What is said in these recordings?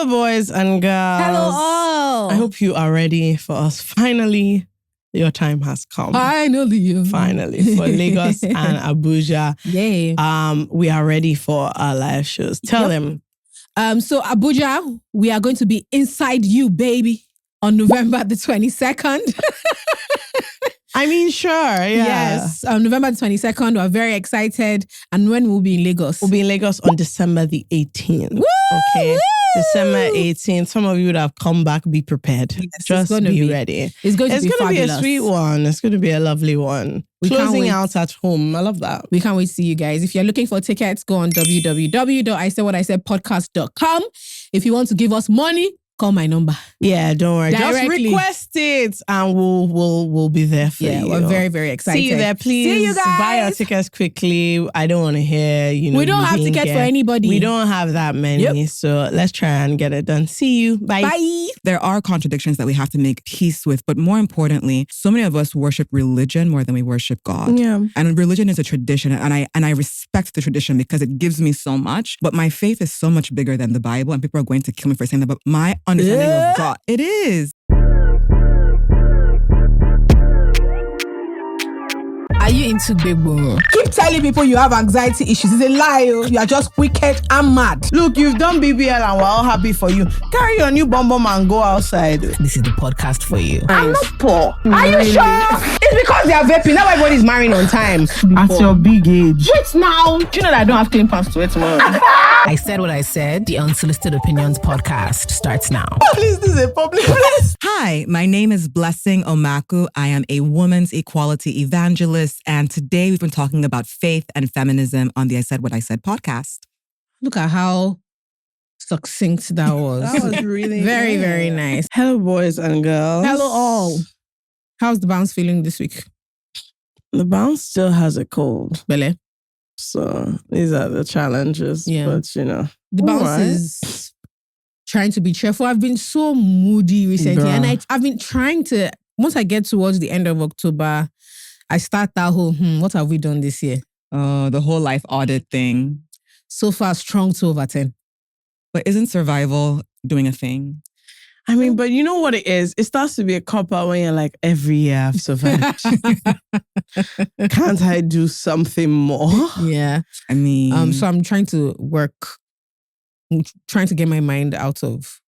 Hello, boys and girls. Hello, all. I hope you are ready for us. Finally, your time has come. Finally for Lagos and Abuja. Yay. We are ready for our live shows. Tell them. So Abuja, we are going to be Inside You, baby, on November the 22nd. I mean, sure, yeah. Yes, November the 22nd. We're very excited. And when we'll be in Lagos? We'll be in Lagos on December the 18th. Woo! Okay. Woo! December 18th. Some of you would have come back. Be prepared. Yes, Just be ready. It's going to be fabulous. A sweet one. It's going to be a lovely one. Closing out at home. I love that. We can't wait to see you guys. If you're looking for tickets, go on www.isaidwhatisaidpodcast.com. If you want to give us money, call my number. Yeah, don't worry. Directly. Just request it and we'll be there for you. Yeah, we're very, very excited. See you there, please. See you guys. Buy your tickets quickly. I don't want to hear, we don't have tickets for anybody. We don't have that many. So let's try and get it done. See you. Bye. Bye. There are contradictions that we have to make peace with, but more importantly, so many of us worship religion more than we worship God. Yeah. And religion is a tradition, and I respect the tradition because it gives me so much. But my faith is so much bigger than the Bible, and people are going to kill me for saying that. But my understanding of God, it is. Are you into big boom? Keep telling people you have anxiety issues. It's a lie. You are just wicked and mad. Look, you've done BBL and we're all happy for you. Carry your new bum and go outside. This is the podcast for you. I'm not poor. Are you sure? It's because they are vaping. Now everybody's marrying on time. At your big age. Wait now. Do you know that I don't have clean pants to wear tomorrow? I said what I said. The Unsolicited Opinions podcast starts now. Please, this is a public place. Hi, my name is Blessing Omakwu. I am a woman's equality evangelist, and today we've been talking about faith and feminism on the I Said What I Said podcast. Look at how succinct that was. That was really very, very nice. Hello, boys and girls. Hello, all. How's the bounce feeling this week? The bounce still has a cold. Bele? So these are the challenges. Yeah. But, you know. The bounce is trying to be cheerful. I've been so moody recently. Bruh. And I've been trying to, once I get towards the end of October, I start that whole, what have we done this year? The whole life audit thing. So far, strong 2 over 10. But isn't survival doing a thing? I mean, but you know what it is? It starts to be a cop-out when you're like, every year I've survived. Can't I do something more? Yeah. I mean... So I'm trying to get my mind out of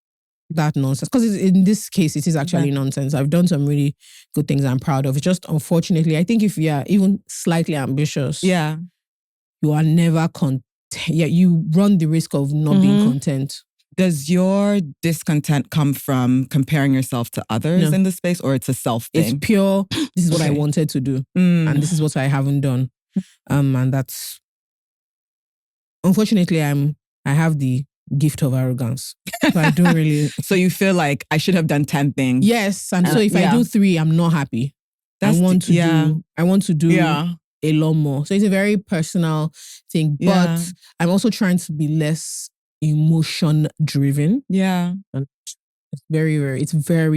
that nonsense. Because in this case, it is actually nonsense. I've done some really good things I'm proud of. It's just, unfortunately, I think if you are even slightly ambitious, you are never content. Yeah, you run the risk of not being content. Does your discontent come from comparing yourself to others in the space, or it's a self thing? It's pure, this is what I wanted to do. And this is what I haven't done. And that's, unfortunately, I have the gift of arrogance. So I don't really... So you feel like I should have done 10 things. Yes. And so if I do 3, I'm not happy. I want to do a lot more. So it's a very personal thing. But I'm also trying to be less emotion driven. Yeah. And it's very,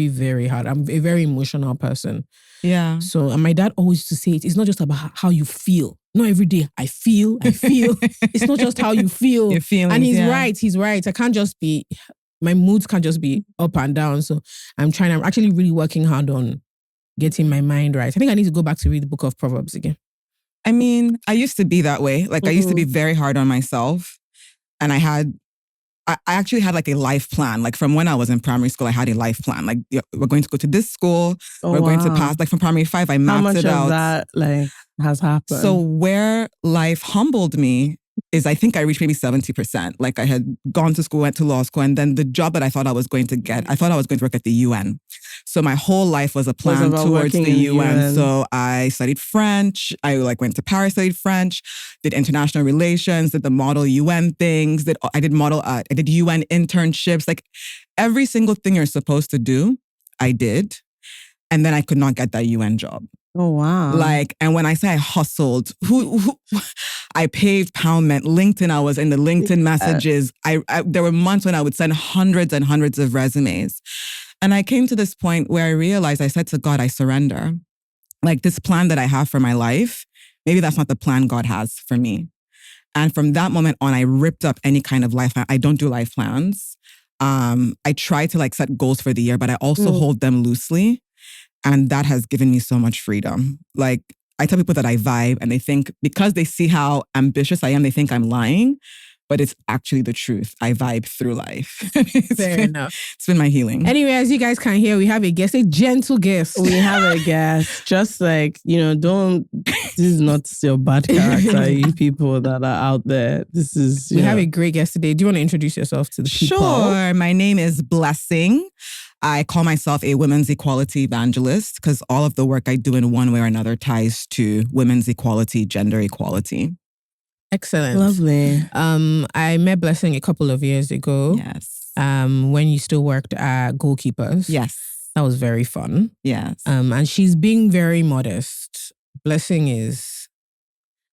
very hard. I'm a very emotional person. Yeah. So, and my dad always used to say it's not just about how you feel. Not every day I feel. It's not just how you feel. Your feelings, and he's right. I can't just be, my moods can't just be up and down. So I'm actually really working hard on getting my mind right. I think I need to go back to read the book of Proverbs again. I mean, I used to be that way. Like I used to be very hard on myself. And I actually had like a life plan. Like from when I was in primary school, I had a life plan. Like we're going to go to this school. We're going to pass. Like from primary 5, I mapped it out. How much of that has happened? So where life humbled me is I think I reached maybe 70%. Like I had gone to school, went to law school, and then the job that I thought I was going to get, I thought I was going to work at the UN. So my whole life was a plan towards the UN. So I studied French. I went to Paris, studied French, did international relations, did the model UN things. I did UN internships. Like every single thing you're supposed to do, I did. And then I could not get that UN job. Oh, wow. And when I say I hustled, I paved Poundment, LinkedIn, I was in the LinkedIn messages. There were months when I would send hundreds and hundreds of resumes. And I came to this point where I realized, I said to God, I surrender. Like this plan that I have for my life, maybe that's not the plan God has for me. And from that moment on, I ripped up any kind of life plan. I don't do life plans. I try to like set goals for the year, but I also hold them loosely. And that has given me so much freedom. Like, I tell people that I vibe and they think, because they see how ambitious I am, they think I'm lying. But it's actually the truth. I vibe through life. Fair enough. It's been my healing. Anyway, as you guys can hear, we have a guest, a gentle guest. We have a guest. Just like, this is not your bad character, you people that are out there. This is, we have a great guest today. Do you want to introduce yourself to the people? Sure. My name is Blessing. I call myself a women's equality evangelist because all of the work I do in one way or another ties to women's equality, gender equality. Excellent. Lovely. I met Blessing a couple of years ago. Yes. When you still worked at Goalkeepers. Yes. That was very fun. Yes. And she's being very modest. Blessing is...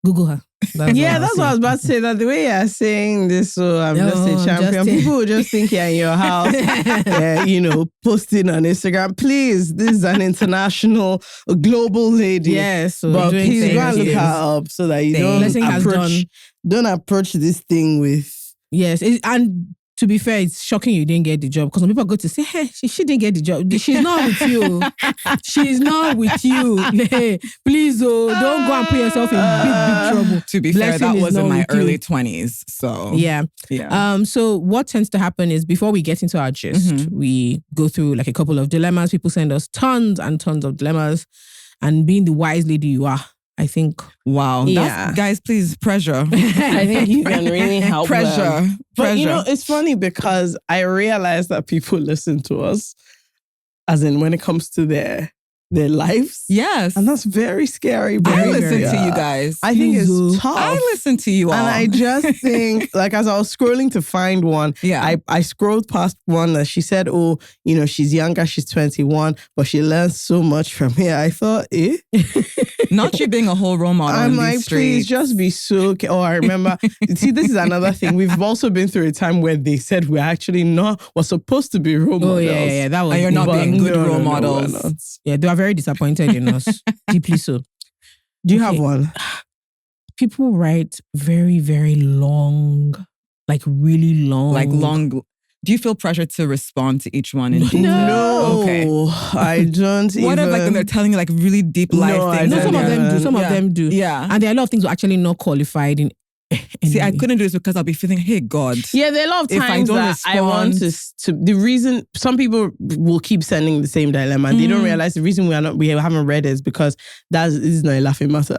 Google her. That's what I was about to say. That the way you're saying this, so I'm just a champion. People will just think you're in your house, posting on Instagram. Please, this is an international, global lady. Yes, so but please go and look her up so that you don't approach this thing with. Yes, and to be fair, it's shocking you didn't get the job because when people go to say, hey, she didn't get the job. She's not with you. She's not with you. Hey, please, don't go and put yourself in big trouble. To be fair, that was in my early 20s. So yeah. So what tends to happen is before we get into our gist, we go through like a couple of dilemmas. People send us tons and tons of dilemmas. And being the wise lady you are, I think. Wow. Yeah. Guys, please, pressure. I think you can really help pressure. them. But it's funny because I realize that people listen to us, as in when it comes to their lives. Yes. And that's very scary. I listen to you guys. I think it's tough. I listen to you all. And I just think, like, as I was scrolling to find one, I scrolled past one that she said, she's younger, she's 21, but she learns so much from here. I thought, Not you being a whole role model. I'm like, please just be so... I remember, see, this is another thing. We've also been through a time where they said we're supposed to be role models. Oh, yeah. That was... And you're not being good role models. Yeah, they are very disappointed in us. Deeply so. Do you have one? People write very, very long, like really long. Like long. Do you feel pressure to respond to each one in detail? No. Okay. I don't What if like when they're telling you like really deep life things? No, some of them do. Some of them do. Yeah. And there are a lot of things we're actually not qualified in. See, I couldn't do this because I'll be feeling, hey, God. Yeah, there are a lot of times that I want to. The reason some people will keep sending the same dilemma and they don't realize the reason we haven't read it is because this is not a laughing matter.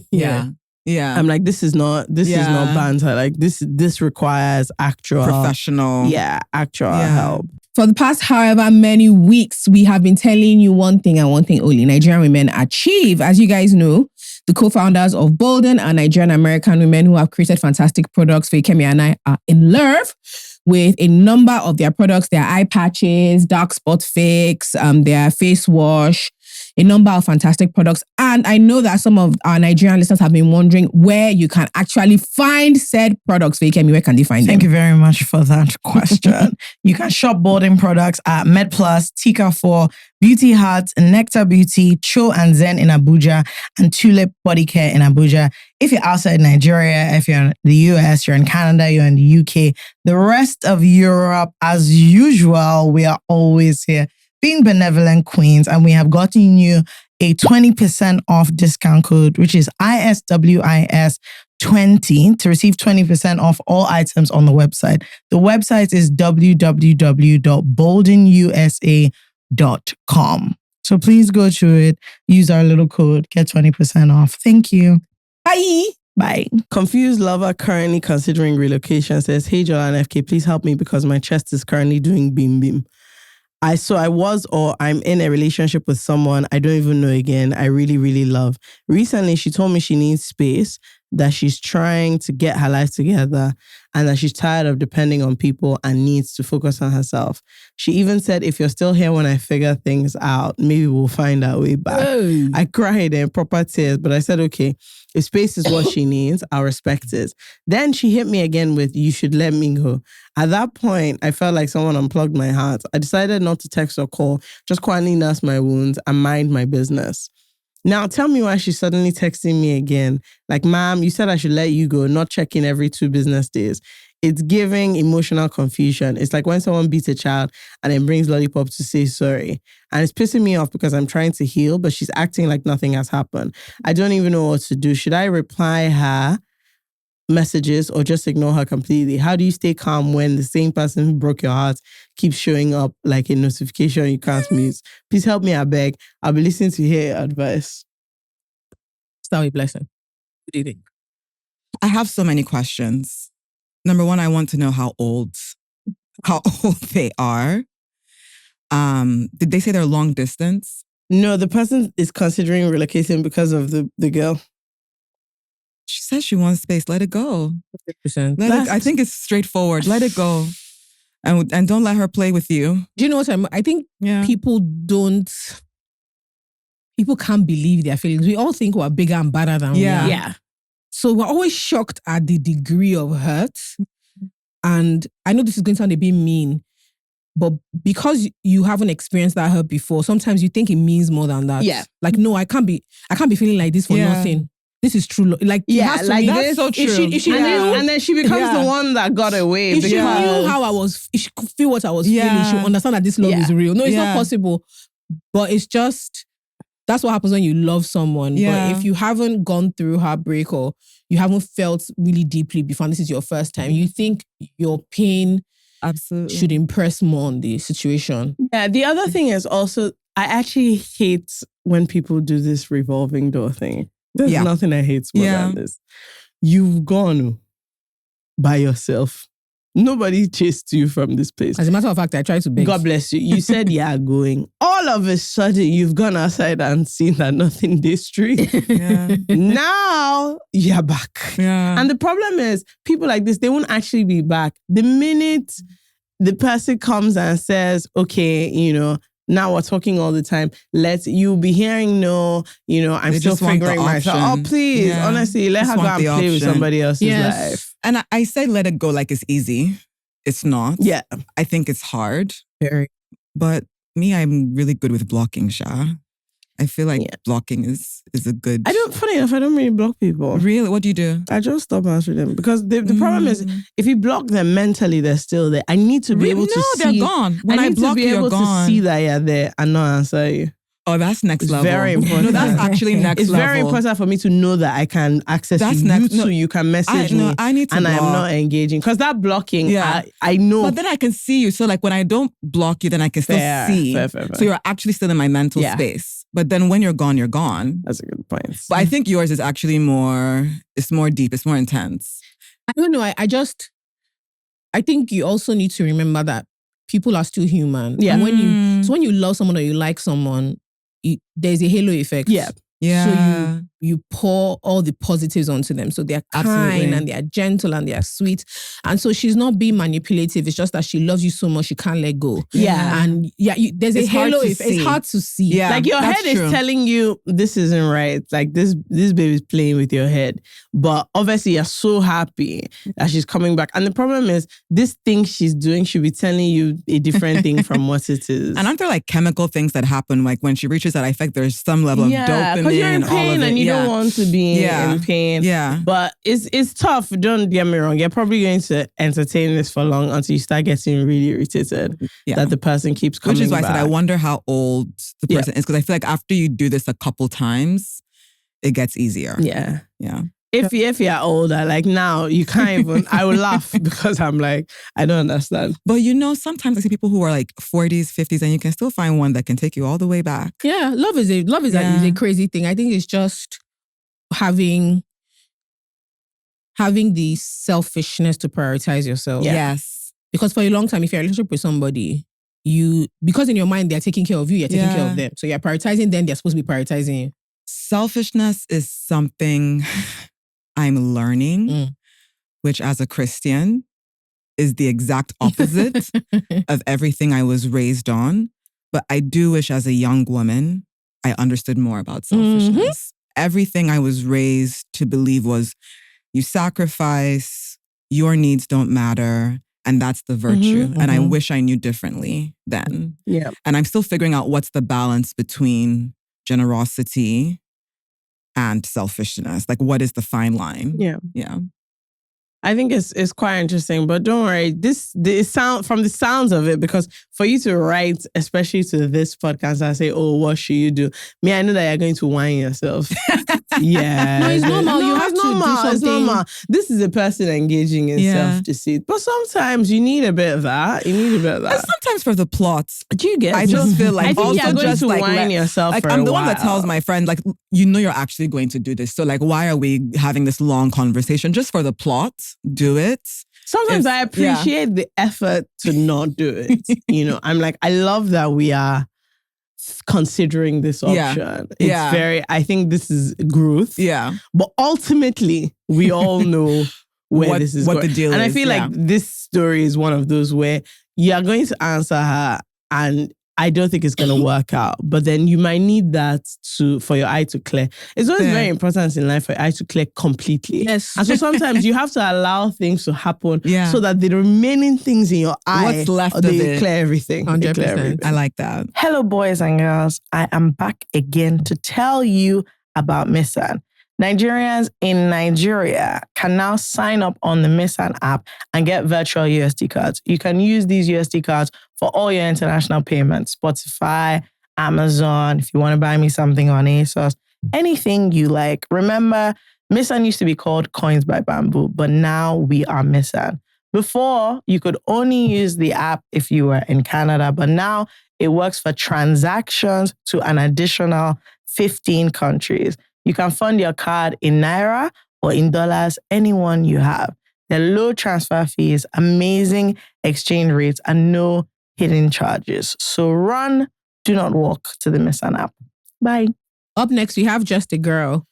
Yeah. I'm like, this is not banter. Like this requires actual professional. Actual help. For the past however many weeks, we have been telling you one thing and one thing only. Nigerian women achieve. As you guys know, the co-founders of Bolden are Nigerian American women who have created fantastic products. Fekemi and I are in love with a number of their products, their eye patches, dark spot fix, their face wash, a number of fantastic products. And I know that some of our Nigerian listeners have been wondering where you can actually find said products. Fekemi, where can they find them? Thank you very much for that question. You can shop Bolden products at MedPlus, Tika 4, Beauty Heart, Nectar Beauty, Cho and Zen in Abuja, and Tulip Body Care in Abuja. If you're outside Nigeria, if you're in the US, you're in Canada, you're in the UK, the rest of Europe, as usual, we are always here being benevolent queens, and we have gotten you a 20% off discount code, which is ISWIS20 to receive 20% off all items on the website. The website is www.boldenusa.com. So please go to it, use our little code, get 20% off. Thank you. Bye. Bye. Confused lover currently considering relocation says, hey, Jola and FK, please help me because my chest is currently doing bim bim. I'm in a relationship with someone I don't even know again. I really, really love. Recently, she told me she needs space, that she's trying to get her life together, and that she's tired of depending on people and needs to focus on herself. She even said, if you're still here when I figure things out, maybe we'll find our way back. Oh. I cried in proper tears, but I said, okay, if space is what she needs, I'll respect it. Then she hit me again with, you should let me go. At that point, I felt like someone unplugged my heart. I decided not to text or call, just quietly nurse my wounds and mind my business. Now, tell me why she's suddenly texting me again. Like, ma'am, you said I should let you go, not check in every 2 business days. it's giving emotional confusion. It's like when someone beats a child and then brings lollipop to say sorry. And it's pissing me off because I'm trying to heal, but she's acting like nothing has happened. I don't even know what to do. Should I reply her messages or just ignore her completely? How do you stay calm when the same person who broke your heart keeps showing up like a notification you can't mute? Please help me, I beg. I'll be listening to hear your advice. Start with Blessing. What do you think? I have so many questions. Number one, I want to know how old they are. Did they say they're long distance? No, the person is considering relocating because of the girl. She says she wants space. Let it go. 100%. I think it's straightforward. Let it go. And don't let her play with you. Do you know what I think people can't believe their feelings. We all think we're bigger and better than we are. Yeah. So we're always shocked at the degree of hurt. And I know this is going to sound a bit mean, but because you haven't experienced that hurt before, sometimes you think it means more than that. Yeah. Like, no, I can't be feeling like this for nothing. This is true. Like, Yeah, like that's this, so true. If she knew, and then she becomes the one that got away. If she knew how I was, if she could feel what I was feeling, she'll understand that this love is real. No, it's not possible. But it's just, that's what happens when you love someone. Yeah. But if you haven't gone through heartbreak or you haven't felt really deeply before, and this is your first time, you think your pain absolutely should impress more on the situation. Yeah, the other thing is also, I actually hate when people do this revolving door thing. There's nothing I hate more than this. You've gone by yourself. Nobody chased you from this place. As a matter of fact, I tried to beg. God bless you. You said you are going. All of a sudden, you've gone outside and seen that nothing this street. Now, you're back. Yeah. And the problem is, people like this, they won't actually be back. The minute the person comes and says, okay, now we're talking all the time. You'll be hearing no, I'm still figuring myself. Oh, please, honestly, let her go and play with somebody else's life. And I said let it go like it's easy. It's not. Yeah. I think it's hard. Very. But me, I'm really good with blocking, Sha. I feel like blocking is a good... Funny enough, I don't really block people. Really? What do you do? I just stop answering them. Because the problem is, if you block them mentally, they're still there. I need to be able to see... No, they're gone. When I block you, you're gone. To see that you're there and not answer you. Oh, that's next level. Very important. No, that's actually next level. It's very important for me to know that I can access you. You can message me. I need to and block. I'm not engaging. Because that blocking, I know. But then I can see you. So like when I don't block you, then I can still see. Fair. So you're actually still in my mental space. But then when you're gone, you're gone. That's a good point. But I think yours is actually more deep. It's more intense. I don't know. I think you also need to remember that people are still human. Yeah. And when you love someone or you like someone, there's a halo effect. Yeah. So you pour all the positives onto them. So they're kind and they're gentle and they're sweet. And so she's not being manipulative. It's just that she loves you so much she can't let go. Yeah. And there's a halo effect. It's hard to see. Yeah, like your head is telling you this isn't right. Like this baby's playing with your head. But obviously you're so happy that she's coming back. And the problem is this thing she's doing should be telling you a different thing from what it is. And aren't there like chemical things that happen? Like when she reaches that effect, there's some level of dopamine. You're in pain and you don't want to be in pain. Yeah. But it's tough. Don't get me wrong. You're probably going to entertain this for long until you start getting really irritated that the person keeps coming back. Which is why I said I wonder how old the person is. Because I feel like after you do this a couple times, it gets easier. Yeah. Yeah. If you're older, like now, you can't even, I will laugh because I'm like, I don't understand. But sometimes I see people who are like 40s, 50s, and you can still find one that can take you all the way back. Yeah, love is a crazy thing. I think it's just having the selfishness to prioritize yourself. Yeah. Yes. Because for a long time, if you're in a relationship with somebody, because in your mind, they're taking care of you, you're taking care of them. So you're prioritizing them, they're supposed to be prioritizing you. Selfishness is something I'm learning, which as a Christian is the exact opposite of everything I was raised on. But I do wish as a young woman, I understood more about selfishness. Everything I was raised to believe was you sacrifice, your needs don't matter, and that's the virtue. And I wish I knew differently then. Yeah. And I'm still figuring out what's the balance between generosity and selfishness. Like, what is the fine line? Yeah. Yeah. I think it's quite interesting, but don't worry. From the sounds of it, because for you to write, especially to this podcast, and say, "Oh, what should you do?" I know that you're going to whine yourself. Yeah, no, it's normal. You have to do something. It's normal. This is a person engaging in self-deceit, but sometimes you need a bit of that. And sometimes for the plot, do you get? I just feel like I think also you're going just to like whine yourself. Like for I'm a the one that while. tells my friend, like, you know, you're actually going to do this. So like, why are we having this long conversation just for the plot? Do it. Sometimes I appreciate the effort to not do it. I'm like, I love that we are considering this option. I think this is growth. Yeah. But ultimately, we all know where this is going. What the deal is. And I feel like this story is one of those where you are going to answer her and I don't think it's going to work out. But then you might need that for your eye to clear. It's always very important in life for your eye to clear completely. Yes. And so sometimes you have to allow things to happen so that the remaining things in your eye, what's left of it, clear everything. 100%. I like that. Hello, boys and girls. I am back again to tell you about Missan. Nigerians in Nigeria can now sign up on the Missan app and get virtual USD cards. You can use these USD cards for all your international payments. Spotify, Amazon, if you want to buy me something on ASOS, anything you like. Remember, Missan used to be called Coins by Bamboo, but now we are Missan. Before, you could only use the app if you were in Canada, but now it works for transactions to an additional 15 countries. You can fund your card in Naira or in dollars, anyone you have. There are low transfer fees, amazing exchange rates, and no hidden charges. So run, do not walk to the Missan app. Bye. Up next, we have Just a Girl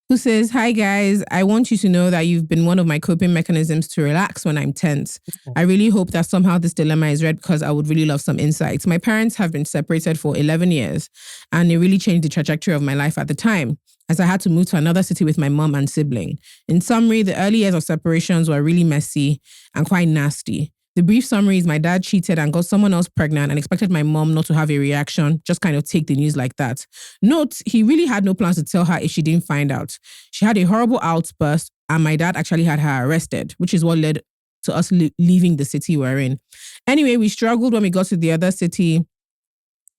who says, "Hi guys, I want you to know that you've been one of my coping mechanisms to relax when I'm tense. I really hope that somehow this dilemma is read because I would really love some insights. My parents have been separated for 11 years and it really changed the trajectory of my life at the time, as I had to move to another city with my mom and sibling. In summary, the early years of separations were really messy and quite nasty. The brief summary is my dad cheated and got someone else pregnant and expected my mom not to have a reaction, just kind of take the news like that. Note, he really had no plans to tell her if she didn't find out. She had a horrible outburst and my dad actually had her arrested, which is what led to us leaving the city we're in. Anyway, we struggled when we got to the other city.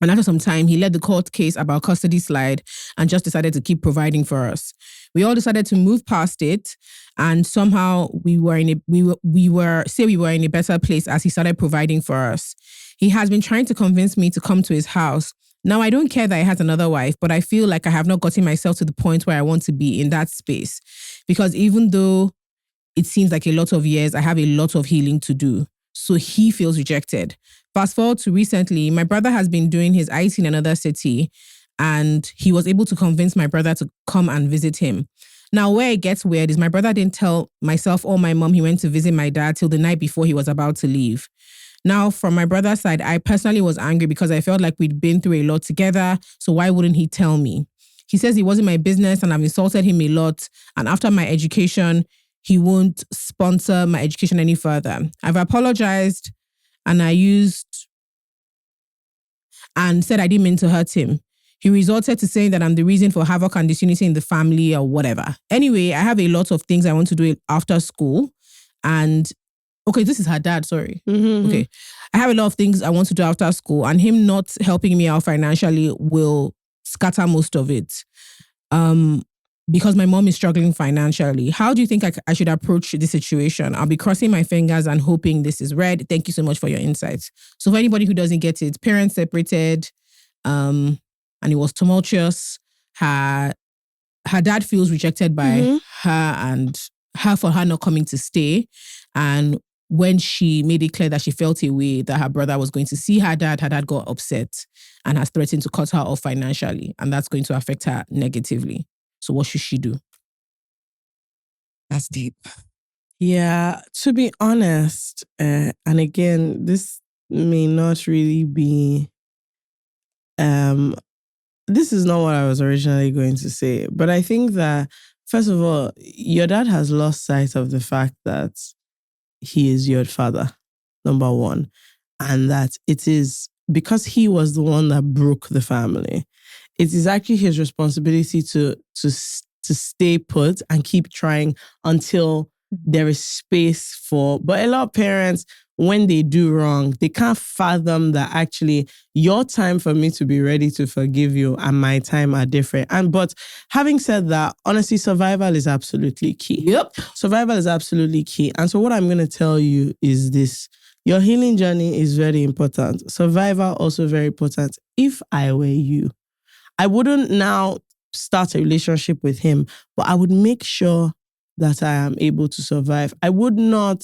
And after some time, he led the court case about custody slide and just decided to keep providing for us. We all decided to move past it, and somehow we were in a better place as he started providing for us. He has been trying to convince me to come to his house. Now, I don't care that he has another wife, but I feel like I have not gotten myself to the point where I want to be in that space. Because even though it seems like a lot of years, I have a lot of healing to do. So he feels rejected. Fast forward to recently, my brother has been doing his IT in another city and he was able to convince my brother to come and visit him. Now, where it gets weird is my brother didn't tell myself or my mom he went to visit my dad till the night before he was about to leave. Now, from my brother's side, I personally was angry because I felt like we'd been through a lot together, so why wouldn't he tell me? He says it wasn't my business and I've insulted him a lot, and after my education, he won't sponsor my education any further. I've apologized and and said I didn't mean to hurt him. He resorted to saying that I'm the reason for havoc and disunity in the family or whatever. Anyway, I have a lot of things I want to do after school. And, okay, this is her dad, sorry. Mm-hmm. Okay. I have a lot of things I want to do after school, and him not helping me out financially will scatter most of it. Because my mom is struggling financially. How do you think I should approach this situation? I'll be crossing my fingers and hoping this is read. Thank you so much for your insights. So for anybody who doesn't get it, parents separated, and it was tumultuous. Her dad feels rejected by her and her for her not coming to stay. And when she made it clear that she felt a way that her brother was going to see her dad got upset and has threatened to cut her off financially. And that's going to affect her negatively. So what should she do? That's deep. Yeah, to be honest, and again, this may not really be, this is not what I was originally going to say, but I think that, first of all, your dad has lost sight of the fact that he is your father, number one, and that it is because he was the one that broke the family. It is actually his responsibility to stay put and keep trying until there is space for, but a lot of parents, when they do wrong, they can't fathom that actually your time for me to be ready to forgive you and my time are different. But having said that, honestly, survival is absolutely key. Yep. Survival is absolutely key. And so what I'm going to tell you is this. Your healing journey is very important. Survival also very important. If I were you, I wouldn't now start a relationship with him, but I would make sure that I am able to survive. I would not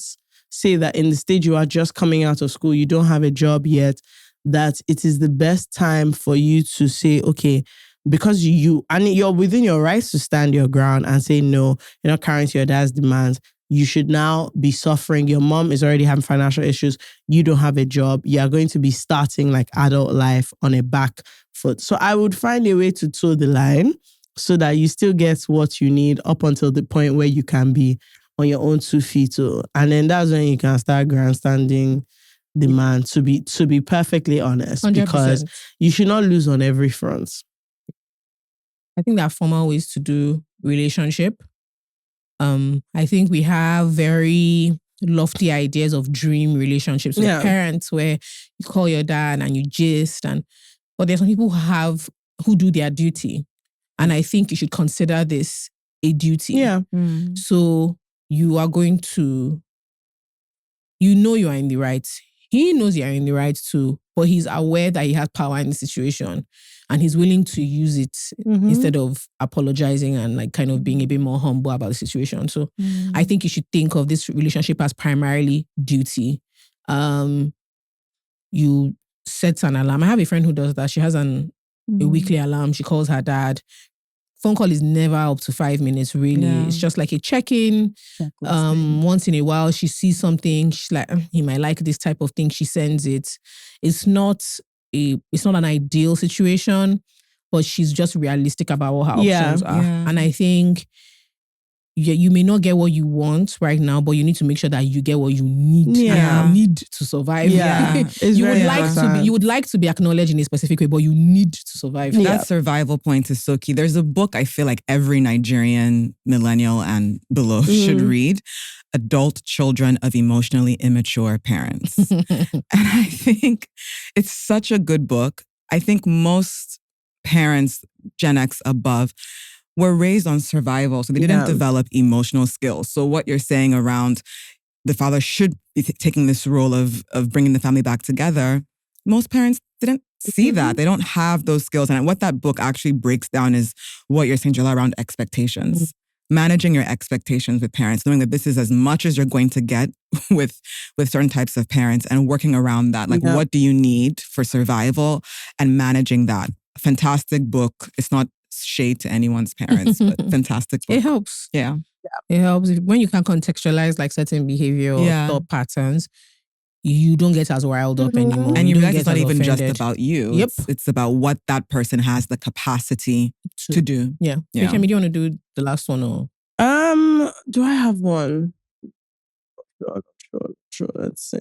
say that in the stage you are just coming out of school, you don't have a job yet, that it is the best time for you to say, okay, because you're within your rights to stand your ground and say, no, you're not carrying to your dad's demands. You should now be suffering. Your mom is already having financial issues. You don't have a job. You are going to be starting like adult life on a back foot. So I would find a way to toe the line so that you still get what you need up until the point where you can be on your own 2 feet. And then that's when you can start grandstanding the man, to be perfectly honest. 100%. Because you should not lose on every front. I think there are formal ways to do relationship. I think we have very lofty ideas of dream relationships with parents where you call your dad and you gist, but there's some people who do their duty. And I think you should consider this a duty. Yeah. So you are going to, you are in the right. He knows you are in the right too, but he's aware that he has power in the situation and he's willing to use it instead of apologizing and like kind of being a bit more humble about the situation. So I think you should think of this relationship as primarily duty. You set an alarm. I have a friend who does that. She has a weekly alarm. She calls her dad. Phone call is never up to 5 minutes, really. Yeah. It's just like a check-in. Once in a while, she sees something. She's like, he might like this type of thing. She sends it. It's not an ideal situation, but she's just realistic about what her options are. Yeah. And I think you may not get what you want right now, but you need to make sure that you get what you need. Yeah. You need to survive. Yeah. You would like to be acknowledged in a specific way, but you need to survive. That survival point is so key. There's a book I feel like every Nigerian millennial and below should read. Adult Children of Emotionally Immature Parents. And I think it's such a good book. I think most parents, Gen X above, were raised on survival, so they didn't develop emotional skills. So what you're saying around the father should be taking this role of bringing the family back together, most parents didn't see that. They don't have those skills. And what that book actually breaks down is what you're saying, Jola, around expectations. Managing your expectations with parents, knowing that this is as much as you're going to get with certain types of parents and working around that. Like, what do you need for survival and managing that? Fantastic book. It's not shade to anyone's parents, but fantastic book. It helps. Yeah. It helps. When you can contextualize like certain behavior or thought patterns, you don't get as riled up anymore. And you realize it's not even just about you. Yep. It's about what that person has the capacity to do. Yeah. Kemi, do you want to do the last one or? Do I have one? Sure. Let's see.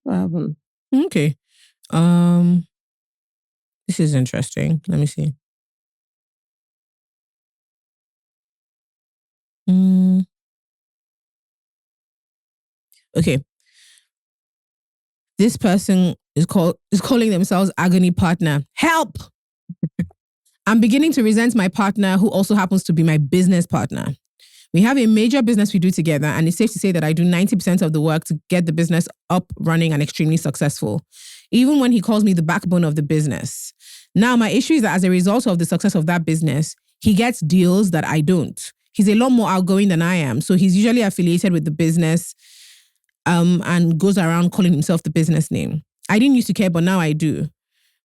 I have one. Okay. This is interesting. Let me see. Okay. This person is calling themselves agony partner. Help! I'm beginning to resent my partner who also happens to be my business partner. We have a major business we do together, and it's safe to say that I do 90% of the work to get the business up, running, and extremely successful, even when he calls me the backbone of the business. Now, my issue is that as a result of the success of that business, he gets deals that I don't. He's a lot more outgoing than I am, so he's usually affiliated with the business and goes around calling himself the business name. I didn't used to care, but now I do.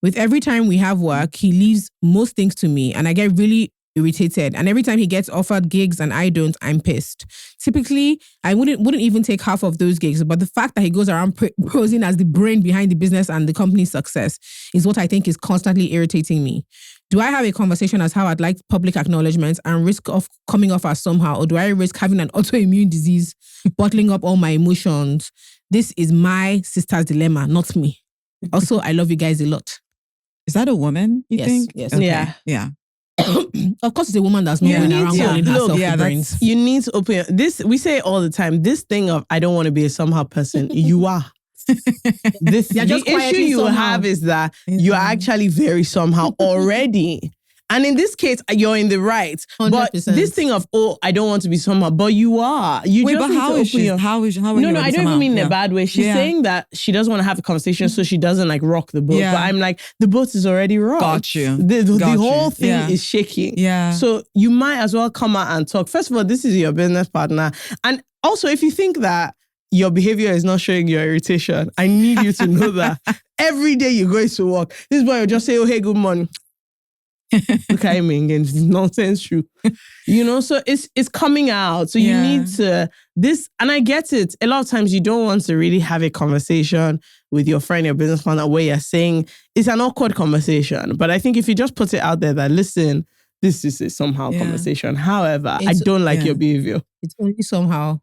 With every time we have work, he leaves most things to me, and I get really irritated. And every time he gets offered gigs and I don't, I'm pissed. Typically, I wouldn't even take half of those gigs, but the fact that he goes around posing as the brain behind the business and the company's success is what I think is constantly irritating me. Do I have a conversation as how I'd like public acknowledgement and risk of coming off as somehow, or do I risk having an autoimmune disease, bottling up all my emotions? This is my sister's dilemma, not me. Also, I love you guys a lot. Is that a woman, you think? Yes. Okay. Yeah. Of course, it's a woman that's not going around calling herself the brains. You need to open this. We say it all the time. This thing of I don't want to be a somehow person. You are. The issue you have is that you are actually very somehow already. And in this case, you're in the right. 100%. But this thing of, I don't want to be somehow, but you are. You Wait, just but how is she? How is No, I don't even mean in a bad way. She's saying that she doesn't want to have a conversation so she doesn't like rock the boat. Yeah. But I'm like, the boat is already rocked. Got you. The whole thing is shaking. Yeah. So you might as well come out and talk. First of all, this is your business partner. And also, if you think that your behavior is not showing your irritation, I need you to know that every day you go to work, this boy will just say, hey, good morning. Look at him again. It's nonsense true. So it's coming out. So you need to and I get it. A lot of times you don't want to really have a conversation with your friend, your business partner, where you're saying it's an awkward conversation. But I think if you just put it out there that, listen, this is a somehow conversation. However, I don't like your behavior. It's only somehow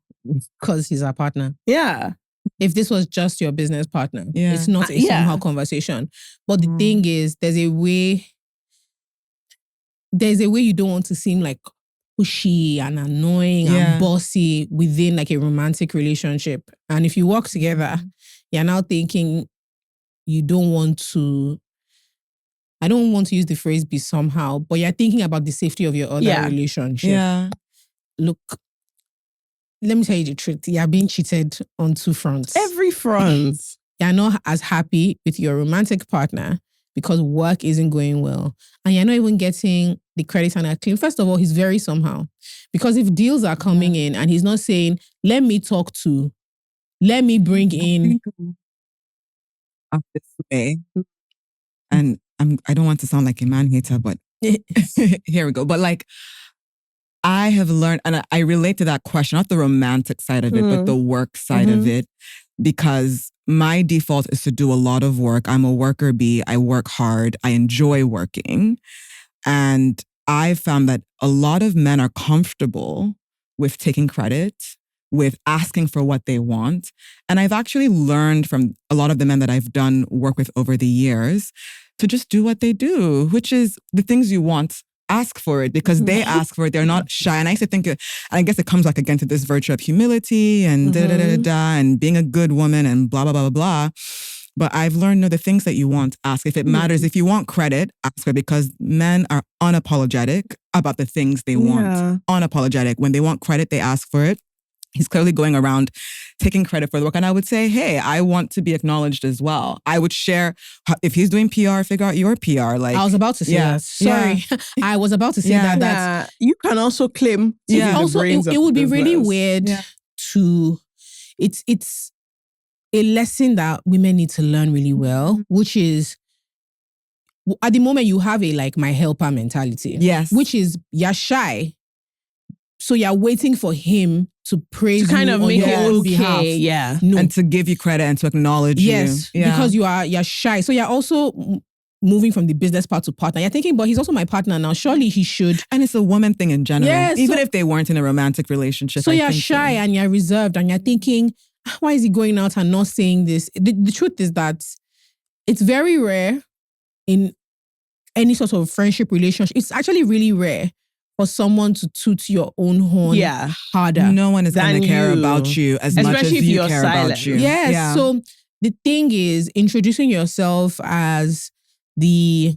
because he's our partner. Yeah. If this was just your business partner, it's not a somehow conversation. But the thing is, there's a way you don't want to seem like pushy and annoying and bossy within like a romantic relationship. And if you work together, you're now thinking you don't want to, I don't want to use the phrase be somehow, but you're thinking about the safety of your other relationship. Yeah. Look, let me tell you the truth. You're being cheated on two fronts. Every front. You're not as happy with your romantic partner because work isn't going well. And you're not even getting the credit and acclaim. First of all, he's very somehow. Because if deals are coming in and he's not saying, let me bring in. Up this way. And I don't want to sound like a man hater, but here we go. But like, I have learned, and I relate to that question, not the romantic side of it, but the work side of it, because my default is to do a lot of work. I'm a worker bee. I work hard. I enjoy working. And I found that a lot of men are comfortable with taking credit, with asking for what they want. And I've actually learned from a lot of the men that I've done work with over the years to just do what they do, which is the things you want. Ask for it because they ask for it. They're not shy. And I used to think, I guess it comes like again to this virtue of humility and and being a good woman and blah, blah, blah, blah, blah. But I've learned, no, the things that you want, ask. If it matters, if you want credit, ask for it, because men are unapologetic about the things they want. Unapologetic. When they want credit, they ask for it. He's clearly going around taking credit for the work. And I would say, hey, I want to be acknowledged as well. I would share, if he's doing PR, figure out your PR. Like, I was about to say that. Sorry. I was about to say that. You can also claim. Also, it would be really weird to, it's a lesson that women need to learn really well, which is, at the moment you have a like my helper mentality. Yes. Which is, you're shy. So you're waiting for him to praise to kind of make it okay, behalf. yeah, no. And to give you credit and to acknowledge you. Yes, because you're shy. So you're also moving from the business part to partner. You're thinking, but he's also my partner now. Surely he should. And it's a woman thing in general. Yes, even if they weren't in a romantic relationship. So you're shy and you're reserved and you're thinking, why is he going out and not saying this? The truth is that it's very rare in any sort of friendship relationship. It's actually really rare for someone to toot your own horn harder. No one is going to care about you as much as you care about you. Yes. Yeah. So the thing is, introducing yourself as the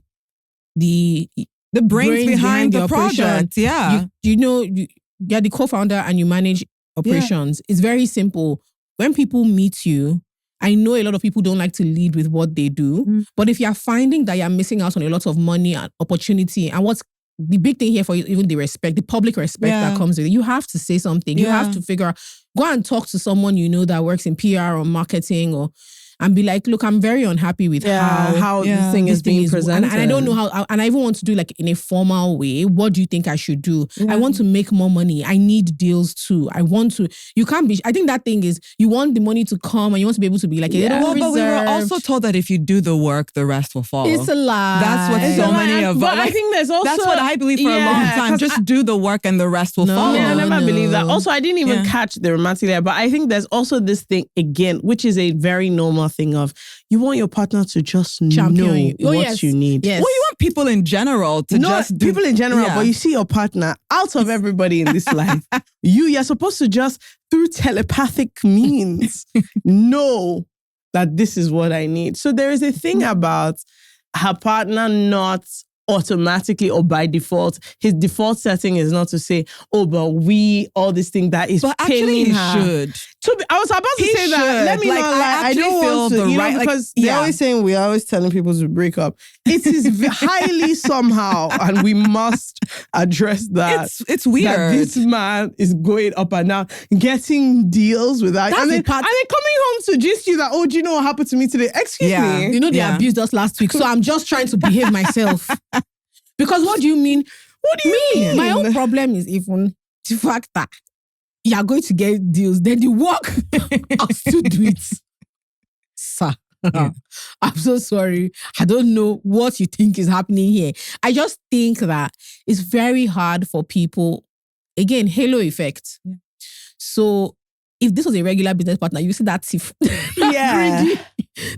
brains behind the project. Yeah. You're the co-founder and you manage operations. It's very simple. When people meet you, I know a lot of people don't like to lead with what they do, but if you're finding that you're missing out on a lot of money and opportunity, and what's the big thing here for you, even the respect, the public respect that comes with it, you have to say something. You have to figure out, go and talk to someone you know that works in PR or marketing and be like, look, I'm very unhappy with how this thing is being presented. And I don't know how, and I even want to do like in a formal way. What do you think I should do? I want to make more money. I need deals too. You can't be, I think that thing is, you want the money to come and you want to be able to be like a little reserved. But we were also told that if you do the work, the rest will follow. It's a lie. That's what many of us. But I think there's also, that's what I believe for a long time. Just do the work and the rest will follow. Yeah, I never believe that. Also, I didn't even catch the romantic layer, but I think there's also this thing again, which is a very normal thing of you want your partner to just Champion know you. what you need. Yes. Well, you want people in general to Not just do, people in general, yeah. but you see your partner out of everybody in this life. You're supposed to just, through telepathic means, know that this is what I need. So there is a thing about her partner not automatically or by default, his default setting is not to say, oh, but all this thing that is But actually, paining he her. should. I was about to He say that. Let should. me Like, not I lie. I actually don't feel want to, the you right- know, like, because they're yeah. always saying we're always telling people to break up. It is highly somehow, and we must address that. It's weird. That this man is going up and down, getting deals without, That's and the then part- coming home to gist you that, oh, do you know what happened to me today? Excuse Yeah. me. You know, they Yeah. abused us last week, so I'm just trying to behave myself. Because what do you mean? What do you mean? My own problem is even the fact that you are going to get deals, then the work, I'll still do it. Sir, I'm so sorry. I don't know what you think is happening here. I just think that it's very hard for people, again, halo effect. So if this was a regular business partner, you see that thief. Yeah. Greedy.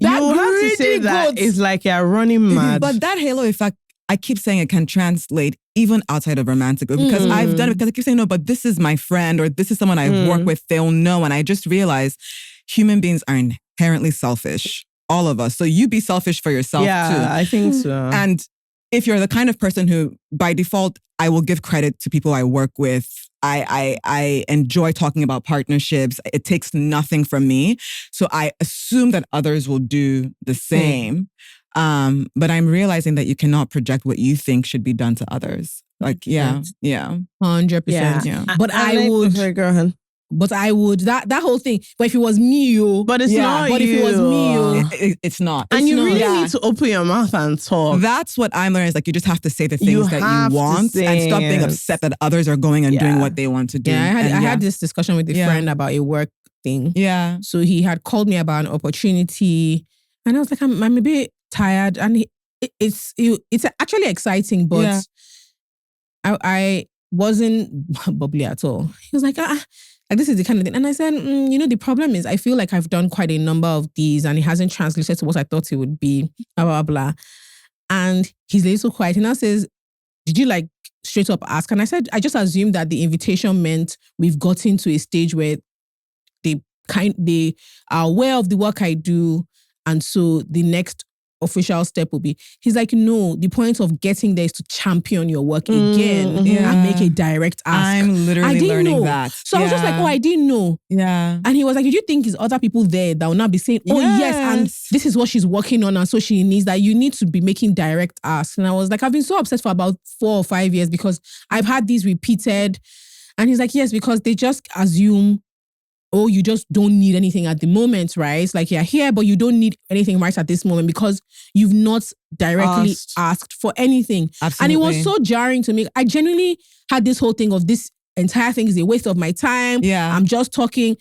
That You have to say greedy that goat. it's like you're running mad. But that halo effect, I keep saying it can translate even outside of romantic because I've done it because I keep saying, no, but this is my friend or this is someone I've worked with. They'll know. And I just realized human beings are inherently selfish. All of us. So you be selfish for yourself too. I think so. And if you're the kind of person who, by default, I will give credit to people I work with. I enjoy talking about partnerships. It takes nothing from me. So I assume that others will do the same. But I'm realizing that you cannot project what you think should be done to others. Like, 100%. Yeah. But I would. Sorry, go ahead. But I would that whole thing. But if it was me, But it's not But if it was me, It's not. and It's you not. really Yeah. need to open your mouth and talk. That's what I'm learning is like you just have to say the things You that have you to want say and stop being it. upset that others are going and doing what they want to do. I And had this discussion with a Yeah. friend about a work thing. Yeah. So he had called me about an opportunity, and I was like, I'm a bit tired, and it's actually exciting, but Yeah. I wasn't bubbly at all. He was like, like this is the kind of thing. And I said, the problem is I feel like I've done quite a number of these and it hasn't translated to what I thought it would be, blah, blah, blah. And he's a little quiet. He now says, did you like straight up ask? And I said, I just assumed that the invitation meant we've gotten to a stage where they are aware of the work I do. And so the next official step will be, he's like, no, the point of getting there is to champion your work again and make a direct ask. I'm literally learning know. that. So I was just like, I didn't know. Yeah. And he was like, did you think there's other people there that will not be saying, yes, and this is what she's working on and so she needs that. You need to be making direct asks. And I was like, I've been so obsessed for about 4 or 5 years because I've had these repeated. And he's like, yes, because they just assume, oh, you just don't need anything at the moment, right? It's like you're here, but you don't need anything right at this moment because you've not directly asked for anything. Absolutely. And it was so jarring to me. I genuinely had this whole thing of this entire thing is a waste of my time. Yeah. I'm just talking.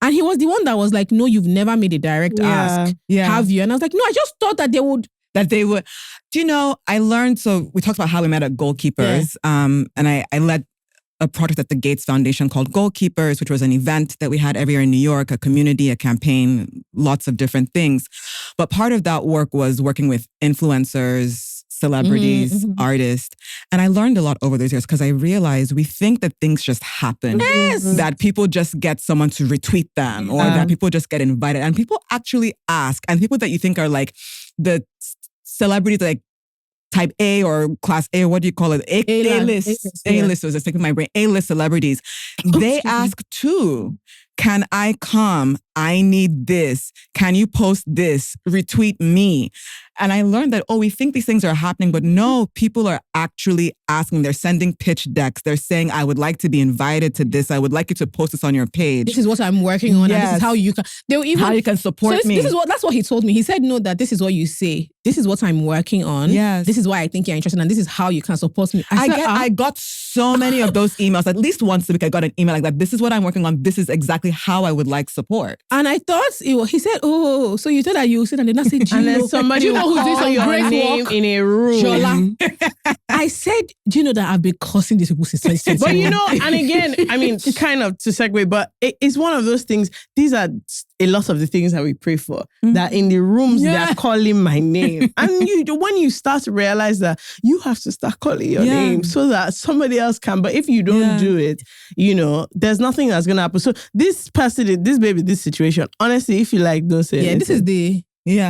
And he was the one that was like, no, you've never made a direct ask. Yeah. Have you? And I was like, no, I just thought that they would. Do you know, I learned, so we talked about how we met at Goalkeepers. And I led a project at the Gates Foundation called Goalkeepers, which was an event that we had every year in New York, a community, a campaign, lots of different things. But part of that work was working with influencers, celebrities, artists. And I learned a lot over those years because I realized we think that things just happen. Yes. That people just get someone to retweet them or that people just get invited. And people actually ask. And people that you think are like the celebrities like type A or class A, or what do you call it? A-list. A-list was sticking in my brain. A-list celebrities. They ask too, can I come? I need this. Can you post this? Retweet me. And I learned that, we think these things are happening, but no, people are actually asking. They're sending pitch decks. They're saying, I would like to be invited to this. I would like you to post this on your page. This is what I'm working on. Yes. And this is how you can. They'll even, how you can support me. That's what he told me. He said, no, that this is what you say. This is what I'm working on. Yes. This is why I think you're interested. And this is how you can support me. I got so many of those emails. At least once a week, I got an email like that. This is what I'm working on. This is exactly how I would like support. And I thought, he said, so you thought that you said, and then I said, and then somebody will call your name in a room. Jola. I said, do you know that I've been cursing these people since 2021? But and again, I mean, kind of to segue, but it's one of those things. These are a lot of the things that we pray for, that in the rooms they're calling my name. And when you start to realize that you have to start calling your name so that somebody else can, but if you don't do it, there's nothing that's going to happen. So this person, this baby, this situation, honestly, if you like, don't say anything. This is the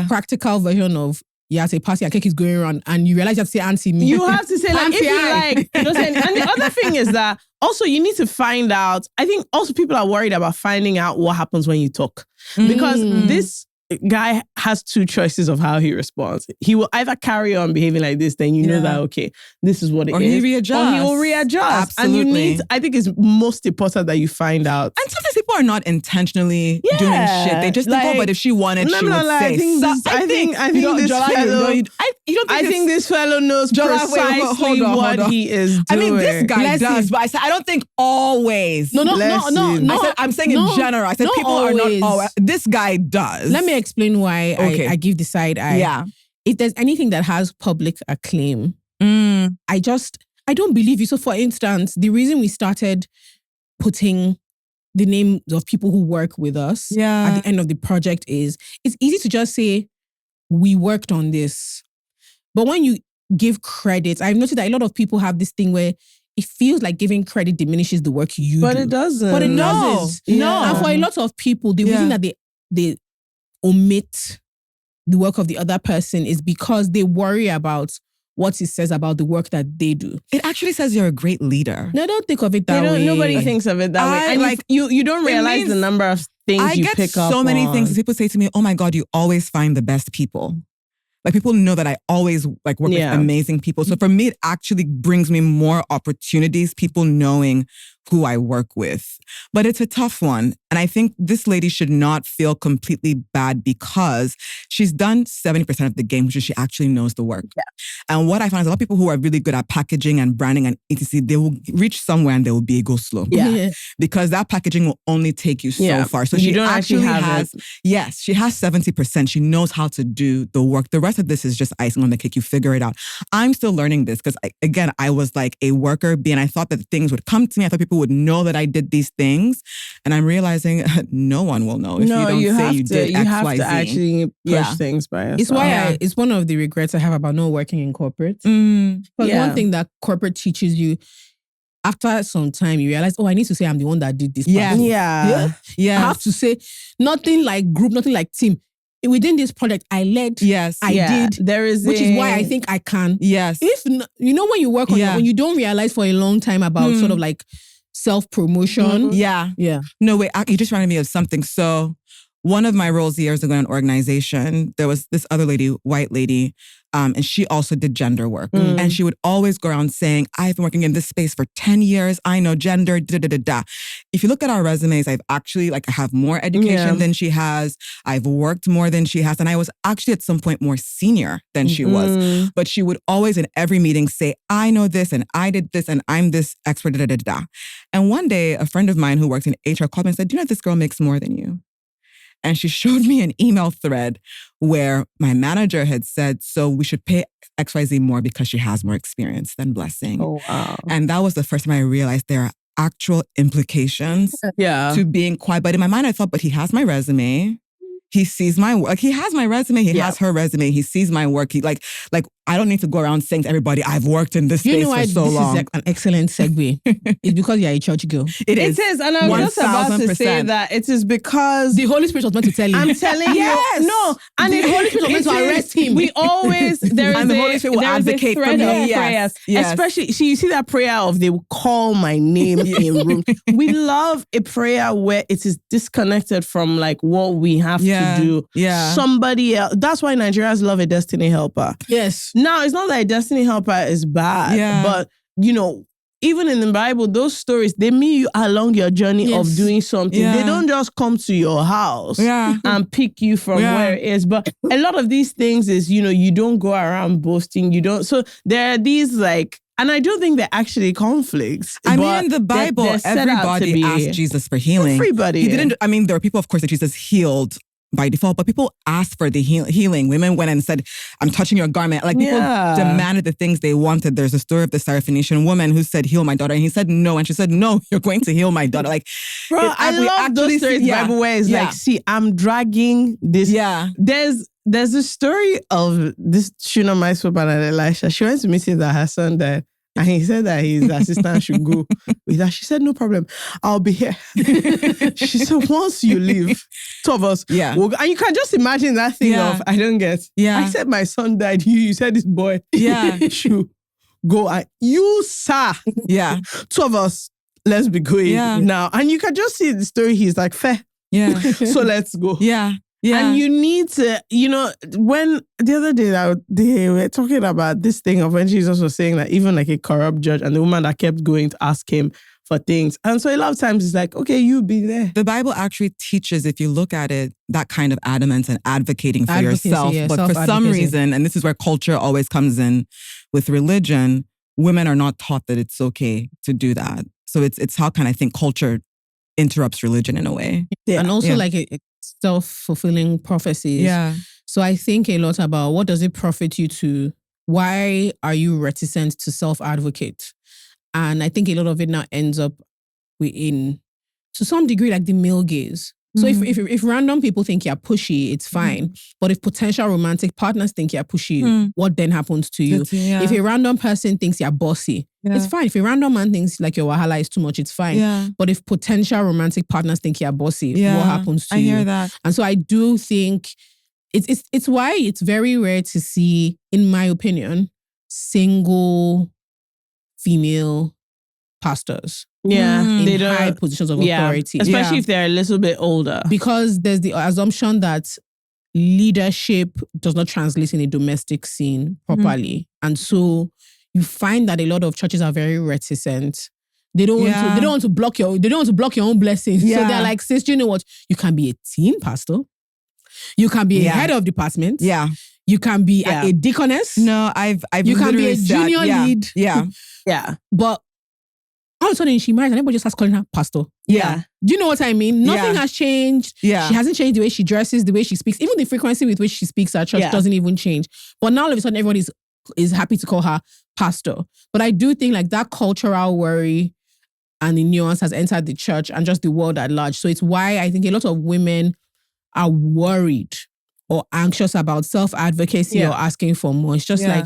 practical version of say party and cake is going around and you realize you have to say auntie me. You have to say like, if you like, don't say anything. And the other thing is that also you need to find out, I think also people are worried about finding out what happens when you talk. Because this guy has two choices of how he responds. He will either carry on behaving like this, then you know that, okay, this is what it is. Or he readjusts. Or he will readjust. Absolutely. And I think it's most important that you find out. And sometimes people are not intentionally doing shit. They just think, but if she wanted, she would say. I think this fellow knows precisely what he is doing. I mean, this guy does, but I don't think always. No. I'm saying in general. I said people are not always. This guy does. Let me explain why I give the side eye. Yeah. If there's anything that has public acclaim, I don't believe you. So for instance, the reason we started putting the name of people who work with us at the end of the project is it's easy to just say, we worked on this. But when you give credit, I've noticed that a lot of people have this thing where it feels like giving credit diminishes the work you do. But it doesn't. But it doesn't. No. And for a lot of people, the reason that they omit the work of the other person is because they worry about what it says about the work that they do. It actually says you're a great leader. No, don't think of it that way. Nobody thinks of it that way. And like you don't realize the number of things you pick up on. I get so many things. People say to me, oh my God, you always find the best people. Like people know that I always work with amazing people. So for me, it actually brings me more opportunities, people knowing who I work with. But it's a tough one. And I think this lady should not feel completely bad because she's done 70% of the game, which is she actually knows the work. Yeah. And what I find is a lot of people who are really good at packaging and branding and etc., they will reach somewhere and they will be go slow. Yeah. Because that packaging will only take you so far. So she actually has, she has 70%. She knows how to do the work. The rest of this is just icing on the cake. You figure it out. I'm still learning this because I was like a worker bee and I thought that things would come to me. I thought people would know that I did these things. And I'm realizing no one will know if you don't say you did X, Y, Z. You have to actually push things by yourself. It's why it's one of the regrets I have about not working in corporate. But one thing that corporate teaches you, after some time, you realize, I need to say I'm the one that did this. Yeah. I have to say nothing like group, nothing like team. Within this project, I led. Yes, I did. There is, which is why I think I can. Yes. If when you work on it, when you don't realize for a long time about sort of like self-promotion. Yeah. No, wait, you just reminded me of something. So one of my roles years ago in an organization, there was this other lady, white lady, and she also did gender work. And she would always go around saying, I've been working in this space for 10 years. I know gender, da-da-da-da. If you look at our resumes, I've actually, I have more education than she has. I've worked more than she has. And I was actually at some point more senior than she was. But she would always in every meeting say, I know this and I did this and I'm this expert, da-da-da-da. And one day, a friend of mine who works in HR called me and said, do you know this girl makes more than you? And she showed me an email thread where my manager had said, so we should pay XYZ more because she has more experience than Blessing. Oh, wow. And that was the first time I realized there are actual implications to being quiet. But in my mind, I thought, but he has my resume. He sees my work. He has my resume. He has her resume. He sees my work. He like I don't need to go around saying to everybody, I've worked in this space for so long. This is an excellent segue. It's because you're a church girl. It is. And I was just about to say that it is because the Holy Spirit was meant to tell you. I'm telling you. No. And the Holy Spirit was meant to arrest him. We always, there is the Holy Spirit will advocate for me. Prayers. Especially, you see that prayer of they will call my name in room. We love a prayer where it is disconnected from what we have to do. Yeah. Somebody else. That's why Nigerians love a destiny helper. Yes. Now, it's not that a destiny helper is bad, but, even in the Bible, those stories, they meet you along your journey of doing something. They don't just come to your house and pick you from where it is. But a lot of these things is, you don't go around boasting. You don't. So there are these and I don't think they're actually conflicts. I mean, in the Bible, everybody asked Jesus for healing. Everybody. He didn't, there were people, of course, that Jesus healed by default, but people asked for the healing. Women went and said, I'm touching your garment. Like people demanded the things they wanted. There's a story of the Syrophoenician woman who said, heal my daughter. And he said, no. And she said, no, you're going to heal my daughter. Like, bro, I love those stories, Bible, where it's like, see, I'm dragging this. Yeah. There's a story of this Shunammite woman and Elisha. She went to meet that her son died. And he said that his assistant should go with her. She said, no problem. I'll be here. She said, once you leave, two of us. Yeah. And you can just imagine that thing of, I don't get. Yeah. I said my son died. You said this boy. Yeah. should go. And you, sir. Yeah. Two of us. Let's be going now. And you can just see the story. He's like, fair. Yeah. So let's go. Yeah. Yeah. And you need to, when the other day they were talking about this thing of when Jesus was saying that even like a corrupt judge and the woman that kept going to ask him for things. And so a lot of times it's like, okay, you be there. The Bible actually teaches, if you look at it, that kind of adamance and advocating for yourself. Yeah, but for some reason, and this is where culture always comes in with religion, women are not taught that it's okay to do that. So it's how kind of, I think, culture interrupts religion in a way. Yeah. And also like self-fulfilling prophecies. Yeah. So I think a lot about what does it profit you to, why are you reticent to self-advocate? And I think a lot of it now ends up to some degree, like the male gaze. So if random people think you're pushy, it's fine. But if potential romantic partners think you're pushy, what then happens to you? If a random person thinks you're bossy, it's fine. If a random man thinks like your wahala is too much, it's fine. But if potential romantic partners think you're bossy, what happens to you? I hear that. And so I do think it's why it's very rare to see, in my opinion, single female pastors. Yeah, in high positions of authority. Especially if they're a little bit older. Because there's the assumption that leadership does not translate in a domestic scene properly. And so you find that a lot of churches are very reticent. They don't want to block your own blessings. So they're like, sis, you know what? You can be a teen pastor. You can be a head of department. Yeah. You can be a deaconess. No, I've you can be a junior lead. Yeah. Yeah. But all of a sudden she marries and everybody just starts calling her pastor. Yeah. Do you know what I mean? Nothing has changed. Yeah. She hasn't changed the way she dresses, the way she speaks. Even the frequency with which she speaks at church doesn't even change. But now all of a sudden everybody is happy to call her pastor. But I do think like that cultural worry and the nuance has entered the church and just the world at large. So it's why I think a lot of women are worried or anxious about self-advocacy or asking for more. It's just like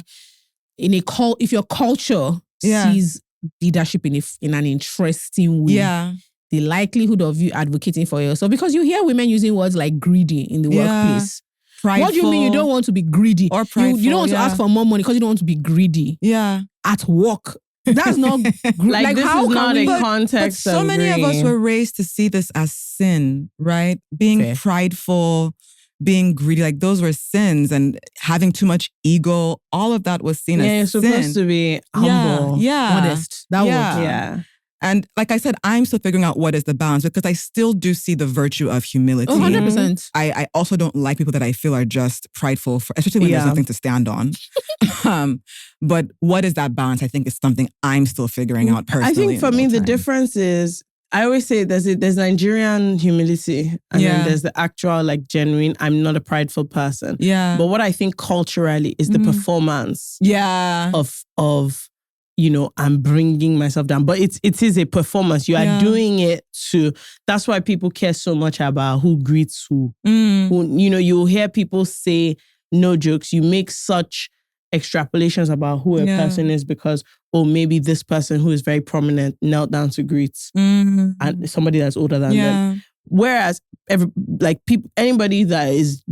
if your culture sees leadership in an interesting way, the likelihood of you advocating for yourself, because you hear women using words like greedy in the workplace. Prideful. What do you mean you don't want to be greedy? Or prideful, you don't want to ask for more money because you don't want to be greedy. Yeah. At work. That's not like this how is not a context. But so many of us were raised to see this as sin, right? Being prideful, being greedy, like those were sins, and having too much ego, all of that was seen as sin. You're supposed to be humble, modest. That was And like I said, I'm still figuring out what is the balance, because I still do see the virtue of humility. 100%. I also don't like people that I feel are just prideful, especially when there's nothing to stand on. But what is that balance? I think is something I'm still figuring out personally. I think for me, the difference is, I always say there's Nigerian humility and then there's the actual like genuine, I'm not a prideful person. Yeah. But what I think culturally is the performance of I'm bringing myself down. But it is a performance. You are doing it that's why people care so much about who greets who. You'll hear people say, no jokes, you make such extrapolations about who a person is because, maybe this person who is very prominent knelt down to greet and somebody that's older than them. Whereas anybody that is,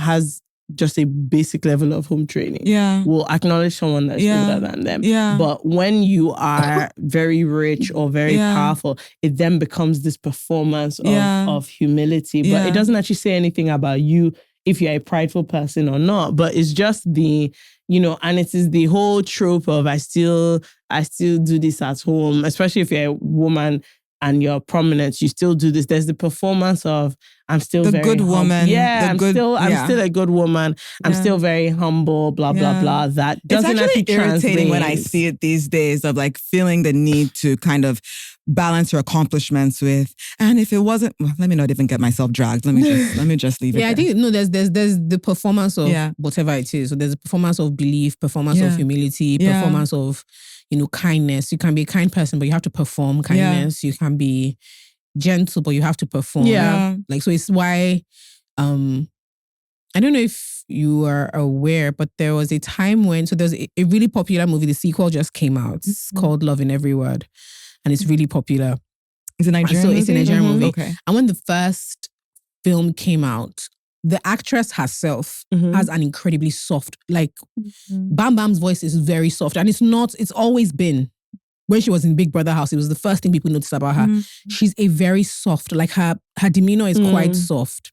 has just a basic level of home training will acknowledge someone that's older than them. But when you are very rich or very powerful, it then becomes this performance of humility. But it doesn't actually say anything about you if you're a prideful person or not. But it's just the, and it is the whole trope of I still do this at home, especially if you're a woman and you're prominent, you still do this. There's the performance of I'm still the very good woman. Yeah, I'm still a good woman. I'm still very humble, blah, blah, blah. That doesn't it's actually irritating when I see it these days of like feeling the need to kind of balance your accomplishments with, and if it wasn't, well, let me not even get myself dragged. Let me just leave it. Yeah, I think there's the performance of whatever it is. So there's a performance of belief, performance of humility, performance of, kindness. You can be a kind person, but you have to perform kindness. You can be gentle, but you have to perform. Yeah. Like, so it's why, I don't know if you are aware, but there was a time when, so there's a really popular movie, the sequel just came out. It's called Love in Every Word. And it's really popular. It's a Nigerian movie? It's a Nigerian movie. Okay. And when the first film came out, the actress herself has an incredibly soft, like Bam Bam's voice is very soft. And it's always been. When she was in Big Brother house, it was the first thing people noticed about her. She's a very soft, like her demeanor is quite soft.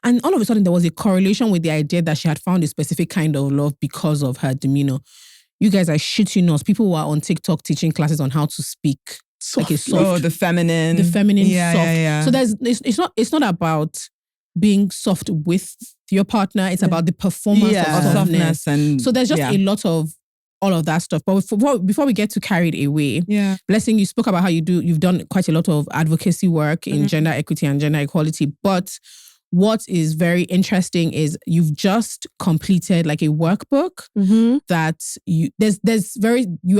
And all of a sudden there was a correlation with the idea that she had found a specific kind of love because of her demeanor. You guys, I shit you not. People were on TikTok teaching classes on how to speak like a soft. Oh, the feminine soft. Yeah. So it's not about being soft with your partner. It's about the performance of softness. And so there's just a lot of all of that stuff. But before we get too carried away, Blessing, you spoke about how you've done quite a lot of advocacy work in gender equity and gender equality. But what is very interesting is you've just completed like a workbook that you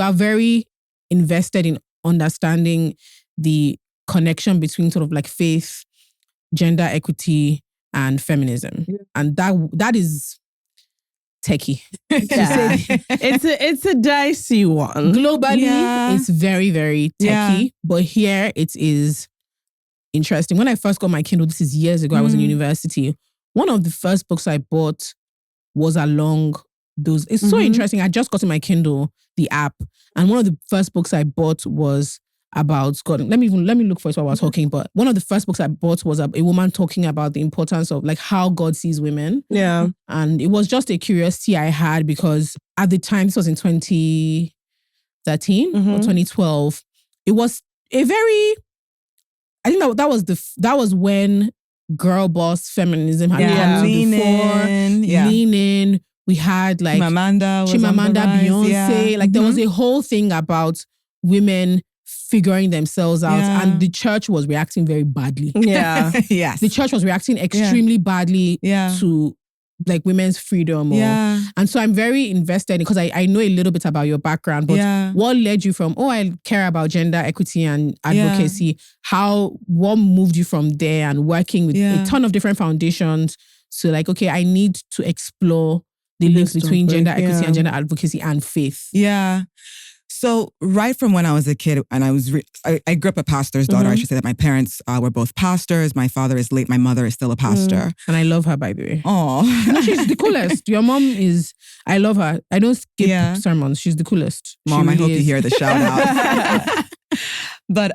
are very invested in understanding the connection between sort of like faith, gender equity, and feminism. And that is techie. Yeah. it's a dicey one. Globally, it's very, very techie. But here it is interesting. When I first got my Kindle, this is years ago, I was in university. One of the first books I bought was along those. It's so interesting. I just got in my Kindle, the app, and one of the first books I bought was about God. Let me look for it while we're talking. But one of the first books I bought was a woman talking about the importance of like how God sees women. Yeah, and it was just a curiosity I had because at the time, this was in 2013 or 2012. It was a very, I think that was when girl boss feminism had come before. Lean in. We had like Chimamanda, Beyonce. Like there was a whole thing about women figuring themselves out, and the church was reacting very badly. Yeah, yes, the church was reacting extremely badly to like women's freedom. And so I'm very invested because I know a little bit about your background, but what led you from, I care about gender equity and advocacy, what moved you from there and working with a ton of different foundations to like, okay, I need to explore the links between gender equity and gender advocacy and faith. Yeah. So right from when I was a kid, and I grew up a pastor's daughter. I should say that my parents were both pastors. My father is late. My mother is still a pastor. And I love her, by the way. Oh, no, she's the coolest. Your mom is, I love her. I don't skip sermons. She's the coolest. Mom, really I hope you hear the shout out. But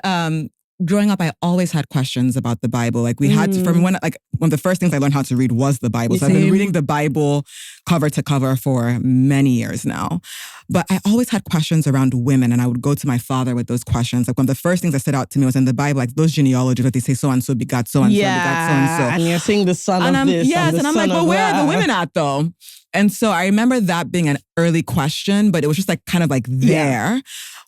growing up, I always had questions about the Bible. Like we had to, from one of the first things I learned how to read was the Bible. So I've been reading the Bible cover to cover for many years now. But I always had questions around women, and I would go to my father with those questions. Like one of the first things that stood out to me was in the Bible, like those genealogies where they say so-and-so begat so-and-so begat so-and-so. And you're saying the son of this. Yes, and I'm like, but where are the women at though? And so I remember that being an early question, but it was just like kind of like there. Yeah.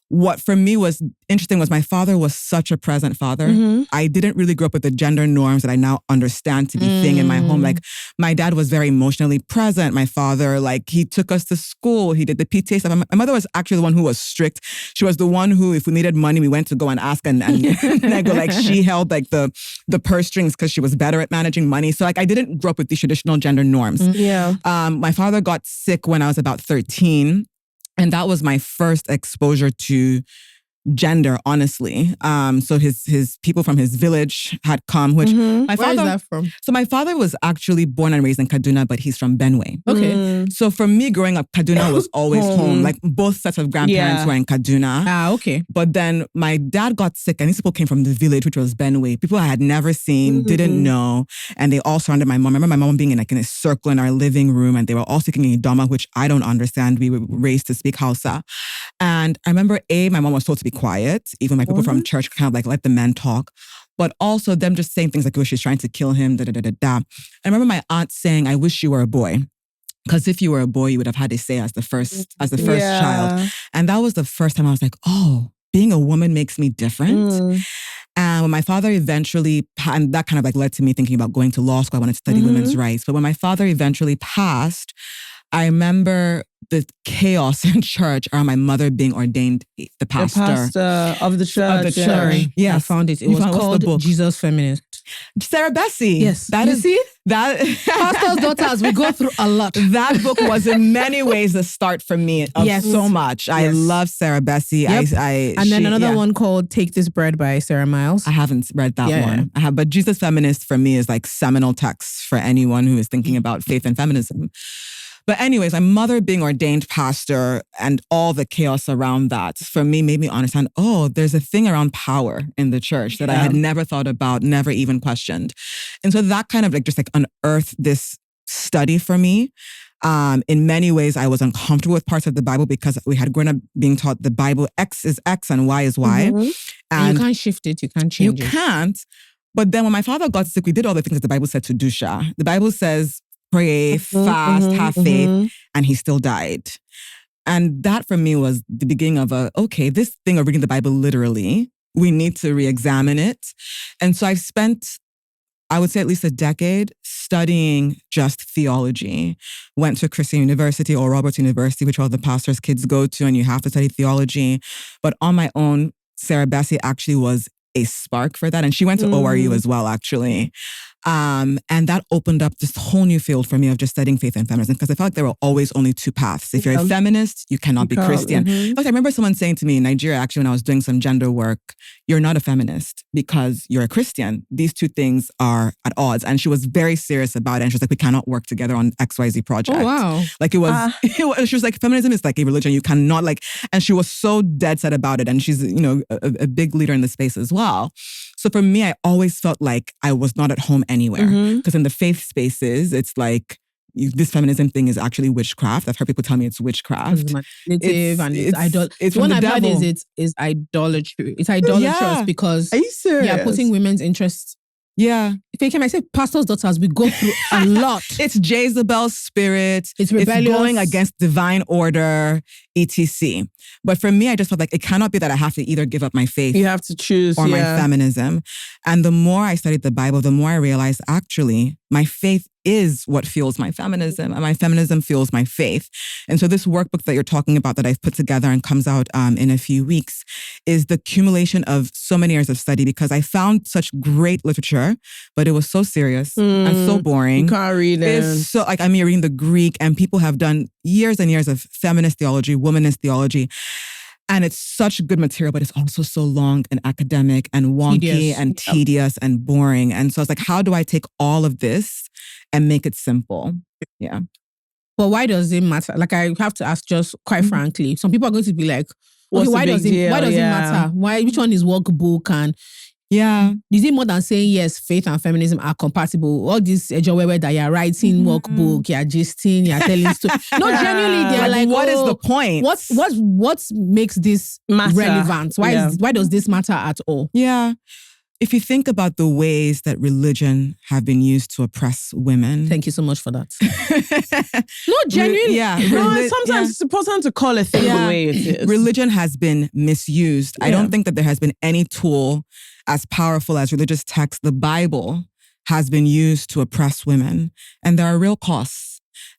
What for me was interesting was my father was such a present father. I didn't really grow up with the gender norms that I now understand to be thing in my home. Like my dad was very emotionally present. My father, like he took us to school. He did the PTA stuff. My mother was actually the one who was strict. She was the one who, if we needed money, we went to go and ask and I go like she held like the purse strings because she was better at managing money. So like I didn't grow up with these traditional gender norms. Yeah. My father got sick when I was about 13. And that was my first exposure to gender, honestly. So his people from his village had come, which my father... Where is that from? So my father was actually born and raised in Kaduna, but he's from Benue. Okay. So for me growing up, Kaduna was always home. Like both sets of grandparents were in Kaduna. Ah, okay. But then my dad got sick and these people came from the village, which was Benue. People I had never seen, didn't know. And they all surrounded my mom. I remember my mom being in a circle in our living room and they were all speaking Idoma, which I don't understand. We were raised to speak Hausa. And I remember my mom was told to be quiet. Even my people from church kind of like let the men talk. But also them just saying things like, oh, she's trying to kill him, da-da-da-da-da. I remember my aunt saying, I wish you were a boy. Because if you were a boy, you would have had a say as the first child. And that was the first time I was like, oh, being a woman makes me different. And when my father eventually, and that kind of like led to me thinking about going to law school. I wanted to study women's rights. But when my father eventually passed, I remember the chaos in church around my mother being ordained the pastor. The pastor of the church. Of the church. Yes. I found it. It was called Jesus Feminist. Sarah Bessie. Yes. That you is, see? That Pastor's daughters, we go through a lot. That book was in many ways the start for me of so much. I love Sarah Bessie. Yep. And then another one called Take This Bread by Sarah Miles. I haven't read that one. I have, but Jesus Feminist for me is like seminal text for anyone who is thinking about faith and feminism. But anyways, my mother being ordained pastor and all the chaos around that for me made me understand, there's a thing around power in the church that I had never thought about, never even questioned. And so that kind of like just like unearthed this study for me. In many ways, I was uncomfortable with parts of the Bible because we had grown up being taught the Bible, X is X and Y is Y. And you can't shift it, you can't change it. You can't. But then when my father got sick, we did all the things that the Bible said to do, Sha. The Bible says, pray, fast, have faith, and he still died. And that for me was the beginning of this thing of reading the Bible literally, we need to re-examine it. And so I've spent, I would say at least a decade studying just theology. Went to Christian University or Roberts University, which all the pastors' kids go to, and you have to study theology. But on my own, Sarah Bessie actually was a spark for that. And she went to ORU as well, actually. And that opened up this whole new field for me of just studying faith and feminism, because I felt like there were always only two paths. If you're a feminist, you cannot be Christian. In fact, I remember someone saying to me in Nigeria, actually, when I was doing some gender work, you're not a feminist because you're a Christian. These two things are at odds. And she was very serious about it. And she was like, we cannot work together on XYZ project. Oh, wow. Like it was, she was like, feminism is like a religion. You cannot and she was so dead set about it. And she's, a big leader in the space as well. So for me, I always felt like I was not at home anywhere. Because in the faith spaces, it's like, this feminism thing is actually witchcraft. I've heard people tell me it's witchcraft. It's manipulative and it's idol. It's one from the I've devil. heard is idolatry. It's idolatrous because are you serious? Yeah, putting women's interests. Yeah. If I can, I say pastor's daughters, we go through a lot. It's Jezebel's spirit. It's rebellious. It's going against divine order, etc. But for me, I just felt like it cannot be that I have to either give up my faith. You have to choose. Or my feminism. And the more I studied the Bible, the more I realized actually my faith is what fuels my feminism, and my feminism fuels my faith. And so this workbook that you're talking about that I've put together and comes out in a few weeks is the accumulation of so many years of study, because I found such great literature, but it was so serious and so boring. You can't read it. It's so I'm reading the Greek, and people have done years and years of feminist theology, womanist theology. And it's such good material, but it's also so long and academic and wonky and tedious and boring. And so I was like, how do I take all of this and make it simple? Yeah. But why does it matter? Like, I have to ask just quite frankly, some people are going to be like, okay, why does it matter? Which one is workbook? And is it more than saying yes, faith and feminism are compatible? All this Ejowewe that you're writing workbook, you're gisting, you're telling stories. No, genuinely, they're like, what is the point? What makes this relevant? Why does this matter at all? Yeah. If you think about the ways that religion have been used to oppress women. Thank you so much for that. No, genuinely. Sometimes it's important to call a thing the way it is. Religion has been misused. I don't think that there has been any tool as powerful as religious text. The Bible has been used to oppress women. And there are real costs.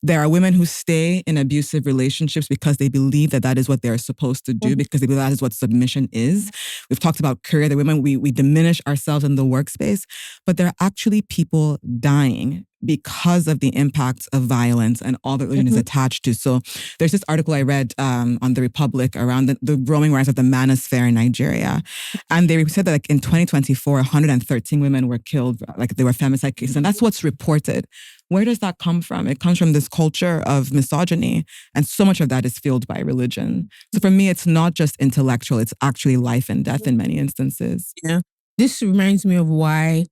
There are women who stay in abusive relationships because they believe that that is what they're supposed to do, because they believe that is what submission is. We've talked about career, the women, we diminish ourselves in the workspace, but there are actually people dying because of the impacts of violence and all that religion is attached to. So there's this article I read on The Republic around the growing rise of the manosphere in Nigeria. And they said that like in 2024, 113 women were killed, like they were femicide cases. And that's what's reported. Where does that come from? It comes from this culture of misogyny. And so much of that is fueled by religion. So for me, it's not just intellectual, it's actually life and death in many instances. Yeah. This reminds me of why,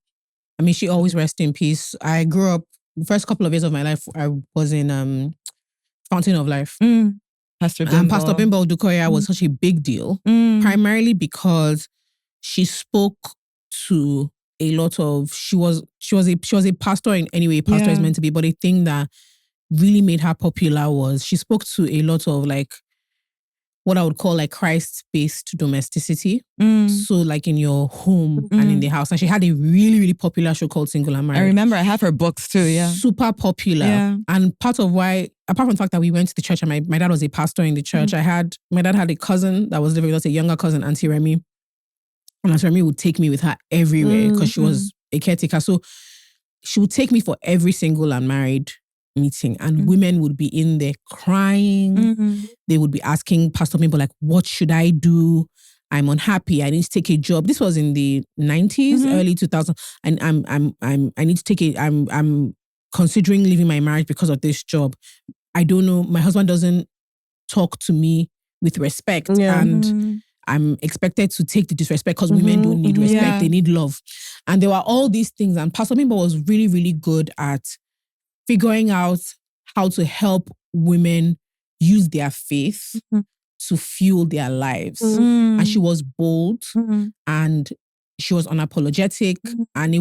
she always rest in peace. I grew up, the first couple of years of my life, I was in Fountain of Life. Pastor Bimbo Odukoya was such a big deal, primarily because she spoke to a lot of, she was a pastor in any way a pastor is meant to be, but a thing that really made her popular was she spoke to a lot of like what I would call like Christ-based domesticity. So like in your home and in the house. And she had a really, really popular show called Single and Married. I remember I have her books too, yeah. Super popular. Yeah. And part of why, apart from the fact that we went to the church and my dad was a pastor in the church, my dad had a cousin that was living with us, a younger cousin, Auntie Remy. And Auntie Remy would take me with her everywhere because she was a caretaker. So she would take me for every Single and Married meeting, and women would be in there crying. They would be asking Pastor Bimbo, like, what should I do? I'm unhappy. I need to take a job. This was in the 90s, early 2000s. And I need to take it. I'm considering leaving my marriage because of this job. I don't know. My husband doesn't talk to me with respect. Yeah. And I'm expected to take the disrespect because women don't need respect. They need love. And there were all these things. And Pastor Bimbo was really, really good at figuring out how to help women use their faith to fuel their lives. And she was bold and she was unapologetic. And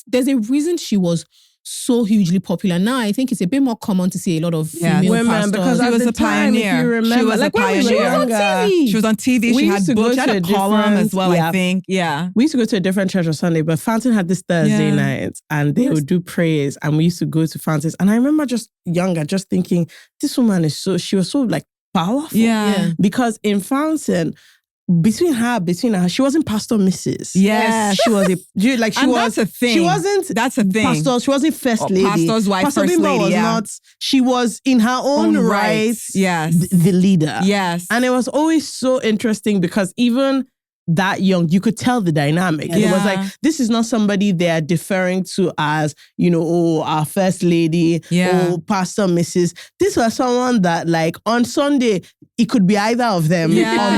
there's a reason she was so hugely popular. Now I think it's a bit more common to see a lot of female women pastors. because she was a pioneer. If you remember, she was a pioneer. She was on TV. She had books. She had a column as well, I think. Yeah. We used to go to a different church on Sunday, but Fountain had this Thursday night and they would do prayers and we used to go to Fountains. And I remember just younger, just thinking, this woman she was so like powerful. Yeah. Because in Fountain, between her, she wasn't Pastor Mrs. Yes. She was that's a thing. She wasn't that's a thing. Pastor, she wasn't first lady. Pastor's wife, Pastor first Bimbo lady, was not, she was in her own right. Yes. The leader. Yes. And it was always so interesting because even that young, you could tell the dynamic. Yeah. It was like, this is not somebody they're deferring to as, our first lady, Pastor Mrs. This was someone that like on Sunday, it could be either of them on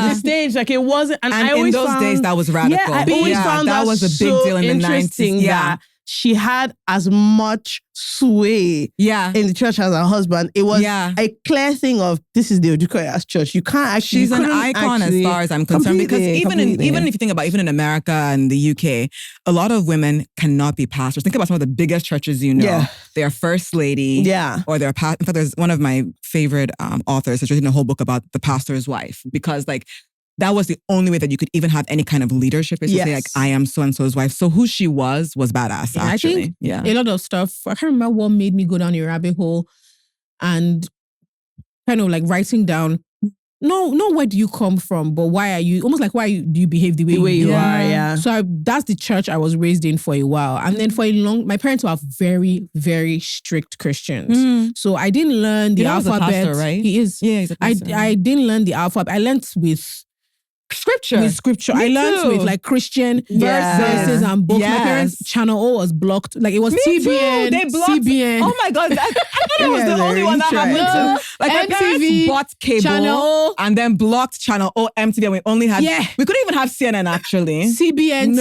the stage. Like it wasn't, and I always in those days that was radical. Yeah, I always found that was a big deal in the 90s. Yeah. She had as much sway in the church as her husband. It was a clear thing of, this is the Odukoya's church. You can't actually... She's an icon as far as I'm concerned. Because even if you think about, even in America and the UK, a lot of women cannot be pastors. Think about some of the biggest churches you know. Yeah. They're first lady. Yeah. Or they're... In fact, there's one of my favorite authors has written a whole book about the pastor's wife. Because like, that was the only way that you could even have any kind of leadership is to say like, I am so-and-so's wife. So who she was badass, actually. I think a lot of stuff, I can't remember what made me go down a rabbit hole and kind of like writing down, no, where do you come from, but why are you, almost like why do you behave the way you are. Yeah. So that's the church I was raised in for a while. And then for a long, my parents were very, very strict Christians. So I didn't learn the alphabet. Pastor, right? He is. Yeah, he's a pastor. I didn't learn the alphabet. I learned with scripture. I learned with like Christian verses and books. My parents' channel O was blocked. Like it was TBN, too. They blocked, CBN. Oh my God. I thought I was the only one that happened to. Like my parents bought cable channel and then blocked channel O, MTV, and we only had, we couldn't even have CNN actually. TBN.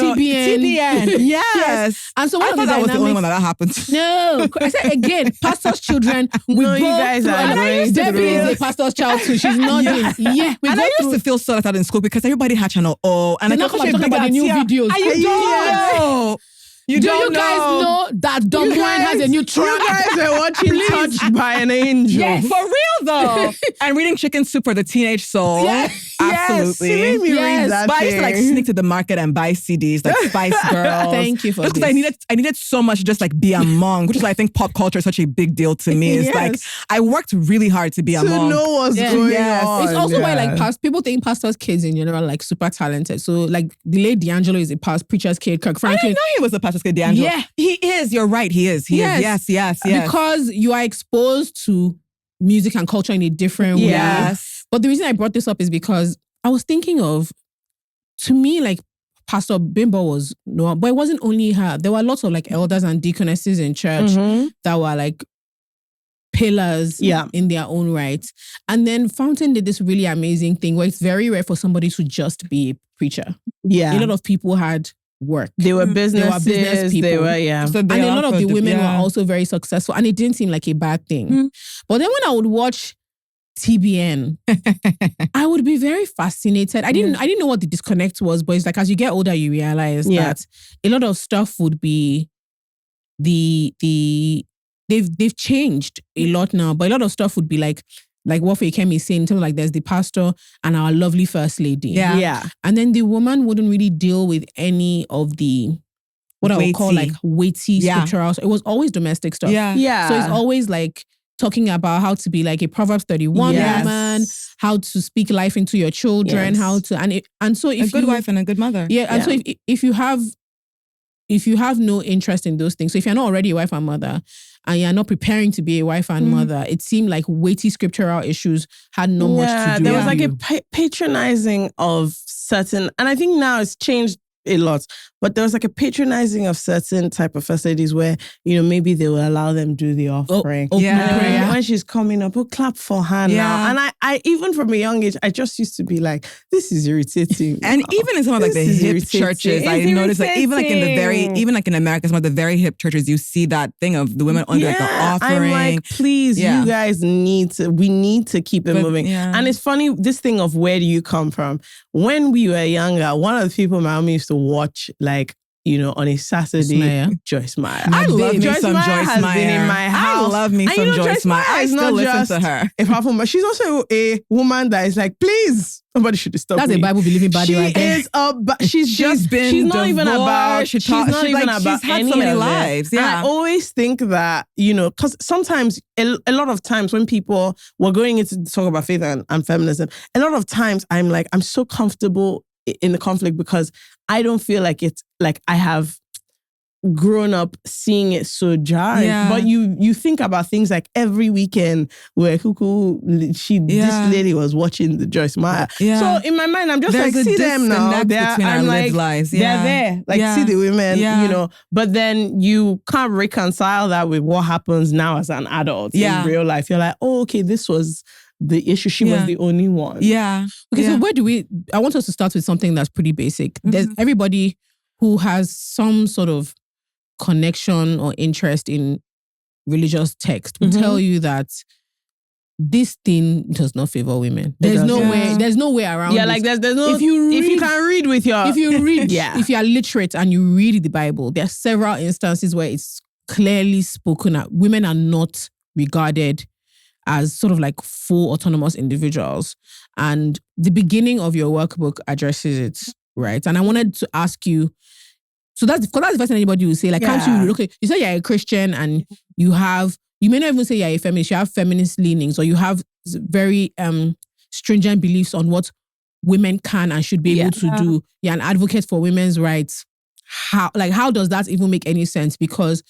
Yes. And so I thought that was the only one that happened to. No. I said again, pastor's children, we go you guys through, are and Debbie is a pastor's child too. She's not and I used to feel so like that in school because everybody had channel O, and I thought talking about the new videos. And you don't know. Do you guys know that Dom Wine has a new track? You guys are watching Touched by an Angel. Yes. For real though. And reading Chicken Soup for the Teenage Soul. Yes. Absolutely. Yes. You made me read that. But I used to like sneak to the market and buy CDs like Spice Girls. Thank you for just this. Because I needed so much to just like be a monk, which is why I think pop culture is such a big deal to me. It's like I worked really hard to be a monk. To know what's going on. It's also why like people think pastors' kids in general are like super talented. So like the late D'Angelo is a preacher's kid. Kirk Franklin. I didn't know he was a pastor's kid, D'Angelo. Yeah. He is. You're right. He is. Yes. Because you are exposed to music and culture in a different way. Yes. But the reason I brought this up is because I was thinking of, to me, like Pastor Bimbo was no, but it wasn't only her. There were lots of like elders and deaconesses in church that were like pillars in their own right. And then Fountain did this really amazing thing where it's very rare for somebody to just be a preacher. Yeah. A lot of people had work. They were business people. They were, So and a lot of the women were also very successful, and it didn't seem like a bad thing. But then when I would watch TBN, I would be very fascinated. I didn't know what the disconnect was, but it's like as you get older, you realize that a lot of stuff would be they've changed a lot now, but a lot of stuff would be like like what Fekemi is saying, in terms of like there's the pastor and our lovely first lady. Yeah. And then the woman wouldn't really deal with any of the, what I would call like weighty scriptural. It was always domestic stuff. Yeah. So it's always like talking about how to be like a Proverbs 31 woman, how to speak life into your children, how to, and so if a good wife and a good mother. Yeah. And so if you have no interest in those things, so if you're not already a wife and mother and you're not preparing to be a wife and mother, it seemed like weighty scriptural issues had not much to do there with was like you. a patronizing of certain, and I think now it's changed a lot, but there was like a patronizing of certain type of first ladies where, maybe they will allow them do the offering. And when she's coming up, clap for her now. And I even from a young age, I just used to be like, this is irritating. And even in some of like the hip churches, I noticed like even like in America, some of the very hip churches, you see that thing of the women under like the offering. I'm like, please, you guys we need to keep it moving. And it's funny, this thing of where do you come from? When we were younger, one of the people my mom used to watch, like, on a Saturday, Joyce Meyer. I love me some Joyce Meyer. Been in my house. I love me some Joyce Meyer. I still listen to her. If but she's also a woman that is like, please, somebody should stop That's me. a Bible believing body right there. She's not even about. She's had so many lives. Yeah, and I always think that because sometimes a lot of times when people were going into talk about faith and feminism, a lot of times I'm like, I'm so comfortable in the conflict because I don't feel like it's like I have grown up seeing it so jarring. But you think about things like every weekend where this lady was watching the Joyce Meyer. So in my mind, I'm just There's like, see them now. I'm like, lives. They're there. Like, see the women, But then you can't reconcile that with what happens now as an adult in real life. You're like, oh, okay, this was the issue. She was the only one. Okay, so where I want us to start with something that's pretty basic. There's everybody who has some sort of connection or interest in religious text will tell you that this thing does not favor women. There's no way around it. Like there's no, if you can read with your... If you read, if you are literate and you read the Bible, there are several instances where it's clearly spoken at. Women are not regarded as sort of like full autonomous individuals. And the beginning of your workbook addresses it, right? And I wanted to ask you, so that's the first thing anybody will say, like, can't you, okay, you say you're a Christian and you may not even say you're a feminist, you have feminist leanings or you have very stringent beliefs on what women can and should be able to do. You're an advocate for women's rights. How does that even make any sense? Because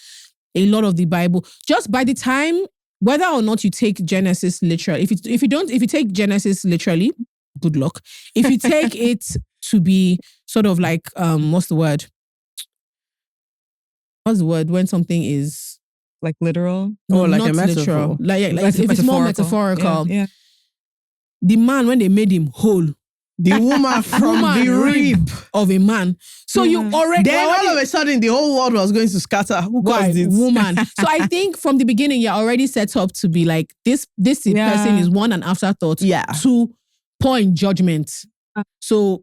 a lot of the Bible, just by the time, whether or not you take Genesis literally, if you take Genesis literally, good luck. If you take it to be sort of like, what's the word when something is like literal? No, like not a metaphor. Literal. Like if it's more metaphorical. Yeah. The man, when they made him whole, the woman from the rib of a man. So you already... Then all of a sudden, the whole world was going to scatter. Who caused it? Woman. So I think from the beginning, you're already set up to be like, this person is one, an afterthought. Two, pour in judgment. So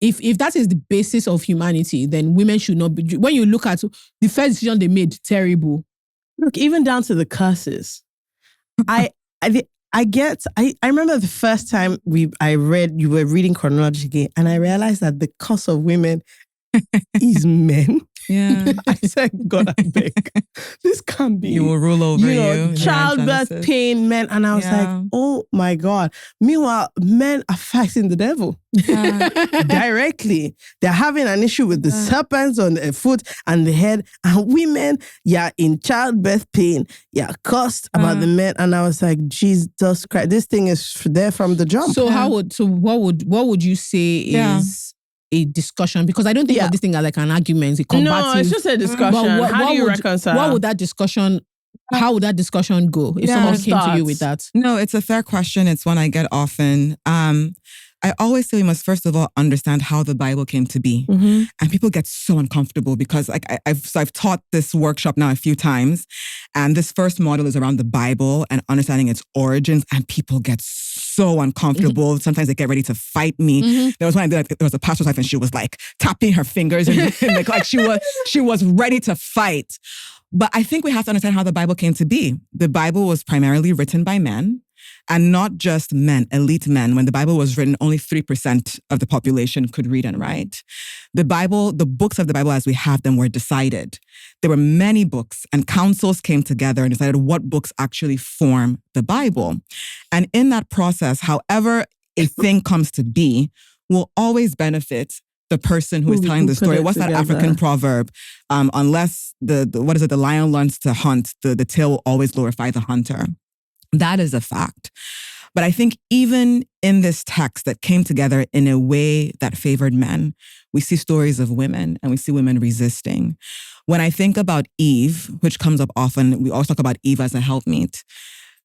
if that is the basis of humanity, then women should not be... When you look at the first decision they made, terrible. Look, even down to the curses. I remember the first time you were reading chronologically, and I realized that the curse of women is men. Yeah. I said, God, I beg. This can't be. You will rule over you. Childbirth pain, men. And I was like, oh my God. Meanwhile, men are fighting the devil. Directly. They're having an issue with the serpents on the foot and the head. And women, in childbirth pain. Cursed about the men. And I was like, Jesus Christ, this thing is there from the jump. So what would you say is a discussion? Because I don't think of this thing as like an argument, a combative. No, it's just a discussion. How do you reconcile? What would that discussion? How would that discussion go if someone came to you with that? No, it's a fair question. It's one I get often. I always say we must first of all understand how the Bible came to be. And people get so uncomfortable because like I've taught this workshop now a few times, and this first model is around the Bible and understanding its origins, and people get so uncomfortable. Sometimes they get ready to fight me. There was one I did, there was a pastor's wife and she was like tapping her fingers and like she was ready to fight. But I think we have to understand how the Bible came to be. The Bible was primarily written by men. And not just men, elite men. When the Bible was written, only 3% of the population could read and write. The books of the Bible as we have them were decided. There were many books, and councils came together and decided what books actually form the Bible. And in that process, however a thing comes to be, will always benefit the person who is telling the story. What's that African proverb? Unless the lion learns to hunt, the tail will always glorify the hunter. That is a fact. But I think even in this text that came together in a way that favored men, we see stories of women and we see women resisting. When I think about Eve, which comes up often, we always talk about Eve as a helpmeet.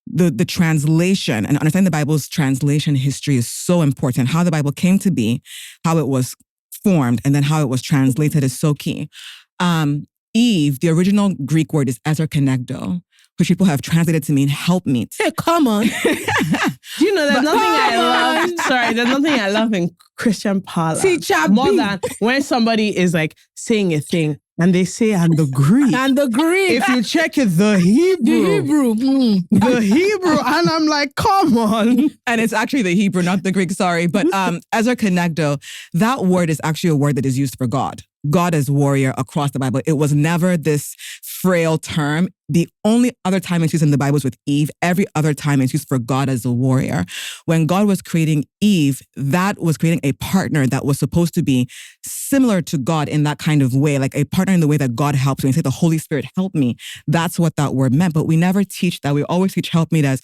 The translation and understanding the Bible's translation history is so important. How the Bible came to be, how it was formed, and then how it was translated is so key. Eve, the original Greek word is ezer-kenegdo, which people have translated to mean helpmeet. Hey, come on. Do you know there's nothing I love? Sorry, there's nothing I love in Christian parlance more than when somebody is like saying a thing and they say and the Greek. And the Greek. If you check it, the Hebrew. The Hebrew. And I'm like, come on. And it's actually the Hebrew, not the Greek, sorry. But ezer-kenegdo, that word is actually a word that is used for God. God as warrior across the Bible. It was never this frail term. The only other time it's used in the Bible is with Eve. Every other time it's used for God as a warrior. When God was creating Eve, that was creating a partner that was supposed to be similar to God in that kind of way, like a partner in the way that God helps. When you say the Holy Spirit help me, that's what that word meant. But we never teach that. We always teach help me as,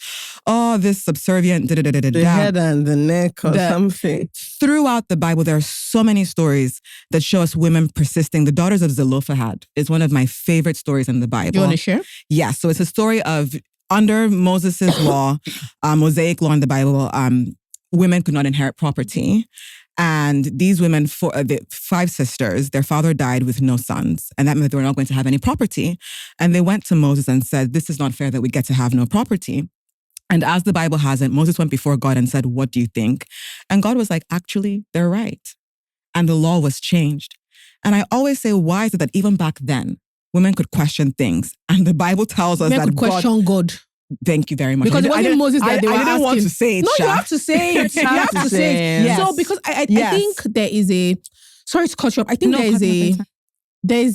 this subservient, the head and the neck or something. Throughout the Bible, there are so many stories that show us women persisting. The daughters of Zelophehad is one of my favorite stories in the Bible. You want to share? Yes. So it's a story of under Moses' law, Mosaic law in the Bible, women could not inherit property. And these women, the 5 sisters, their father died with no sons. And that meant they were not going to have any property. And they went to Moses and said, this is not fair that we get to have no property. And as the Bible has it, Moses went before God and said, what do you think? And God was like, actually, they're right. And the law was changed. And I always say, why is it that even back then, women could question things? And the Bible tells us women that could question God. Thank you very much. Because it wasn't Moses that they were asking. I didn't want to say it. No, you have to say it. You have to say it. Yes. So because I think there is a, sorry to cut you up. I think there's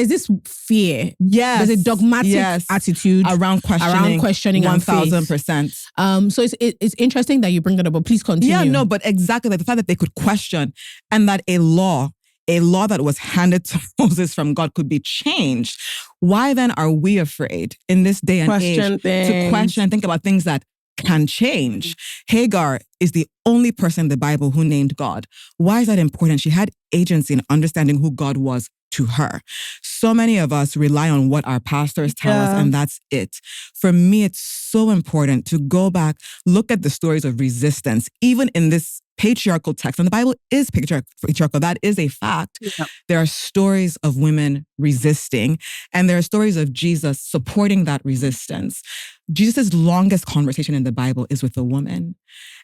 this fear. Yes. There's a dogmatic attitude around questioning 1000%. So it's interesting that you bring that up, but please continue. Yeah, no, but exactly like the fact that they could question and that a law that was handed to Moses from God could be changed. Why then are we afraid in this day and age to question and think about things that can change? Hagar is the only person in the Bible who named God. Why is that important? She had agency in understanding who God was to her. So many of us rely on what our pastors tell us, and that's it. For me, it's so important to go back, look at the stories of resistance, even in this patriarchal text. And the Bible is patriarchal. That is a fact. Yeah. There are stories of women resisting, and there are stories of Jesus supporting that resistance. Jesus' longest conversation in the Bible is with a woman.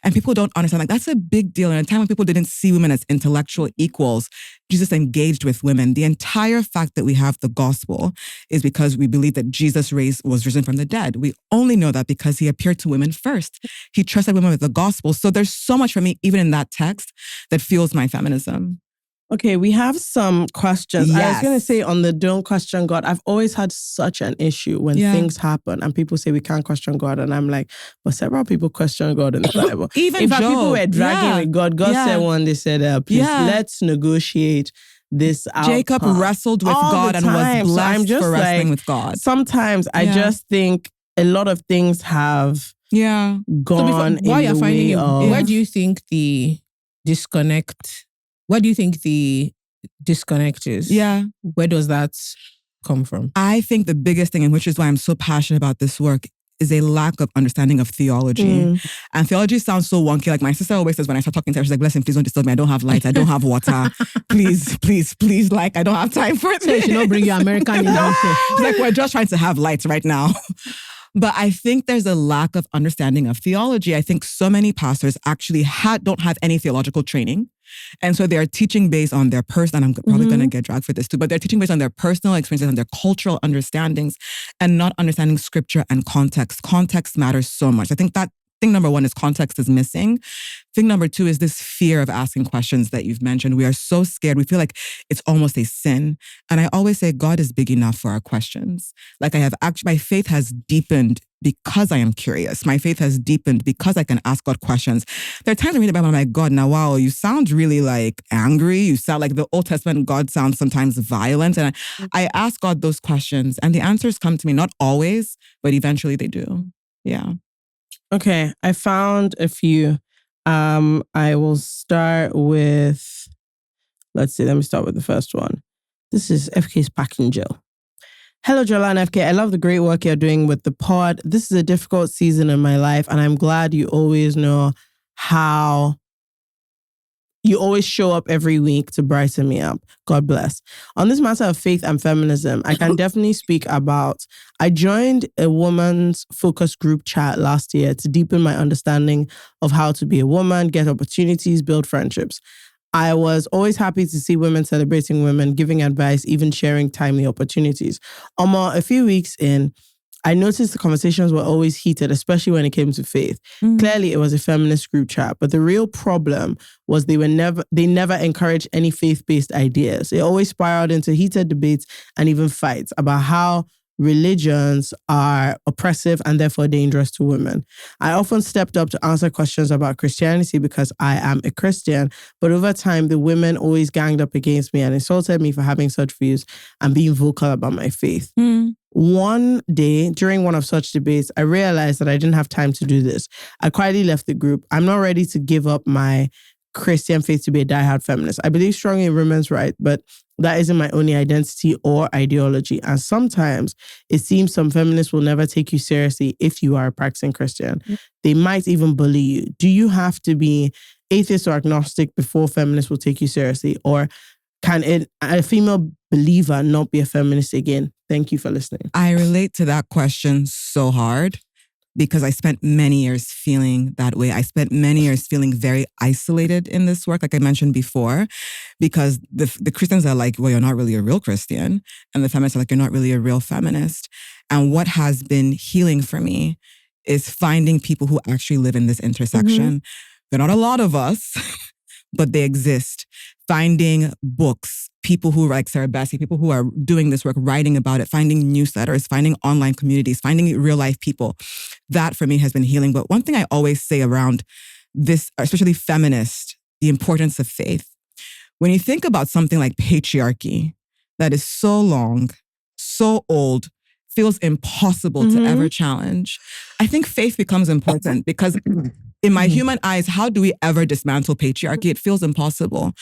And people don't understand, like, that's a big deal. In a time when people didn't see women as intellectual equals, Jesus engaged with women. The entire fact that we have the gospel is because we believe that Jesus was risen from the dead. We only know that because he appeared to women first. He trusted women with the gospel. So there's so much for me, even in that text, that fuels my feminism. Okay, we have some questions. Yes. I was going to say on the don't question God, I've always had such an issue when things happen and people say we can't question God. And I'm like, but several people question God in the Bible. Even in fact, Job. People were dragging with God. God said one, they said, please, let's negotiate this outcome. Jacob wrestled with God and was blessed for wrestling with God. Sometimes I just think a lot of things have gone while you're in the finding way of... Where do you think the disconnect... Where do you think the disconnect is? Yeah. Where does that come from? I think the biggest thing, and which is why I'm so passionate about this work, is a lack of understanding of theology. And theology sounds so wonky. Like my sister always says when I start talking to her, she's like, bless him, please don't disturb me. I don't have lights. I don't have water. Please, like, I don't have time for it. So you don't bring your American in. She's like, we're just trying to have lights right now. But I think there's a lack of understanding of theology. I think so many pastors actually don't have any theological training. And so they're teaching based on their personal, and I'm probably going to get dragged for this too, but they're teaching based on their personal experiences and their cultural understandings and not understanding scripture and context. Context matters so much. I think that thing number one is context is missing. Thing number two is this fear of asking questions that you've mentioned. We are so scared. We feel like it's almost a sin. And I always say God is big enough for our questions. Like my faith has deepened because I am curious. My faith has deepened because I can ask God questions. There are times I read the Bible and I'm like, God, now, wow, you sound really like angry. You sound like the Old Testament God sounds sometimes violent. And I ask God those questions and the answers come to me, not always, but eventually they do. Yeah. Okay, I found a few. I will start with, let me start with the first one. This is FK's packing gel. Hello, Jola and FK. I love the great work you're doing with the pod. This is a difficult season in my life, and I'm glad you always know how you always show up every week to brighten me up. God bless. On this matter of faith and feminism, I can definitely speak about, I joined a woman's focus group chat last year to deepen my understanding of how to be a woman, get opportunities, build friendships. I was always happy to see women celebrating women, giving advice, even sharing timely opportunities. A few weeks in, I noticed the conversations were always heated, especially when it came to faith. Clearly, it was a feminist group chat, but the real problem was they never encouraged any faith-based ideas. It always spiraled into heated debates and even fights about how religions are oppressive and therefore dangerous to women. I often stepped up to answer questions about Christianity because I am a Christian, but over time, the women always ganged up against me and insulted me for having such views and being vocal about my faith. One day, during one of such debates, I realized that I didn't have time to do this. I quietly left the group. I'm not ready to give up my Christian faith to be a diehard feminist. I believe strongly in women's rights, but that isn't my only identity or ideology. And sometimes it seems some feminists will never take you seriously if you are a practicing Christian. They might even bully you. Do you have to be atheist or agnostic before feminists will take you seriously? Or can a female believer not be a feminist again? Thank you for listening. I relate to that question so hard because I spent many years feeling that way. I spent many years feeling very isolated in this work, like I mentioned before, because the Christians are like, well, you're not really a real Christian. And the feminists are like, you're not really a real feminist. And what has been healing for me is finding people who actually live in this intersection. There are not a lot of us, but they exist. Finding books, people who are like Sarah Bessie, people who are doing this work, writing about it, finding newsletters, finding online communities, finding real life people. That for me has been healing. But one thing I always say around this, especially feminist, the importance of faith. When you think about something like patriarchy, that is so long, so old, feels impossible to ever challenge, I think faith becomes important because in my human eyes, how do we ever dismantle patriarchy? It feels impossible.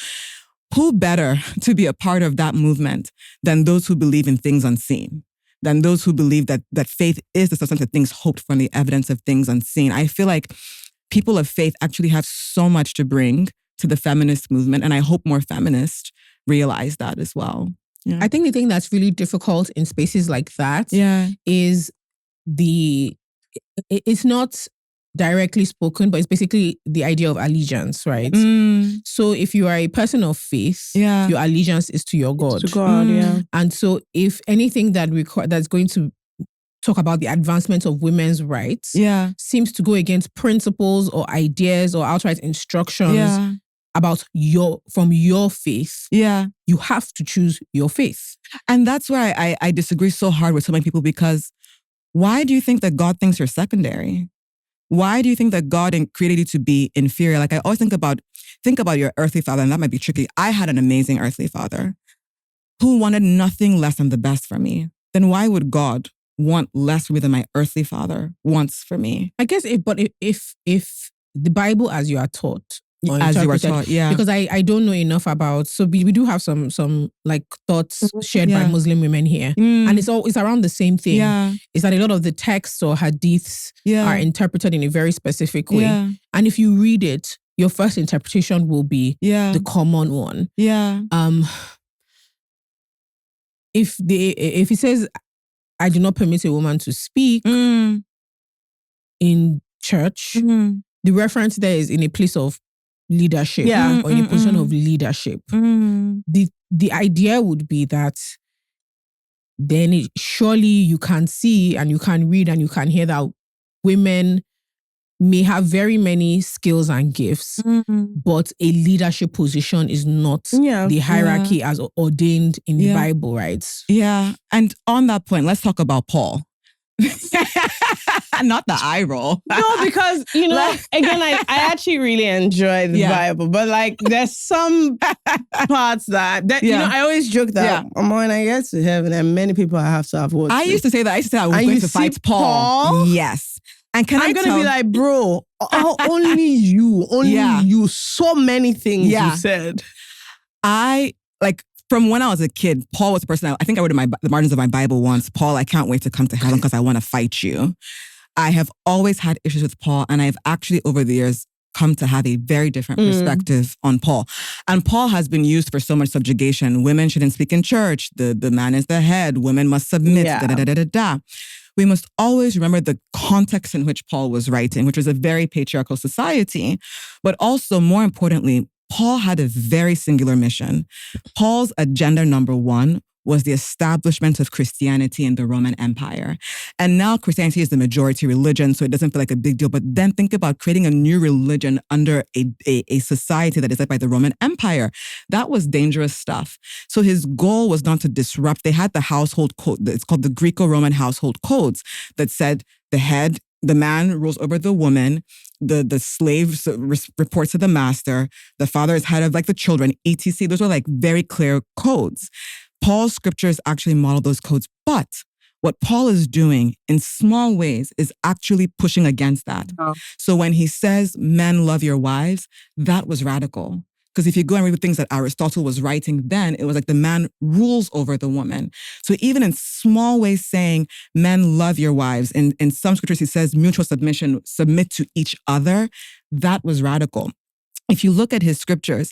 Who better to be a part of that movement than those who believe in things unseen, than those who believe that faith is the substance of things hoped for and the evidence of things unseen? I feel like people of faith actually have so much to bring to the feminist movement, and I hope more feminists realize that as well. Yeah. I think the thing that's really difficult in spaces like that is it's not directly spoken, but it's basically the idea of allegiance, right? So if you are a person of faith, your allegiance is to your God. To God, yeah. And so if anything that's going to talk about the advancement of women's rights seems to go against principles or ideas or outright instructions about from your faith, you have to choose your faith. And that's where I disagree so hard with so many people, because why do you think that God thinks you're secondary? Why do you think that God created you to be inferior? Like I always think about your earthly father, and that might be tricky. I had an amazing earthly father who wanted nothing less than the best for me. Then why would God want less for me than my earthly father wants for me? I guess if the Bible as you are taught, as you are taught, because I don't know enough about, so we do have some like thoughts shared by Muslim women here, and it's around the same thing. Is that a lot of the texts or hadiths are interpreted in a very specific way, and if you read it, your first interpretation will be the common one. If it says I do not permit a woman to speak in church. The reference there is in a place of leadership or in a position of leadership. The idea would be that then surely you can see and you can read and you can hear that women may have very many skills and gifts, but a leadership position is not the hierarchy as ordained in the Bible, right? Yeah. And on that point, let's talk about Paul. Not the eye roll. No, because, again, I actually really enjoy the Bible, but like there's some parts that I always joke that when I get to heaven, and many people I have to have watched. I used to say I was going to fight Paul. Yes. And I'm going to be like, bro, only you, so many things you said. From when I was a kid, Paul was the person, I think I wrote in the margins of my Bible once, Paul, I can't wait to come to heaven because I want to fight you. I have always had issues with Paul, and I've actually over the years come to have a very different perspective on Paul. And Paul has been used for so much subjugation. Women shouldn't speak in church. The man is the head. Women must submit. We must always remember the context in which Paul was writing, which was a very patriarchal society. But also, more importantly, Paul had a very singular mission. Paul's agenda number one was the establishment of Christianity in the Roman Empire. And now Christianity is the majority religion, so it doesn't feel like a big deal. But then think about creating a new religion under a society that is led by the Roman Empire. That was dangerous stuff. So his goal was not to disrupt. They had the household code. It's called the Greco-Roman household codes that said the man rules over the woman, the slave reports to the master, the father is head of like the children, etc. Those were like very clear codes. Paul's scriptures actually model those codes, but what Paul is doing in small ways is actually pushing against that. Oh. So when he says, men love your wives, that was radical. Because if you go and read the things that Aristotle was writing then, it was like the man rules over the woman. So even in small ways saying, men love your wives, in some scriptures he says mutual submission, submit to each other, that was radical. If you look at his scriptures,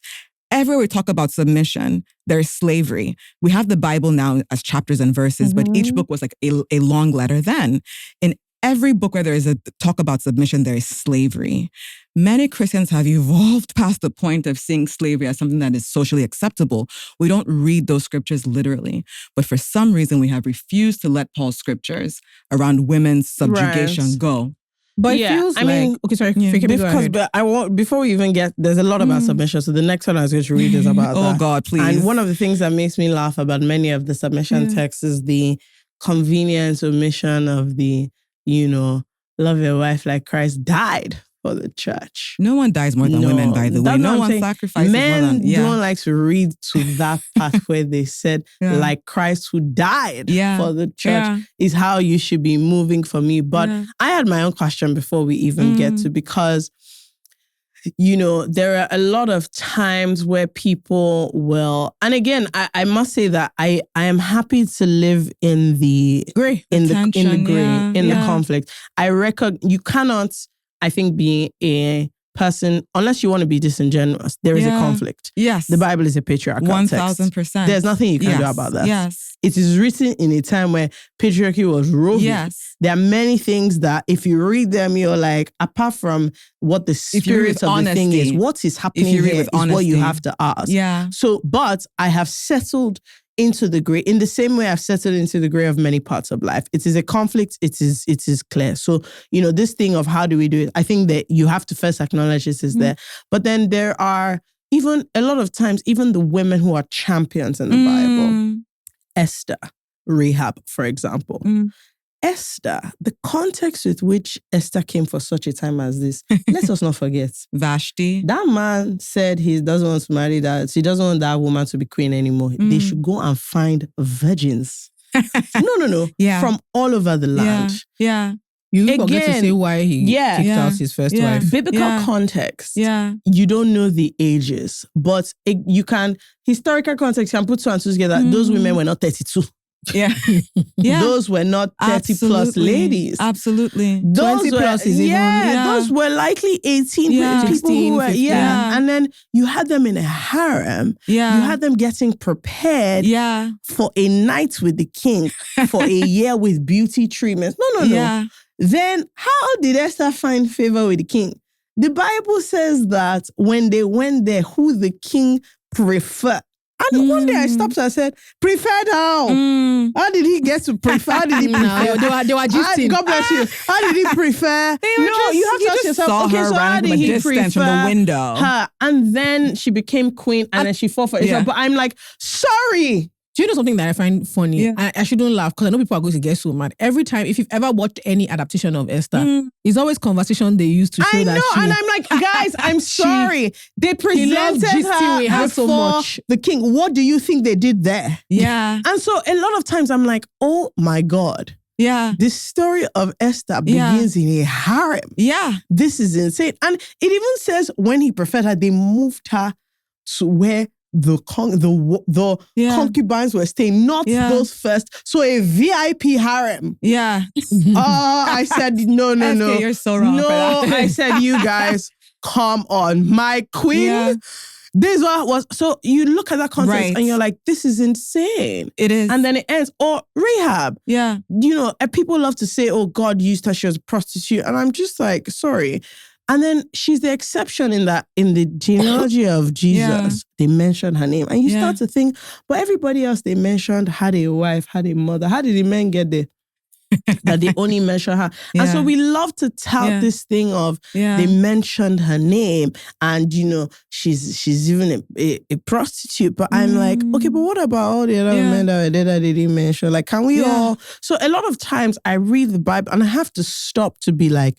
everywhere we talk about submission, there's slavery. We have the Bible now as chapters and verses, but each book was like a long letter then. In every book where there is a talk about submission, there is slavery. Many Christians have evolved past the point of seeing slavery as something that is socially acceptable. We don't read those scriptures literally, but for some reason we have refused to let Paul's scriptures around women's subjugation go. But it feels okay, sorry, because but I want before we even get there's a lot about submission. So the next one I was going to read is about that. Oh God, please. And one of the things that makes me laugh about many of the submission texts is the convenient omission of the, love your wife like Christ died for the church. No one dies more than women, by the way. No one sacrifices more than... Men don't like to read to that part where they said, like Christ who died for the church is how you should be moving for me. But I had my own question before we even get to, because, there are a lot of times where people will, and again, I must say that I am happy to live in the gray, in the conflict. I reckon you cannot, I think, being a person, unless you want to be disingenuous, there is a conflict. Yes. The Bible is a patriarchal 1000%. There's nothing you can do about that. Yes. It is written in a time where patriarchy was roving. Yes. There are many things that if you read them, you're like, apart from what the spirit of the thing is, what is happening here is what you have to ask. Yeah. So, but I have settled into the gray in the same way I've settled into the gray of many parts of life. It is a conflict. It is clear. So, this thing of how do we do it? I think that you have to first acknowledge this is there. But then there are even a lot of times, even the women who are champions in the Bible, Esther, Rahab, for example. Esther, the context with which Esther came for such a time as this, let us not forget. Vashti. That man said he doesn't want to marry that. He doesn't want that woman to be queen anymore. They should go and find virgins. No. Yeah. From all over the land. Yeah. You forget to say why he kicked out his first wife. Biblical context. Yeah. You don't know the ages, but you can, historical context, you can put two and two together. Those women were not 32. Yeah. Yeah. Those were not 30 plus ladies. Absolutely. Those 20 were, plus is even. those were likely 18 Yeah. people 16, who were, 15. And then you had them in a harem. Yeah. You had them getting prepared for a night with the king, for a year with beauty treatments. No. Yeah. Then how did Esther find favor with the king? The Bible says that when they went there, who the king preferred. And one day I stopped and I said, preferred how? How did he get to prefer? How did he prefer? No, they were gisting. God bless you. How did he prefer? You have to ask yourself, okay, so how did he prefer from the window? her? And then she became queen and then she fought for Israel. But I'm like, sorry. Do you know something that I find funny? Yeah. I shouldn't laugh because I know people are going to get so mad. Every time, if you've ever watched any adaptation of Esther, it's always conversation they use to show I that know, she... and I'm like, guys, I'm sorry. They presented gisting with her so before much. the king. What do you think they did there? Yeah. And so a lot of times I'm like, oh my God. Yeah. The story of Esther begins in a harem. Yeah. This is insane. And it even says when he preferred her, they moved her to where the concubines were staying, not those first. So a VIP harem. Yeah. I said, no. FK, you're so wrong for that. I said, you guys, come on. My queen. Yeah. This was, so you look at that context Right. and you're like, this is insane. It is. And then it ends, or Rahab. Yeah. You know, people love to say, oh, God used her, she was a prostitute. And I'm just like, sorry. And then she's the exception in the genealogy of Jesus, they mentioned her name. And you start to think, but everybody else they mentioned had a wife, had a mother. How did the men get there? That they only mention her. And so we love to tout this thing of they mentioned her name and, you know, she's even a prostitute. But I'm like, okay, but what about all the other men that were there that they didn't mention? Like, can we all? So a lot of times I read the Bible and I have to stop to be like,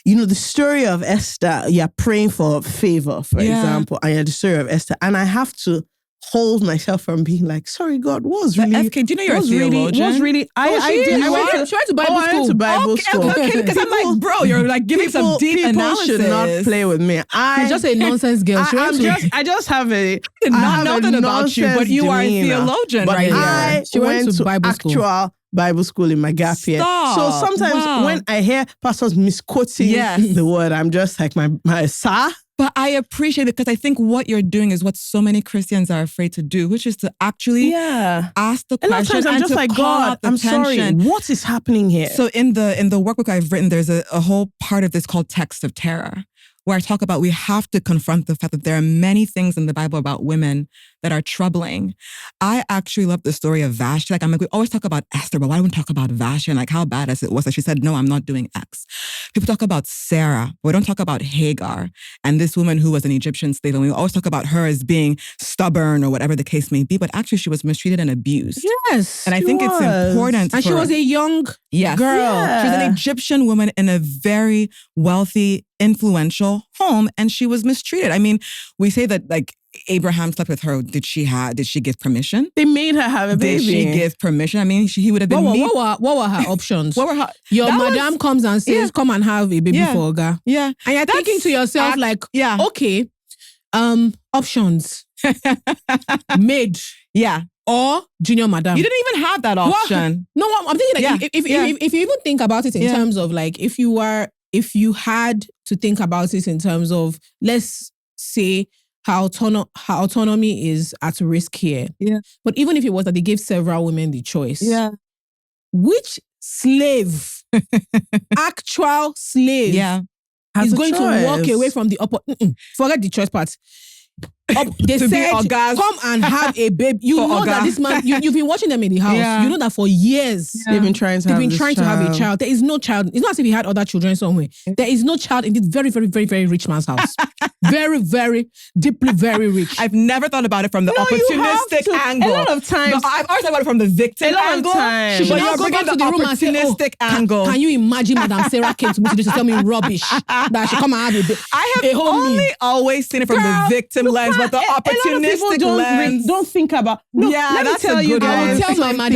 you know, the story of Esther, you're praying for favor, for example, and you're the story of Esther. And I have to hold myself from being like, sorry, God, was really... FK, do you know you're a theologian? Was really... I did. She went to Bible school. I went to Bible school. Okay, because I'm like, bro, you're like giving some deep analysis. People should not play with me. She's just a nonsense girl. I just have a... Not nothing about you, but you are a theologian right here. She went to Bible school. Actual Bible school in my gap year. So sometimes when I hear pastors misquoting the word, I'm just like, my sir. But I appreciate it because I think what you're doing is what so many Christians are afraid to do, which is to actually ask the question. A lot of times I'm just like, God, I'm sorry. What is happening here? So in the workbook I've written, there's a whole part of this called Text of Terror, where I talk about we have to confront the fact that there are many things in the Bible about women that are troubling. I actually love the story of Vashti. Like, I'm like, we always talk about Esther, but why don't we talk about Vashti and like how badass it was that she said, no, I'm not doing X. People talk about Sarah, but we don't talk about Hagar and this woman who was an Egyptian slave. And we always talk about her as being stubborn or whatever the case may be, but actually she was mistreated and abused. Yes. And I think it's important. And she was a young girl. Yeah. She was an Egyptian woman in a very wealthy, influential home, and she was mistreated. I mean, we say that like Abraham slept with her. Did she give permission? They made her have a baby. Did she give permission? I mean, he would have been. What were her options? What were her? Your madam comes and says, "Come and have a baby for Oga." Yeah, and you're thinking to yourself, okay, options, maid, or junior madam. You didn't even have that option. No, I'm thinking like if you even think about it in terms of like if you had to think about it in terms of, let's say, how autonomy is at risk here. Yeah. But even if it was that they gave several women the choice. Yeah. Which slave, actual slave, is going to walk away from the forget the choice part. They said, come and have a baby. You know that this man, you've been watching them in the house. You know that for years they've been trying to have a child. There is no child. It's not as if he had other children somewhere. There is no child in this very, very, very, very rich man's house. Very, very, deeply, very rich. I've never thought about it from the opportunistic angle. A lot of times. I've always thought about it from the victim angle. She should not go back to the room and say, angle. Can you imagine Madam Sarah came to me today to tell me rubbish that she come and have a baby? I have only always seen it from the victim lens, but the opportunistic lens. Don't think about. Look, let me tell you guys. I will tell my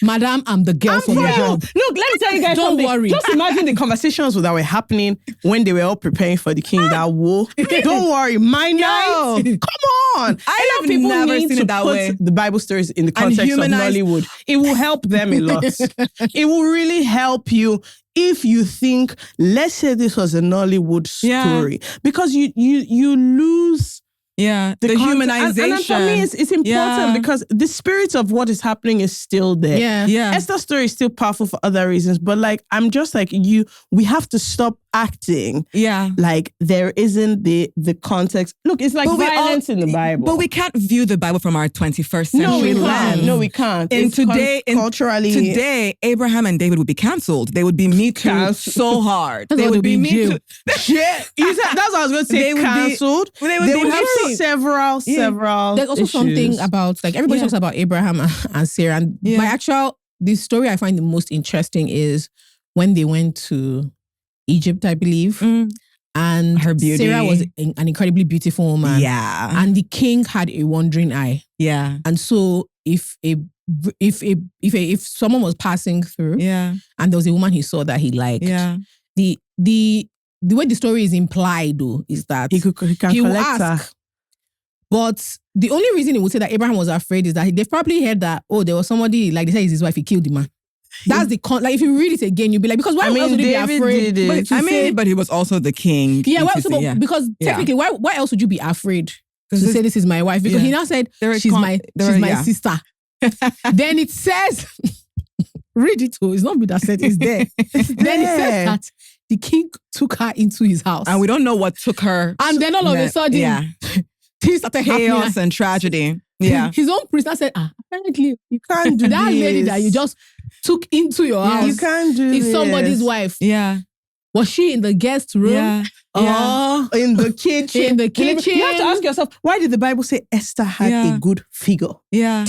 madam, I'm the girl for the job. Look, let me tell you guys. Don't worry. Just imagine the conversations that were happening when they were all preparing for the king. That woe. Don't worry. My night. Come on. I have never seen it that way. The Bible stories in the context of Nollywood. It will help them a lot. It will really help you if you think, let's say this was a Nollywood story. Because you lose... the humanization. And for me, it's important because the spirit of what is happening is still there. Esther's story is still powerful for other reasons, but like, I'm just like we have to stop acting like there isn't the context. Look, it's like violence in the Bible. But we can't view the Bible from our 21st century lens. No, we can't. And today, Abraham and David would be cancelled. They would be Me Too so hard. They would be Me Too. That's what I was going to say. Cancelled. They would be several. There's also something about, like, everybody talks about Abraham and Sarah. And the story I find the most interesting is when they went to Egypt, I believe. And her beauty. Sarah was an incredibly beautiful woman. Yeah. And the king had a wandering eye. Yeah. And so if someone was passing through and there was a woman he saw that he liked, the way the story is implied though is that he will ask. But the only reason he would say that Abraham was afraid is that they've probably heard that, there was somebody, like they said, it's his wife, he killed the man. That's like, if you read it again, you'll be like, because why else would he be afraid? But he was also the king. Yeah, because technically, why else would you be afraid to say this is my wife? Because he now said, she's my sister. Then it says, read it too, it's not me that said it's there. Then it says that the king took her into his house. And we don't know what took her. And then all of a sudden, things started chaos and tragedy. Yeah. His own priest said, apparently, you can't do that this. lady that you just took into your house. You can't do this. It's somebody's wife. Yeah. Was she in the guest room? Yeah. In the kitchen. In the kitchen. You have to ask yourself, why did the Bible say Esther had a good figure? Yeah.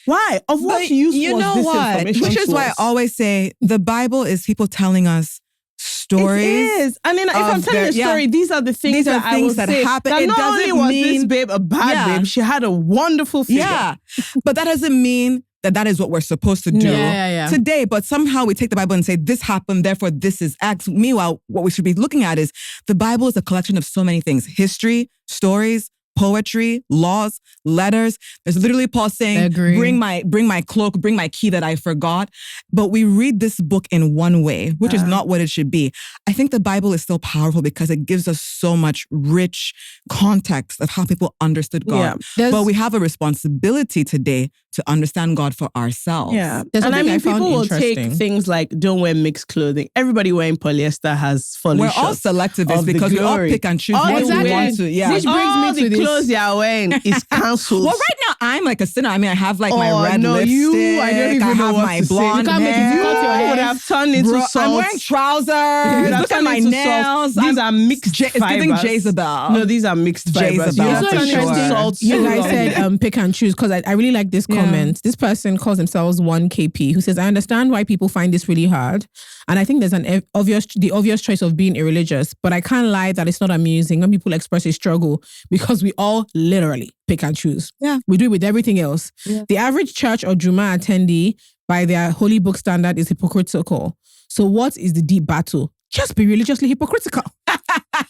Why? Of what use was this information? Which is why I always say the Bible is people telling us stories. It is. And then if I'm telling a story, these are the things that I will say. happen. That it not doesn't only was mean this babe a bad babe, she had a wonderful figure. Yeah. But that doesn't mean that is what we're supposed to do today. But somehow we take the Bible and say, this happened, therefore this is X. Meanwhile, what we should be looking at is the Bible is a collection of so many things. History, stories, poetry, laws, letters. There's literally Paul saying, bring my cloak, bring my key that I forgot. But we read this book in one way, which is not what it should be. I think the Bible is still powerful because it gives us so much rich context of how people understood God. But we have a responsibility today to understand God for ourselves. Yeah. And I mean, people will take things like, don't wear mixed clothing. Everybody wearing polyester has fallen short. We're all selectivists because we all pick and choose what we want to. Yeah. Which brings me to clothes they are wearing is cancelled. Well, right now I'm like a sinner. I mean, I have like my red lipstick. I don't even know what my to blonde say. hair. You would have turned into salt. I'm wearing trousers. Look at my nails. These are mixed fibers. It's giving Jezebel. No, these are mixed fibers. You guys said pick and choose because I really like this comment. This person calls themselves 1KP who says, I understand why people find this really hard. And I think there's the obvious choice of being irreligious, but I can't lie that it's not amusing when people express a struggle because we all literally pick and choose. Yeah. We do it with everything else. Yeah. The average church or Juma attendee by their holy book standard is hypocritical. So what is the deep battle? Just be religiously hypocritical.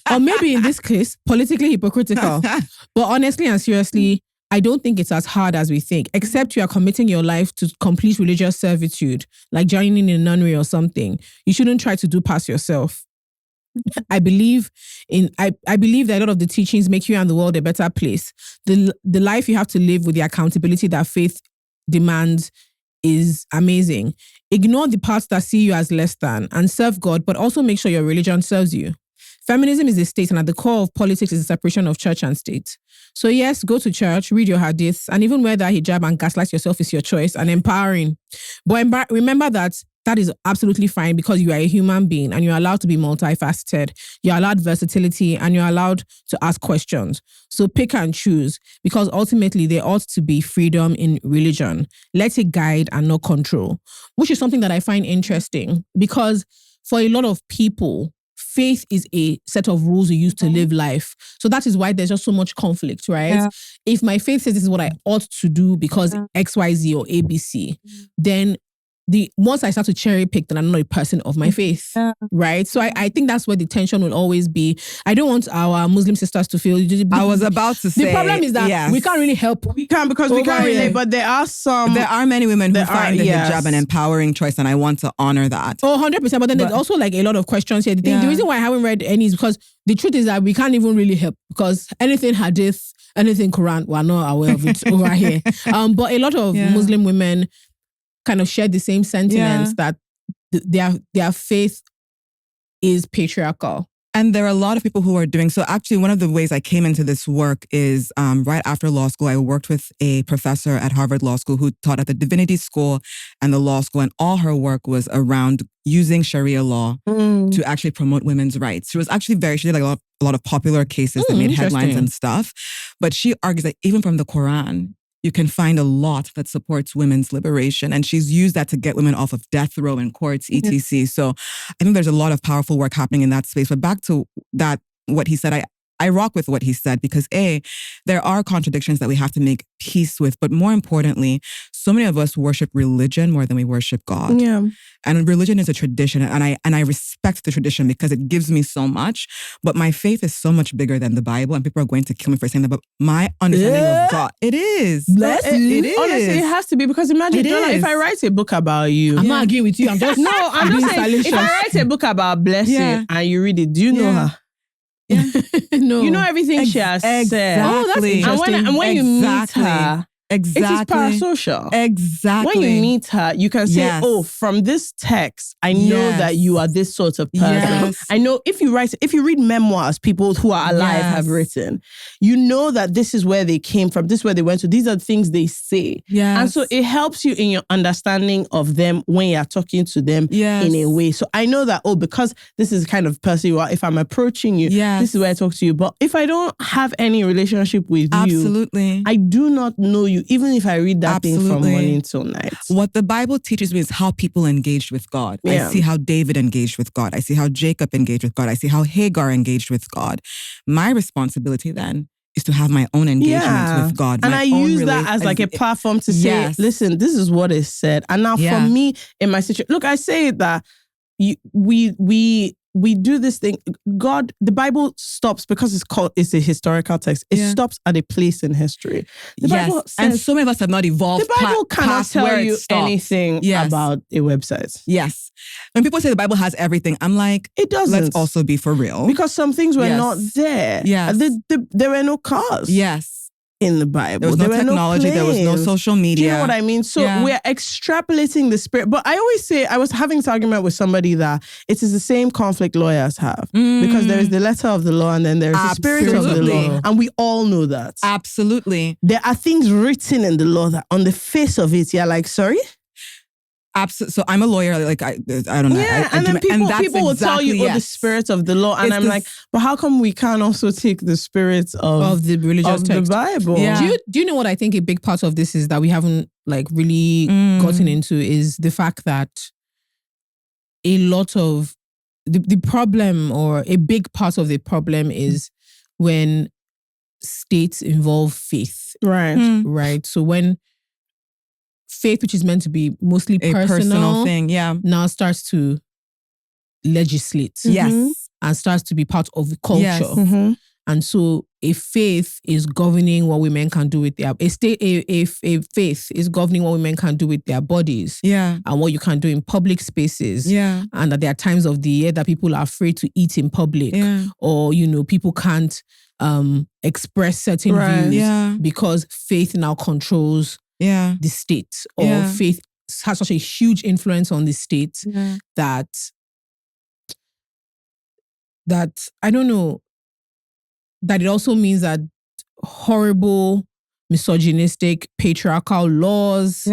Or maybe in this case, politically hypocritical. But honestly and seriously, I don't think it's as hard as we think, except you are committing your life to complete religious servitude, like joining in a nunnery or something. You shouldn't try to do past yourself. I believe that a lot of the teachings make you and the world a better place. The life you have to live with the accountability that faith demands is amazing. Ignore the parts that see you as less than and serve God, but also make sure your religion serves you. Feminism is a state, and at the core of politics is the separation of church and state. So yes, go to church, read your hadiths, and even wear that hijab and gaslight yourself is your choice and empowering. But remember that is absolutely fine because you are a human being and you're allowed to be multifaceted. You're allowed versatility and you're allowed to ask questions. So pick and choose because ultimately there ought to be freedom in religion. Let it guide and not control, which is something that I find interesting because for a lot of people, faith is a set of rules you use to live life. So that is why there's just so much conflict, right? Yeah. If my faith says this is what I ought to do because X, Y, Z or ABC, then once I start to cherry pick, then I'm not a person of my faith, right? So I think that's where the tension will always be. I don't want our Muslim sisters to feel. I was about to say the problem is that we can't really help. We can't because we can't relate. But there are many women who find the hijab an empowering choice, and I want to honor that. 100%. But then there's also like a lot of questions here. The reason why I haven't read any is because the truth is that we can't even really help, because anything hadith, anything Quran, we're not aware of it over here. But a lot of Muslim women kind of share the same sentiments that their faith is patriarchal. And there are a lot of people who are doing so. Actually, one of the ways I came into this work is right after law school, I worked with a professor at Harvard Law School who taught at the Divinity School and the law school, and all her work was around using Sharia law to actually promote women's rights. She did like a lot of popular cases that made headlines and stuff. But she argues that even from the Quran, you can find a lot that supports women's liberation. And she's used that to get women off of death row in courts, etc. So I think there's a lot of powerful work happening in that space. But back to that, what he said, I rock with what he said because there are contradictions that we have to make peace with. But more importantly, so many of us worship religion more than we worship God. Yeah. And religion is a tradition. And I respect the tradition because it gives me so much. But my faith is so much bigger than the Bible. And people are going to kill me for saying that. But my understanding of God, it is. It is. Honestly, it has to be, because imagine, Donna, if I write a book about you. I'm not agreeing with you. I'm just saying, if I write a book about Blessing and you read it, do you know her? Yeah. No. You know everything she has said. Oh, that's interesting. And when you meet her, exactly. It is parasocial. Exactly. When you meet her, you can say, from this text, I know that you are this sort of person. Yes. I know if you read memoirs, people who are alive have written, you know that this is where they came from, this is where they went to, these are the things they say. Yes. And so it helps you in your understanding of them when you're talking to them in a way. So I know that, because this is the kind of person you are, if I'm approaching you, this is where I talk to you. But if I don't have any relationship with you, I do not know you, even if I read that thing from morning till night. What the Bible teaches me is how people engaged with God. I see how David engaged with God. I see how Jacob engaged with God. I see how Hagar engaged with God. My responsibility then is to have my own engagement with God. And I use that as like a platform to say, listen, this is what is said. And now for me, in my situation, look, I say that we do this thing. God, the Bible stops because it's a historical text. It stops at a place in history. The Bible says, and so many of us have not evolved. The Bible cannot tell you anything about a website. Yes. When people say the Bible has everything, I'm like, it doesn't. Let's also be for real. Because some things were not there. Yes. There were no cars. Yes. In the Bible. There was no technology, there was no social media. Do you know what I mean? So we're extrapolating the spirit. But I always say, I was having this argument with somebody that it is the same conflict lawyers have. Because there is the letter of the law and then there is the spirit of the law. And we all know that. Absolutely. There are things written in the law that on the face of it, you're like, sorry? Absolutely. So I'm a lawyer. Like I don't know. Yeah, and then people will tell you, the spirit of the law, and I'm like, but how come we can't also take the spirit of the religious text, the Bible? Yeah. Do you know what I think a big part of this is that we haven't like really gotten into is the fact that a lot of the problem, or a big part of the problem, is when states involve faith, right? Right. So when faith, which is meant to be mostly a personal thing, now starts to legislate, and starts to be part of the culture, and so a faith is governing what women can do with their a faith is governing what women can do with their bodies, and what you can do in public spaces, and that there are times of the year that people are afraid to eat in public, or people can't express certain views because faith now controls the state, or faith has such a huge influence on the state that I don't know, that it also means that horrible, misogynistic, patriarchal laws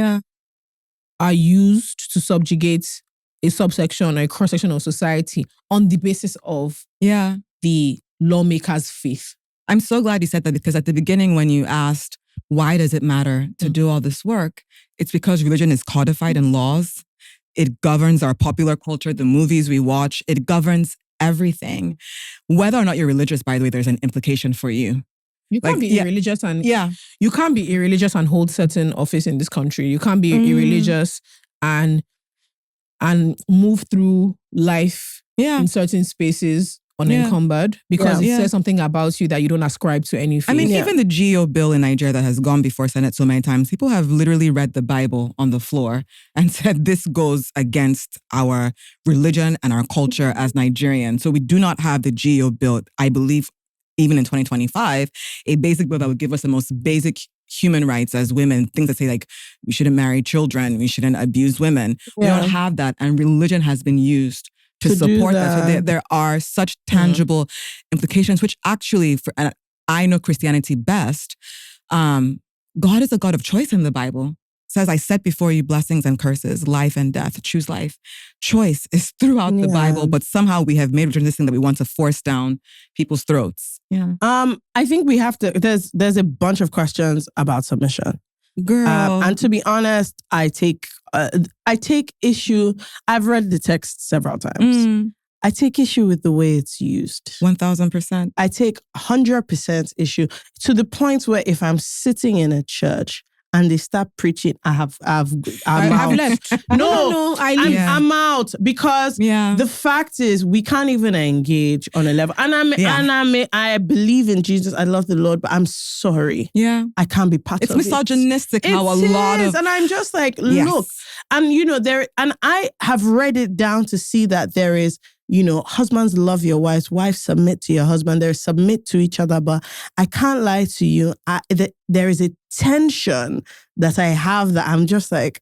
are used to subjugate a subsection or a cross-section of society on the basis of the lawmaker's faith. I'm so glad you said that, because at the beginning when you asked, why does it matter to do all this work? It's because religion is codified in laws. It governs our popular culture, the movies we watch. It governs everything. Whether or not you're religious, by the way, there's an implication for you. You can't be irreligious and you can't be irreligious and hold certain office in this country. You can't be irreligious and and move through life in certain spaces unencumbered because it says something about you that you don't ascribe to any faith. I mean, even the GEO bill in Nigeria that has gone before Senate so many times, people have literally read the Bible on the floor and said this goes against our religion and our culture as Nigerians. So we do not have the GEO bill, I believe, even in 2025, a basic bill that would give us the most basic human rights as women, things that say like, we shouldn't marry children, we shouldn't abuse women. We don't have that. And religion has been used to support that. So there are such tangible implications, which actually, and I know Christianity best, God is a God of choice in the Bible. It says, I set before you blessings and curses, life and death, choose life. Choice is throughout the Bible, but somehow we have made this thing that we want to force down people's throats. Yeah. I think we have to, there's a bunch of questions about submission. Girl. And to be honest, I take issue. I've read the text several times. I take issue with the way it's used. 1000%. I take 100% issue to the point where if I'm sitting in a church and they start preaching, I'm out. Left. No, I'm out because the fact is we can't even engage on a level. And I believe in Jesus. I love the Lord, but I'm sorry. Yeah, I can't be part of it. It's misogynistic how a lot of, and I'm just like, look, and and I have read it down to see that there is. Husbands love your wives, wives submit to your husband, they submit to each other. But I can't lie to you, there is a tension that I have that I'm just like,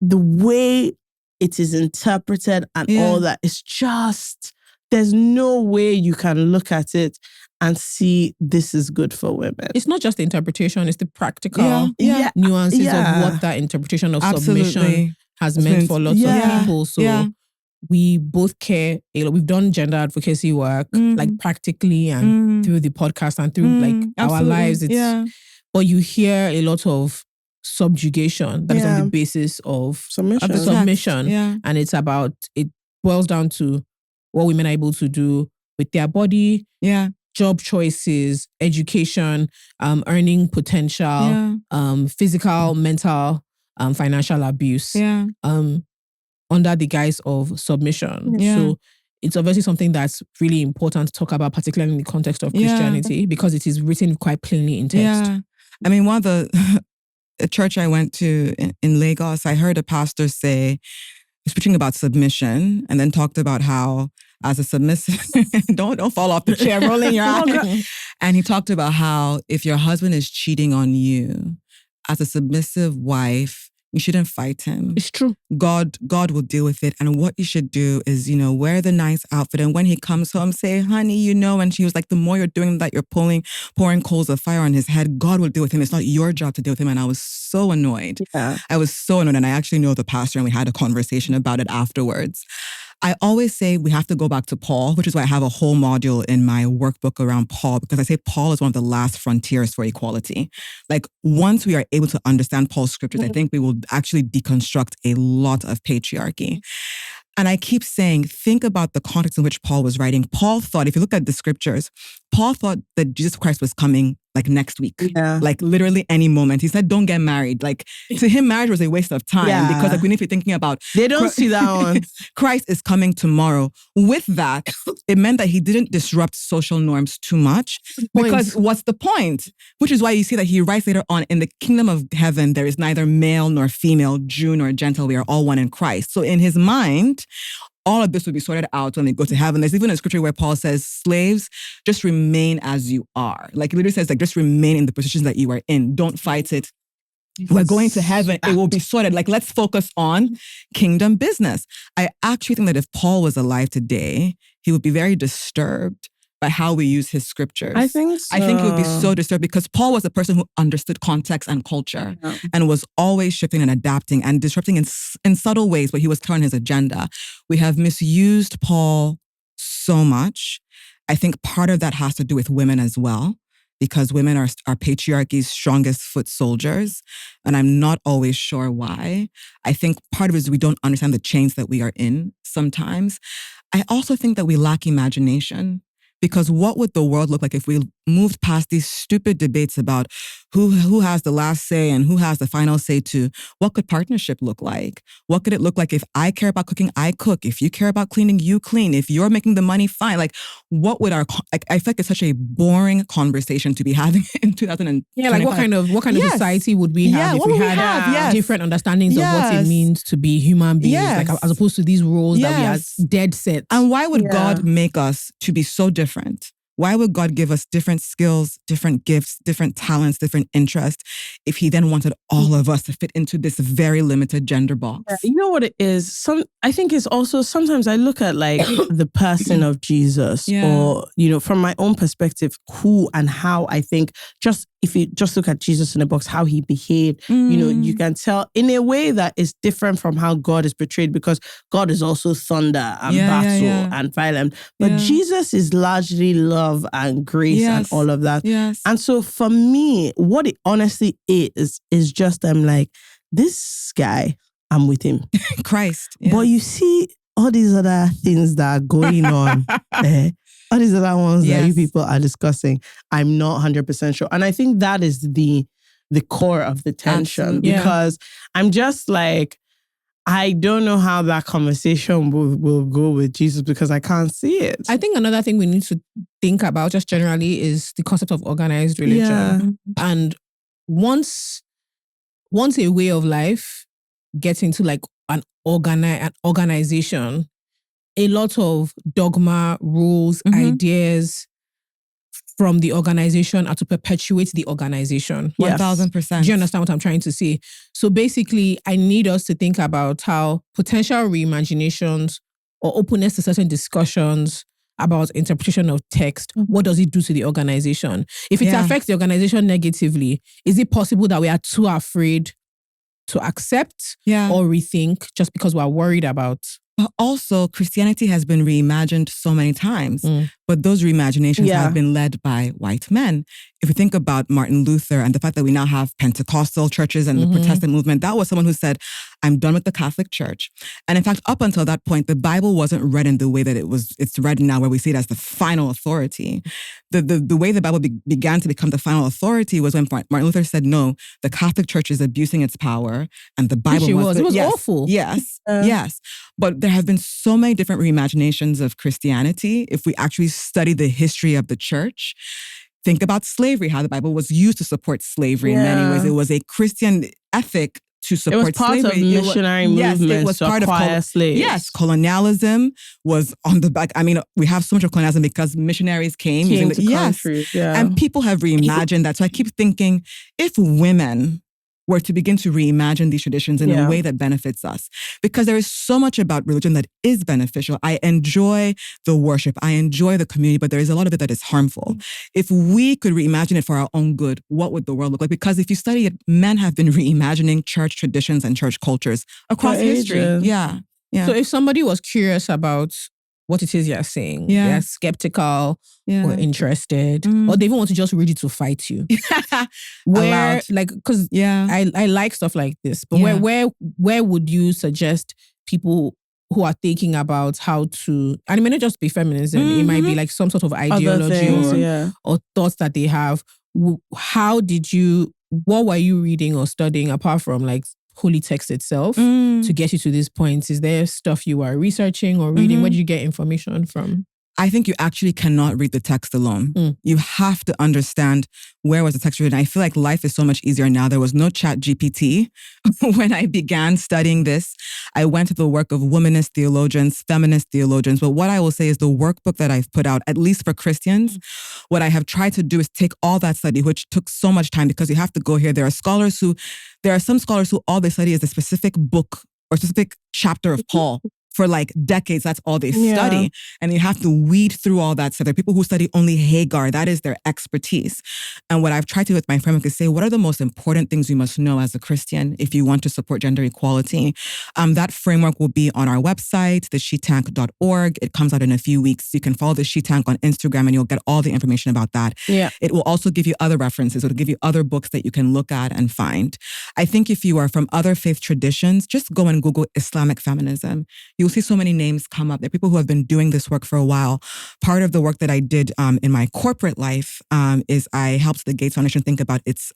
the way it is interpreted and all that, it's just, there's no way you can look at it and see this is good for women. It's not just the interpretation, it's the practical nuances of what that interpretation of submission has meant for lots of people. So we both care a lot. We've done gender advocacy work, like practically and through the podcast and through like our lives. But you hear a lot of subjugation that is on the basis of submission. And it's about, it boils down to what women are able to do with their body, job choices, education, earning potential, physical, mental, financial abuse. Under the guise of submission. So it's obviously something that's really important to talk about, particularly in the context of Christianity, because it is written quite plainly in text. I mean, one of the church I went to in Lagos, I heard a pastor say, he was preaching about submission and then talked about how as a submissive, don't fall off the chair, rolling your eyes. And he talked about how if your husband is cheating on you, as a submissive wife, you shouldn't fight him. It's true. God will deal with it. And what you should do is, wear the nice outfit. And when he comes home, say, honey, and she was like, the more you're doing that, you're pouring coals of fire on his head. God will deal with him. It's not your job to deal with him. And I was so annoyed. I was so annoyed. And I actually know the pastor and we had a conversation about it afterwards. I always say we have to go back to Paul, which is why I have a whole module in my workbook around Paul, because I say Paul is one of the last frontiers for equality. Like once we are able to understand Paul's scriptures, I think we will actually deconstruct a lot of patriarchy. And I keep saying, think about the context in which Paul was writing. Paul thought, if you look at the scriptures, Paul thought that Jesus Christ was coming like next week, like literally any moment. He said, don't get married. Like to him, marriage was a waste of time because like we need to be thinking about. They don't see that one. Christ is coming tomorrow. With that, it meant that he didn't disrupt social norms too much because what's the point? Which is why you see that he writes later on, in the kingdom of heaven, there is neither male nor female, Jew nor Gentile. We are all one in Christ. So in his mind, all of this will be sorted out when they go to heaven. There's even a scripture where Paul says, slaves, just remain as you are. Like it literally says, like, just remain in the positions that you are in. Don't fight it. We're going to heaven. It will be sorted. Like, let's focus on kingdom business. I actually think that if Paul was alive today, he would be very disturbed by how we use his scriptures. I think so. I think he would be so disturbed because Paul was a person who understood context and culture and was always shifting and adapting and disrupting in subtle ways, but he was clear on his agenda. We have misused Paul so much. I think part of that has to do with women as well, because women are patriarchy's strongest foot soldiers. And I'm not always sure why. I think part of it is we don't understand the chains that we are in sometimes. I also think that we lack imagination. Because what would the world look like if we moved past these stupid debates about who has the last say and who has the final say to what could partnership look like? What could it look like if I care about cooking, I cook. If you care about cleaning, you clean. If you're making the money, fine. Like, what would I feel like it's such a boring conversation to be having in 2025. Yeah, like what kind of society would we have if we had different understandings of what it means to be human beings, like as opposed to these roles that we are dead set. And why would God make us to be so different? Why would God give us different skills, different gifts, different talents, different interests if he then wanted all of us to fit into this very limited gender box? You know what it is? I think it's also, sometimes I look at like the person of Jesus or, you know, from my own perspective, who and how I think if you just look at Jesus in a box, how he behaved, you know, you can tell in a way that is different from how God is portrayed, because God is also thunder and battle and violent. But Jesus is largely love and grace and all of that. And so for me, what it honestly is just, I'm like, this guy, I'm with him. Christ. But you see all these other things that are going on. All these other ones that you people are discussing, I'm not 100% sure. And I think that is the core of the tension. Because I'm just like, I don't know how that conversation will go with Jesus, because I can't see it. I think another thing we need to think about just generally is the concept of organized religion. And once a way of life gets into like an organization, a lot of dogma, rules, ideas from the organization are to perpetuate the organization. 1000%. Do you understand what I'm trying to say? So basically, I need us to think about how potential reimaginations or openness to certain discussions about interpretation of text, what does it do to the organization? If it affects the organization negatively, is it possible that we are too afraid to accept or rethink just because we're worried about? But also, Christianity has been reimagined so many times, but those reimaginations have been led by white men. If you think about Martin Luther and the fact that we now have Pentecostal churches and the Protestant movement, that was someone who said, I'm done with the Catholic Church. And in fact, up until that point, the Bible wasn't read in the way that it's read now, where we see it as the final authority. The way the Bible began to become the final authority was when Martin Luther said, no, the Catholic Church is abusing its power, and the Bible it was awful. Yes. But there have been so many different reimaginations of Christianity. If we actually study the history of the church, think about slavery, how the Bible was used to support slavery in many ways. It was a Christian ethic to support slavery. It was part of missionary movements to acquire slaves. Yes, colonialism was on the back. I mean, we have so much of colonialism because missionaries came to countries. And people have reimagined that. So I keep thinking, if women were to begin to reimagine these traditions in a way that benefits us. Because there is so much about religion that is beneficial. I enjoy the worship. I enjoy the community, but there is a lot of it that is harmful. If we could reimagine it for our own good, what would the world look like? Because if you study it, men have been reimagining church traditions and church cultures across history. Yeah. So if somebody was curious about what it is you're saying, they're skeptical or interested, or they even want to just read it to fight you. Because I like stuff like this, but where would you suggest people who are thinking about how to, and it may not just be feminism, it might be like some sort of ideology or thoughts that they have. What were you reading or studying apart from like holy text itself to get you to this point? Is there stuff you are researching or reading? Where did you get information from? I think you actually cannot read the text alone. You have to understand where was the text written. I feel like life is so much easier now. There was no chat GPT when I began studying this. I went to the work of womanist theologians, feminist theologians. But what I will say is the workbook that I've put out, at least for Christians, what I have tried to do is take all that study, which took so much time because you have to go here. There are some scholars who all they study is a specific book or specific chapter of Paul. For like decades, that's all they study. And you have to weed through all that stuff. There are people who study only Hagar. That is their expertise. And what I've tried to do with my framework is say, what are the most important things you must know as a Christian if you want to support gender equality? That framework will be on our website, theshetank.org. It comes out in a few weeks. You can follow the She Tank on Instagram and you'll get all the information about that. It will also give you other references. It'll give you other books that you can look at and find. I think if you are from other faith traditions, just go and Google Islamic feminism. you'll see so many names come up. There are people who have been doing this work for a while. Part of the work that I did in my corporate life is I helped the Gates Foundation think about its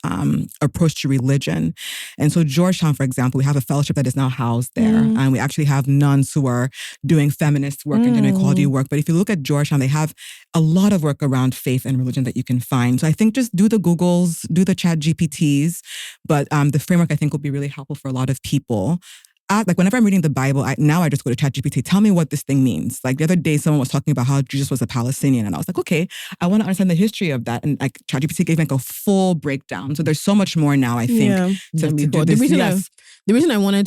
approach to religion. And so Georgetown, for example, we have a fellowship that is now housed there. And we actually have nuns who are doing feminist work and gender equality work. But if you look at Georgetown, they have a lot of work around faith and religion that you can find. So I think just do the Googles, do the Chat GPTs. But the framework, I think, will be really helpful for a lot of people. Like whenever I'm reading the Bible, I just go to ChatGPT. Tell me what this thing means. Like the other day, someone was talking about how Jesus was a Palestinian, and I was like, okay, I want to understand the history of that. And like ChatGPT gave like a full breakdown. So there's so much more now, I think, to do this. The reason I wanted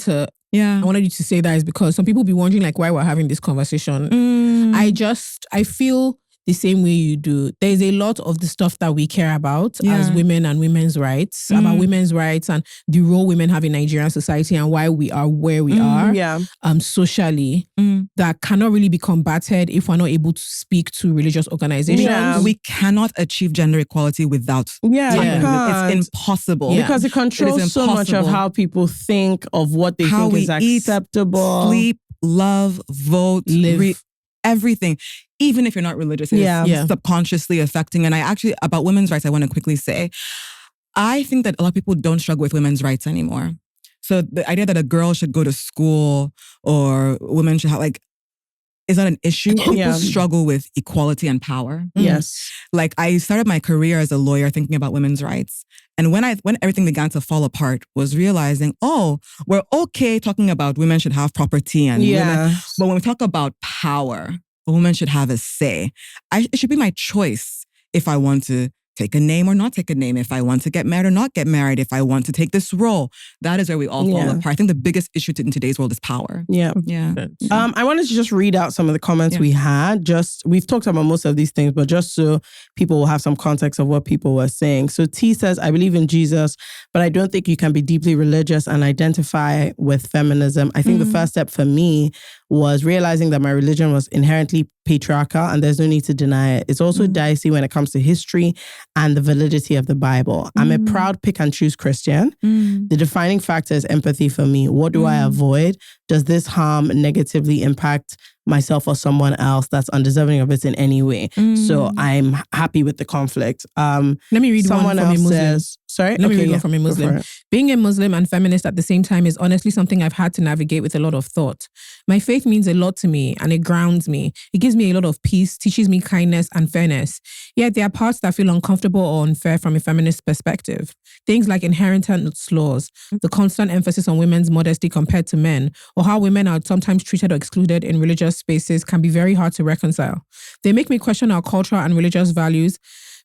you to say that is because some people be wondering like why we're having this conversation. I feel the same way you do. There's a lot of the stuff that we care about as women and women's rights, about women's rights and the role women have in Nigerian society and why we are where we are socially, that cannot really be combated if we're not able to speak to religious organizations. Yeah. We cannot achieve gender equality without it's impossible. Because it controls so much of how people think of what they think is acceptable. Sleep, love, vote, live. Everything. Even if you're not religious, it's subconsciously affecting. And about women's rights, I want to quickly say, I think that a lot of people don't struggle with women's rights anymore. So the idea that a girl should go to school or women should have is not an issue. People struggle with equality and power. Yes. Like I started my career as a lawyer thinking about women's rights. And when everything began to fall apart was realizing, we're okay talking about women should have property and women, but when we talk about power, a woman should have a say. It should be my choice if I want to take a name or not take a name, if I want to get married or not get married, if I want to take this role. That is where we all fall apart. I think the biggest issue in today's world is power. Yeah. I wanted to just read out some of the comments we had. We've talked about most of these things, but just so people will have some context of what people were saying. So T says, I believe in Jesus, but I don't think you can be deeply religious and identify with feminism. I think the first step for me was realizing that my religion was inherently patriarchal and there's no need to deny it. It's also dicey when it comes to history and the validity of the Bible. I'm a proud pick and choose Christian. The defining factor is empathy for me. What do I avoid? Does this harm negatively impact myself or someone else that's undeserving of it in any way? So I'm happy with the conflict. Let me read someone one from else a Muslim. says, sorry? Let me read one from a Muslim. Being a Muslim and feminist at the same time is honestly something I've had to navigate with a lot of thought. My faith means a lot to me and it grounds me. It gives me a lot of peace, teaches me kindness and fairness. Yet there are parts that feel uncomfortable or unfair from a feminist perspective. Things like inheritance laws, the constant emphasis on women's modesty compared to men, or how women are sometimes treated or excluded in religious spaces can be very hard to reconcile. They make me question our cultural and religious values.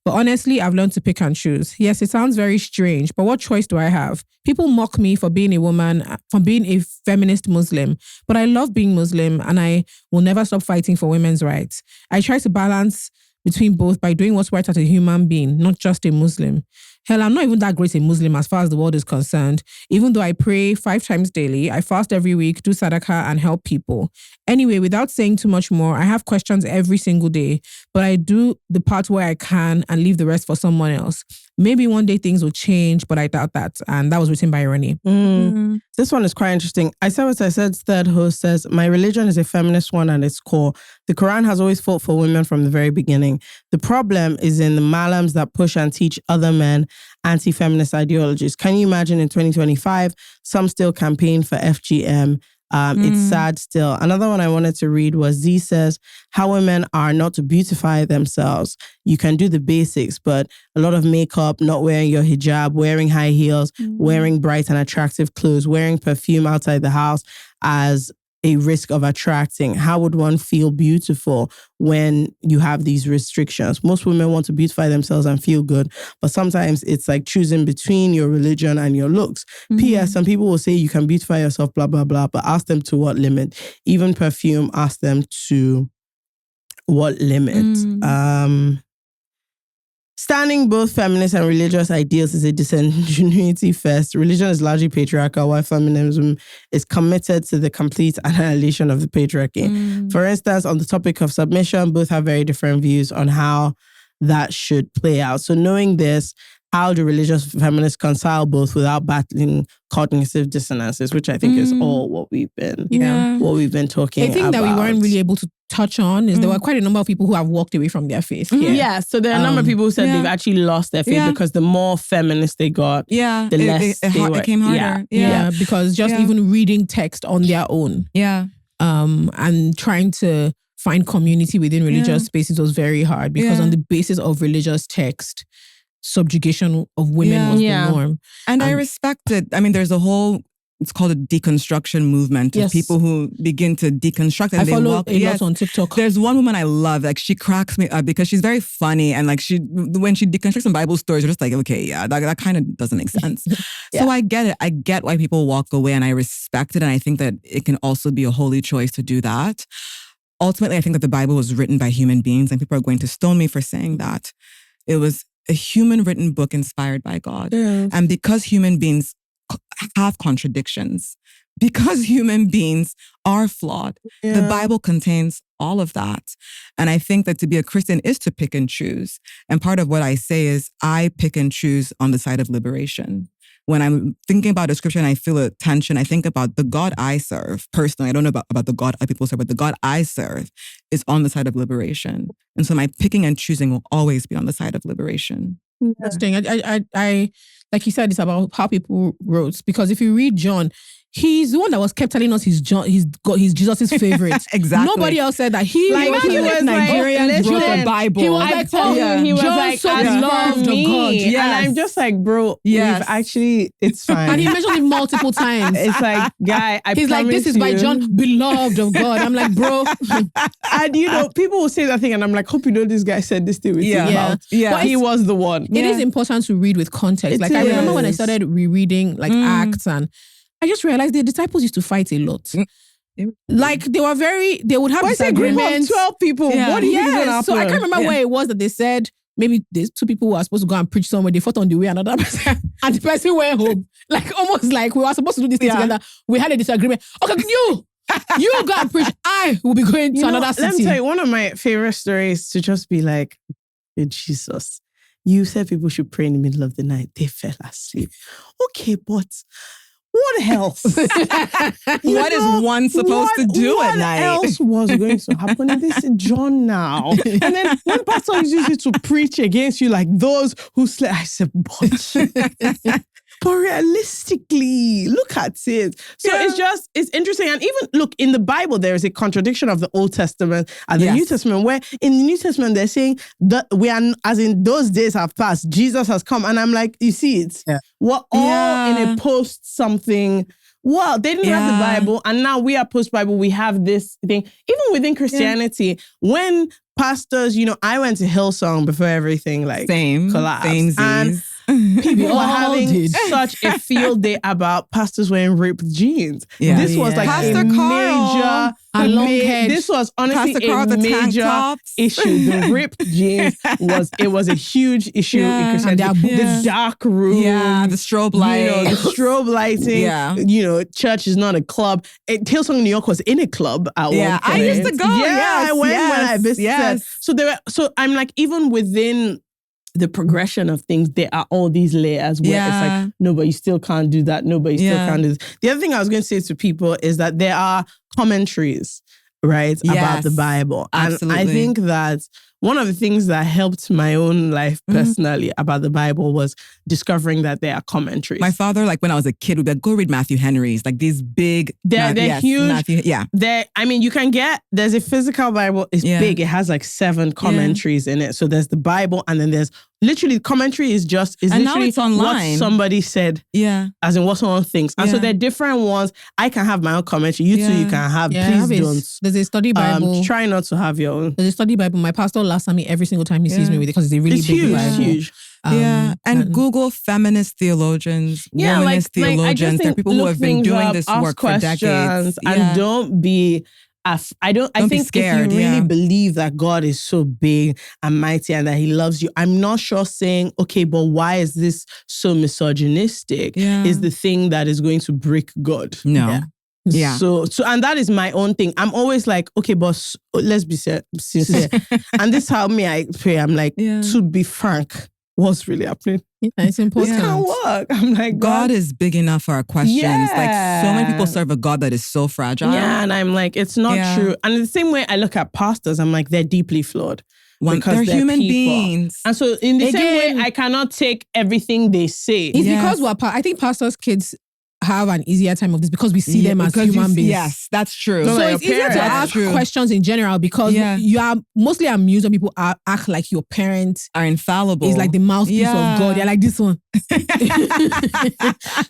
But honestly, I've learned to pick and choose. Yes, it sounds very strange, but what choice do I have? People mock me for being a woman, for being a feminist Muslim, but I love being Muslim and I will never stop fighting for women's rights. I try to balance between both by doing what's right as a human being, not just a Muslim. Hell, I'm not even that great a Muslim as far as the world is concerned. Even though I pray 5 times daily, I fast every week, do sadaqah and help people. Anyway, without saying too much more, I have questions every single day, but I do the part where I can and leave the rest for someone else. Maybe one day things will change, but I doubt that. And that was written by Ronnie. This one is quite interesting. I said what I said. Third host says, my religion is a feminist one at its core. The Quran has always fought for women from the very beginning. The problem is in the malams that push and teach other men anti-feminist ideologies. Can you imagine in 2025, some still campaign for FGM? It's sad still. Another one I wanted to read was Z says, how women are not to beautify themselves. You can do the basics, but a lot of makeup, not wearing your hijab, wearing high heels, wearing bright and attractive clothes, wearing perfume outside the house as a risk of attracting. How would one feel beautiful when you have these restrictions? Most women want to beautify themselves and feel good, but sometimes it's like choosing between your religion and your looks. P.S. Some people will say you can beautify yourself, blah, blah, blah, but ask them to what limit. Even perfume, ask them to what limit. Standing both feminist and religious ideals is a disingenuity fest. Religion is largely patriarchal, while feminism is committed to the complete annihilation of the patriarchy. For instance, on the topic of submission, both have very different views on how that should play out. So knowing this, how do religious feminists reconcile both without battling cognitive dissonances, which I think is all what we've been talking about. I think that we weren't really able to touch on is there were quite a number of people who have walked away from their faith. Yeah, so there are a number of people who said they've actually lost their faith because the more feminist they got, the less it became harder. Yeah, because just even reading text on their own. Yeah. And trying to find community within religious spaces was very hard because on the basis of religious text, subjugation of women was the norm. And I respect it. I mean, there's a whole, it's called a deconstruction movement of people who begin to deconstruct. And I follow a lot on TikTok. There's one woman I love, like she cracks me up because she's very funny and like when she deconstructs some Bible stories, you're just like, okay, that kind of doesn't make sense. So I get it. I get why people walk away and I respect it. And I think that it can also be a holy choice to do that. Ultimately, I think that the Bible was written by human beings and people are going to stone me for saying that. It was a human written book inspired by God. And because human beings have contradictions, because human beings are flawed, the Bible contains all of that. And I think that to be a Christian is to pick and choose. And part of what I say is I pick and choose on the side of liberation. When I'm thinking about a scripture and I feel a tension, I think about the God I serve. Personally, I don't know about the God other people serve, but the God I serve is on the side of liberation. And so my picking and choosing will always be on the side of liberation. Interesting. I like you said, it's about how people wrote. Because if you read John, he's the one that was kept telling us he's Jesus' favorite. Exactly. Nobody else said that. He was Nigerians wrote the Bible. He was like, he was John like, so beloved of God. And I'm just like, bro, it's fine. And he mentioned it multiple times. It's like, guy, he's like, this is by John, beloved of God. I'm like, bro. And people will say that thing, and I'm like, hope you know this guy said this thing with his mouth. But he was the one. It is important to read with context. I remember when I started rereading Acts, and I just realized the disciples used to fight a lot. Like they would have disagreements. 12 people. What do you think is gonna happen? So I can't remember where it was that they said maybe there's two people who are supposed to go and preach somewhere. They fought on the way, another person, and the person went home. Like almost like we were supposed to do this thing together. We had a disagreement. Okay, you go and preach. I will be going to another city. Let me tell you, one of my favorite stories to just be like, hey, Jesus, you said people should pray in the middle of the night. They fell asleep. Okay, but what else? What is one supposed to do at night? What else was going to happen? And they said, John now. And then when pastor uses it to preach against you like those who slept, I said, but realistically, look at it. So it's interesting. And even, look, in the Bible, there is a contradiction of the Old Testament and the New Testament, where in the New Testament, they're saying that we are, as in those days have passed, Jesus has come. And I'm like, you see it? Yeah. We're all in a post something. Well, they didn't have the Bible, and now we are post-Bible. We have this thing. Even within Christianity, when pastors, I went to Hillsong before everything collapsed. And people were having such a field day about pastors wearing ripped jeans. Yeah. This was like Pastor a Carl. major. This was honestly a major issue. The ripped jeans was a huge issue in Christianity. The dark room, the strobe light, the strobe lighting. Church is not a club. Hillsong New York was in a club at one point. I used to go. I went when I visited. Yes. So I'm like, even within the progression of things, there are all these layers where it's like, no, but you still can't do that. No, but you still can't do this. The other thing I was going to say to people is that there are commentaries, right, about the Bible. Absolutely. And I think that one of the things that helped my own life personally about the Bible was discovering that there are commentaries. My father, like when I was a kid, would be like, go read Matthew Henry's, like these big... They're huge. Matthew, you can get, there's a physical Bible, it's big, it has like 7 commentaries in it. So there's the Bible, and then there's literally commentary is literally now it's online. What somebody said, as in what someone thinks. And so there are different ones. I can have my own commentary. You too, you can have. Please don't. There's a study Bible. Try not to have your own. There's a study Bible. My pastor laughs at me every single time he sees me with it because it's a really big Bible. It's huge. And Google feminist theologians, womanist theologians. There are people who have been doing this work for decades. And don't be... I think scared, if you really believe that God is so big and mighty and that he loves you, I'm not sure saying, okay, but why is this so misogynistic is the thing that is going to break God. No. Yeah. So and that is my own thing. I'm always like, okay, but let's be sincere. And this is how I pray. I'm like, to be frank, what's really happening? Yeah, it's important. This can't work. I'm like, God is big enough for our questions. Yeah. Like so many people serve a God that is so fragile. Yeah, and I'm like, it's not Yeah. true. And in the same way I look at pastors, I'm like, they're deeply flawed. Because they're human people. beings. And so in the same Again, way, I cannot take everything they say. It's Yes. because I think pastors' kids have an easier time of this because we see them as human beings. Yes, that's true. No, So like it's easier to parents. ask True. questions in general because you are mostly amused when people act like your parent Are infallible. is like the mouthpiece of God. They're like this one.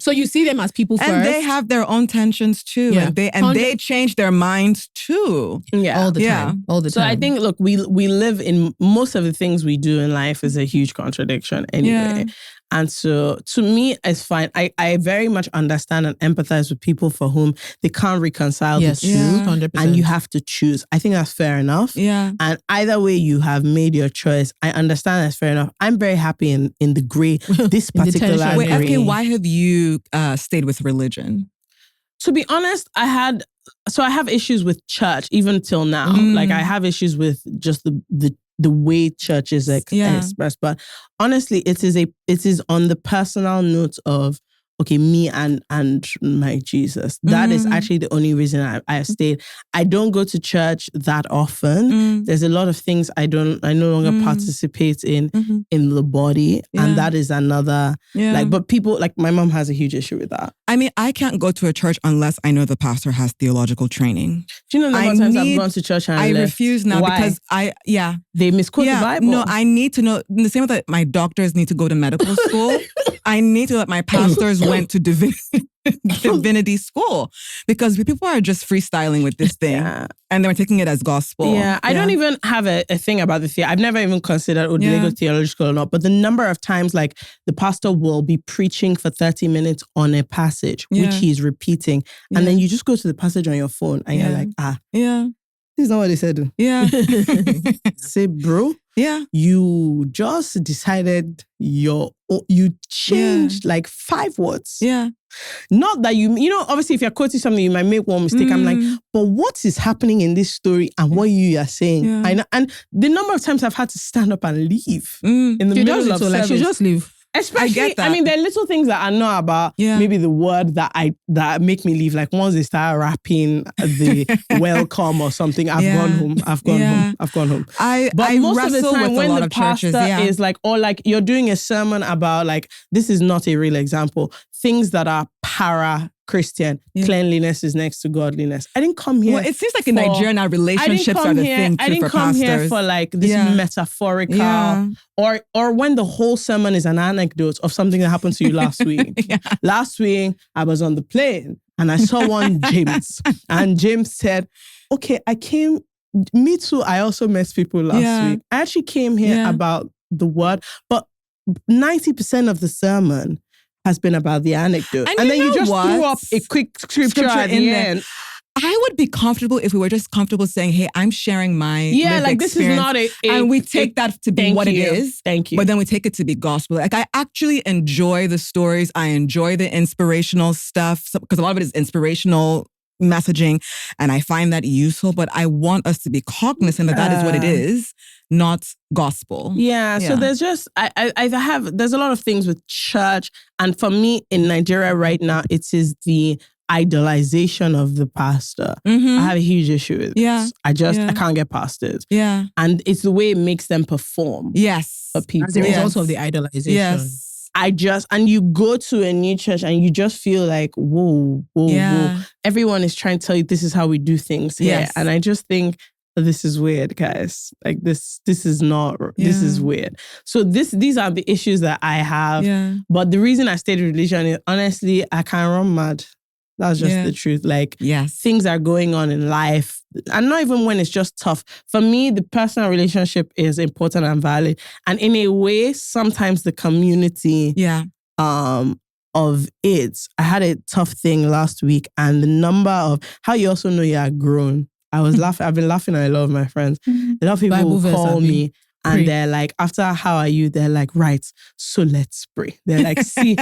So you see them as people first. and they have their own tensions too. Yeah. And they change their minds too. Yeah. all the Yeah. time. All the So time. I think, look, we live in most of the things we do in life is a huge contradiction anyway. Yeah. And so to me, it's fine. I very much understand and empathize with people for whom they can't reconcile yes, the two. Yeah. 100%. And you have to choose. I think that's fair enough. Yeah. And either way you have made your choice, I understand that's fair enough. I'm very happy in the gray, this In the particular tension. Wait, gray. FK, why have you stayed with religion? To be honest, I have issues with church even till now. Like I have issues with just the way church is expressed. But honestly, it is on the personal note of, okay, me and my Jesus. That is actually the only reason I have stayed. I don't go to church that often. There's a lot of things I no longer participate in the body. Yeah. And that is another, but people, like my mom has a huge issue with that. I mean, I can't go to a church unless I know the pastor has theological training. Do you know the number of times I've gone to church and I left? refuse now Why? because They misquote the Bible. No, I need to know. In the same way that my doctors need to go to medical school, I need to know that my pastors went to divinity school because people are just freestyling with this thing and they were taking it as gospel. Yeah, I don't even have a thing about the theology. I've never even considered would they go theological or not. But the number of times like the pastor will be preaching for 30 minutes on a passage, which he's repeating. And then you just go to the passage on your phone and you're like, this is not what they said. Yeah. Say, bro, you just decided you changed like 5 words. Yeah. Not that obviously if you're quoting something, you might make one mistake. I'm like, but what is happening in this story and what you are saying? Yeah. I know, and the number of times I've had to stand up and leave in the middle of service. She just leave. Especially, I get that. I mean, there are little things that I know about maybe the word that make me leave. Like once they start rapping the welcome or something, I've gone home. I've gone home. But most of the time when the pastor is like, or like you're doing a sermon about like, this is not a real example, things that are para-Christian, cleanliness is next to godliness. I didn't come here. Well, it seems like in Nigeria now relationships are the thing too for pastors. I didn't come here for like this metaphorical or when the whole sermon is an anecdote of something that happened to you last week. Last week, I was on the plane and I saw one James and James said, okay, me too. I also met people last week. I actually came here about the word, but 90% of the sermon has been about the anecdote. And then you just threw up a quick scripture at the end. I would be comfortable if we were just comfortable saying, hey, I'm sharing my like this is not and we take that to be what it is. Thank you. But then we take it to be gospel. Like I actually enjoy the stories. I enjoy the inspirational stuff because a lot of it is inspirational messaging and I find that useful, but I want us to be cognizant that is what it is, not gospel. Yeah. So there's just, there's a lot of things with church. And for me in Nigeria right now, it is the idolization of the pastor. I have a huge issue with it. I can't get past it. Yeah. And it's the way it makes them perform. Yes. For people. As a result of the idolization. Yes. And you go to a new church and you just feel like, whoa. Everyone is trying to tell you this is how we do things here. Yes. And I just think this is weird, guys. Like this is not, this is weird. So these are the issues that I have. Yeah. But the reason I stayed with religion is honestly, I can run mad. That's just the truth. Like things are going on in life. And not even when it's just tough. For me, the personal relationship is important and valid. And in a way, sometimes the community of it. I had a tough thing last week and the number of how you also know you are grown. I was laughing. I've been laughing at a lot of my friends. A lot of people will call me And they're like, after how are you? They're like, right, so let's pray. They're like, see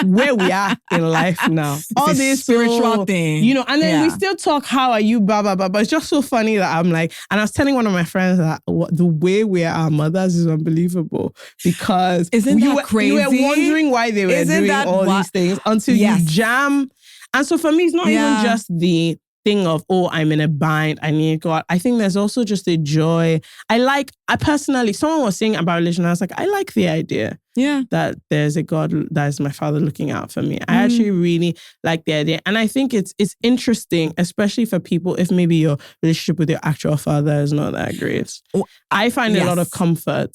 where we are in life now. All this spiritual thing. You know, and then we still talk, how are you, blah, blah, blah. But it's just so funny that I'm like, and I was telling one of my friends that the way we are our mothers is unbelievable. Because Isn't that crazy? You were wondering why they were doing all these things until you jam. And so for me, it's not even just the thing of, oh, I'm in a bind, I need God. I think there's also just a joy. I personally, someone was saying about religion, I was like, I like the idea that there's a God that is my father looking out for me. I actually really like the idea. And I think it's interesting, especially for people, if maybe your relationship with your actual father is not that great. I find a lot of comfort.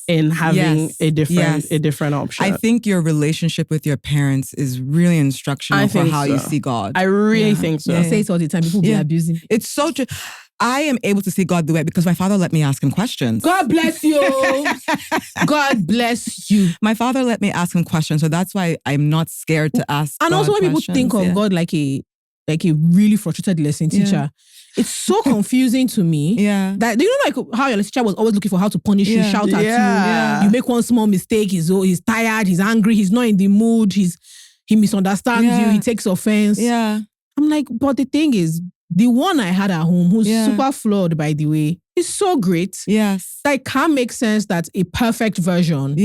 In having a different option. I think your relationship with your parents is really instructional for how you see God. I really think so. I say it all the time. People be abusing. It's so true. I am able to see God the way because my father let me ask him questions. God bless you. God bless you. My father let me ask him questions, so that's why I'm not scared to ask. And God also when people questions. think of God like a really frustrated lesson teacher. It's so confusing to me. That you know, like how your teacher was always looking for how to punish you, shout at you. You make one small mistake, he's tired, he's angry, he's not in the mood, he misunderstands you, he takes offense. I'm like, but the thing is, the one I had at home, who's super flawed, by the way, is so great. That can't make sense that a perfect version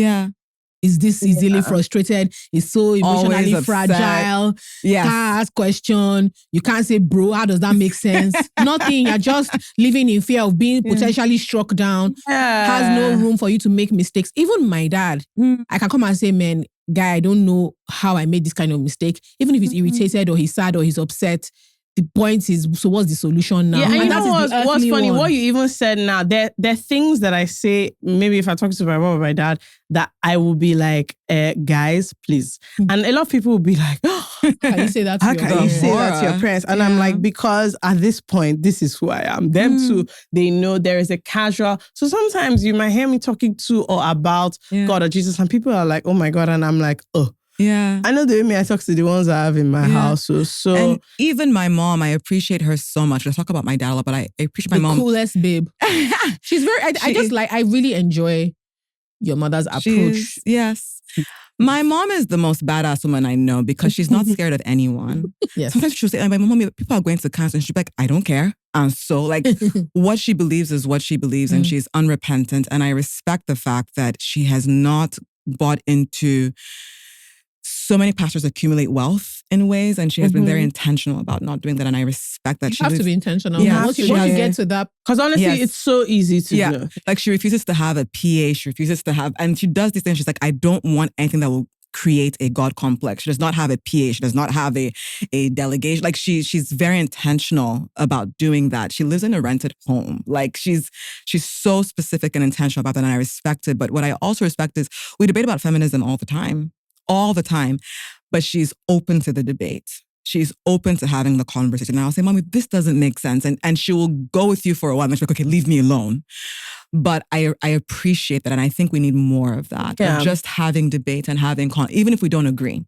is this easily frustrated, is so emotionally fragile, can't ask question, you can't say bro, how does that make sense? Nothing, you're just living in fear of being potentially struck down, has no room for you to make mistakes. Even my dad, I can come and say, man, guy, I don't know how I made this kind of mistake. Even if he's irritated or he's sad or he's upset, the point is, so what's the solution now? Yeah, and you know what's funny? What you even said now, there are things that I say, maybe if I talk to my mom or my dad, that I will be like, guys, please. And a lot of people will be like, how can you say that to how your can parents? you say that to your parents? And I'm like, because at this point, this is who I am. Them too, they know there is a casual. So sometimes you might hear me talking to or about God or Jesus, and people are like, oh my God. And I'm like, oh. I know the way I talk to the ones I have in my house. So and even my mom, I appreciate her so much. I talk about my dad a lot, but I appreciate my mom. The coolest babe. She's very, I really enjoy your mother's approach. Yes. My mom is the most badass woman I know because she's not scared of anyone. Sometimes she'll say, my mom, people are going to cancer, and she'll be like, I don't care. And so like what she believes is what she believes, and she's unrepentant. And I respect the fact that she has not bought into so many pastors accumulate wealth in ways, and she has been very intentional about not doing that. And I respect that. You have to be intentional. Once you get to that. Because honestly, it's so easy to do. Like she refuses to have a PA. She refuses to have, and she does these things. She's like, I don't want anything that will create a God complex. She does not have a PA. She does not have a delegation. Like she's very intentional about doing that. She lives in a rented home. Like she's so specific and intentional about that, and I respect it. But what I also respect is we debate about feminism all the time. But she's open to the debate. She's open to having the conversation. And I'll say, Mommy, this doesn't make sense. And she will go with you for a while and she's like, okay, leave me alone. But I appreciate that. And I think we need more of that. Of just having debate and having, even if we don't agree.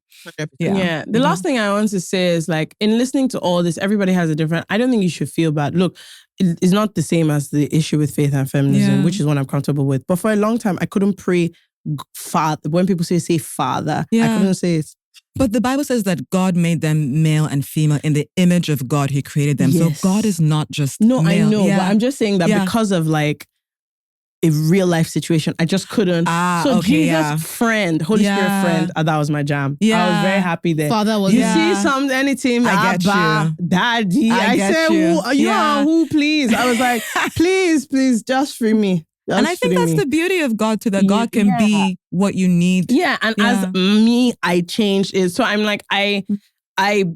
The last thing I want to say is like, in listening to all this, everybody has a different, I don't think you should feel bad. Look, it's not the same as the issue with faith and feminism, which is what I'm comfortable with. But for a long time, I couldn't pray father. When people say father, I couldn't say it. But the Bible says that God made them male and female in the image of God. He created them. So God is not just male. I know, but I'm just saying that because of like a real life situation, I just couldn't. Jesus friend, Holy Spirit friend, that was my jam. I was very happy there. Father was you see anything, I get Abba, you. Daddy. I said, who, please? I was like, please, just free me. And I think that's the beauty of God too, that God can be what you need. As me, I changed it. So I'm like, I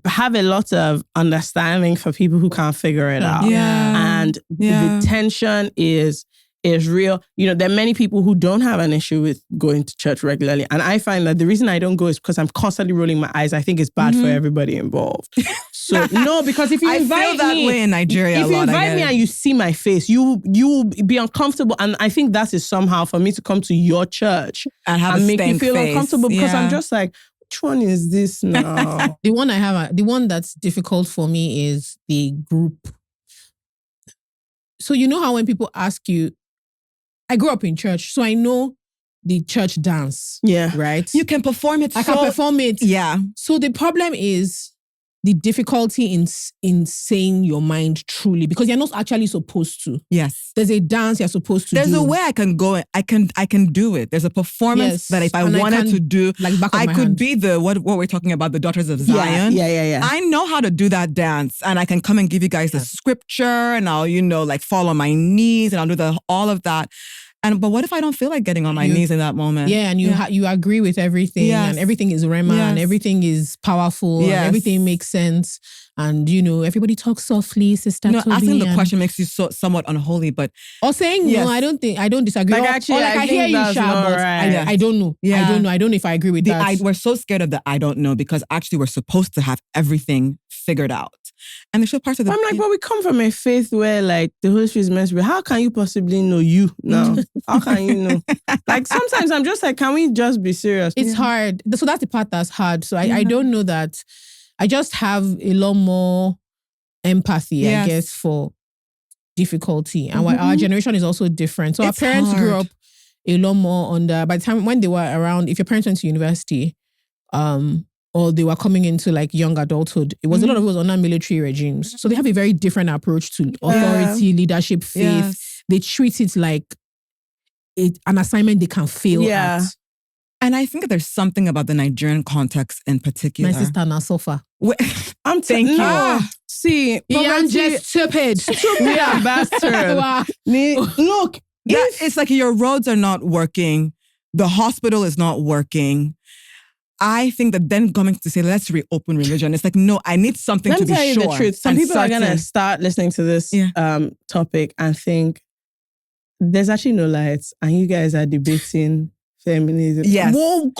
have a lot of understanding for people who can't figure it out. And the tension is real. You know, there are many people who don't have an issue with going to church regularly. And I find that the reason I don't go is because I'm constantly rolling my eyes. I think it's bad for everybody involved. So no, because if you invite I feel that way in Nigeria if you invite me and you see my face, you will be uncomfortable. And I think that is somehow for me to come to your church and make you feel face. uncomfortable because I'm just like, which one is this now? The one that's difficult for me is the group. So you know how when people ask you, I grew up in church, so I know the church dance. Yeah. Right? You can perform it. I can perform it. Yeah. So the problem is the difficulty in saying your mind truly, because you're not actually supposed to. Yes. There's a dance you're supposed to do. There's a way I can go. I can do it. There's a performance that if I wanted to do, like back of I my could hand. be the what we're talking about, the Daughters of Zion. Yeah. I know how to do that dance, and I can come and give you guys the scripture, and I'll like fall on my knees, and I'll do all of that. But what if I don't feel like getting on my knees in that moment? Yeah, and you agree with everything, and everything is Rema, and everything is powerful, and everything makes sense, and everybody talks softly, Sister Toby. Asking the question makes you somewhat unholy, but or saying no, I don't disagree. Like, actually, I hear you, Sha, but I don't know. Yeah. I don't know if I agree with that. We're so scared of the I don't know, because actually we're supposed to have everything figured out. And there's still parts of the... I'm like, but we come from a faith where like the Holy Spirit is meant to be. How can you possibly know you now? How can you know? Like sometimes I'm just like, can we just be serious? It's hard. So that's the part that's hard. So I don't know that. I just have a lot more empathy, I guess, for difficulty. And our generation is also different. So our parents grew up a lot more under, by the time when they were around, if your parents went to university, or they were coming into like young adulthood, it was a lot of it was under military regimes. So they have a very different approach to authority, leadership, faith. Yes. They treat it like an assignment they can fail at. And I think that there's something about the Nigerian context in particular. My sister now suffer. Thank you. See, Ian just stupid. Yeah, bastard. Look, it's like your roads are not working. The hospital is not working. I think that then coming to say, let's reopen religion, it's like, no, I need something to be sure. Let me tell you the truth. Some people are going to start listening to this topic and think there's actually no lights and you guys are debating feminism. Yes. Whoa,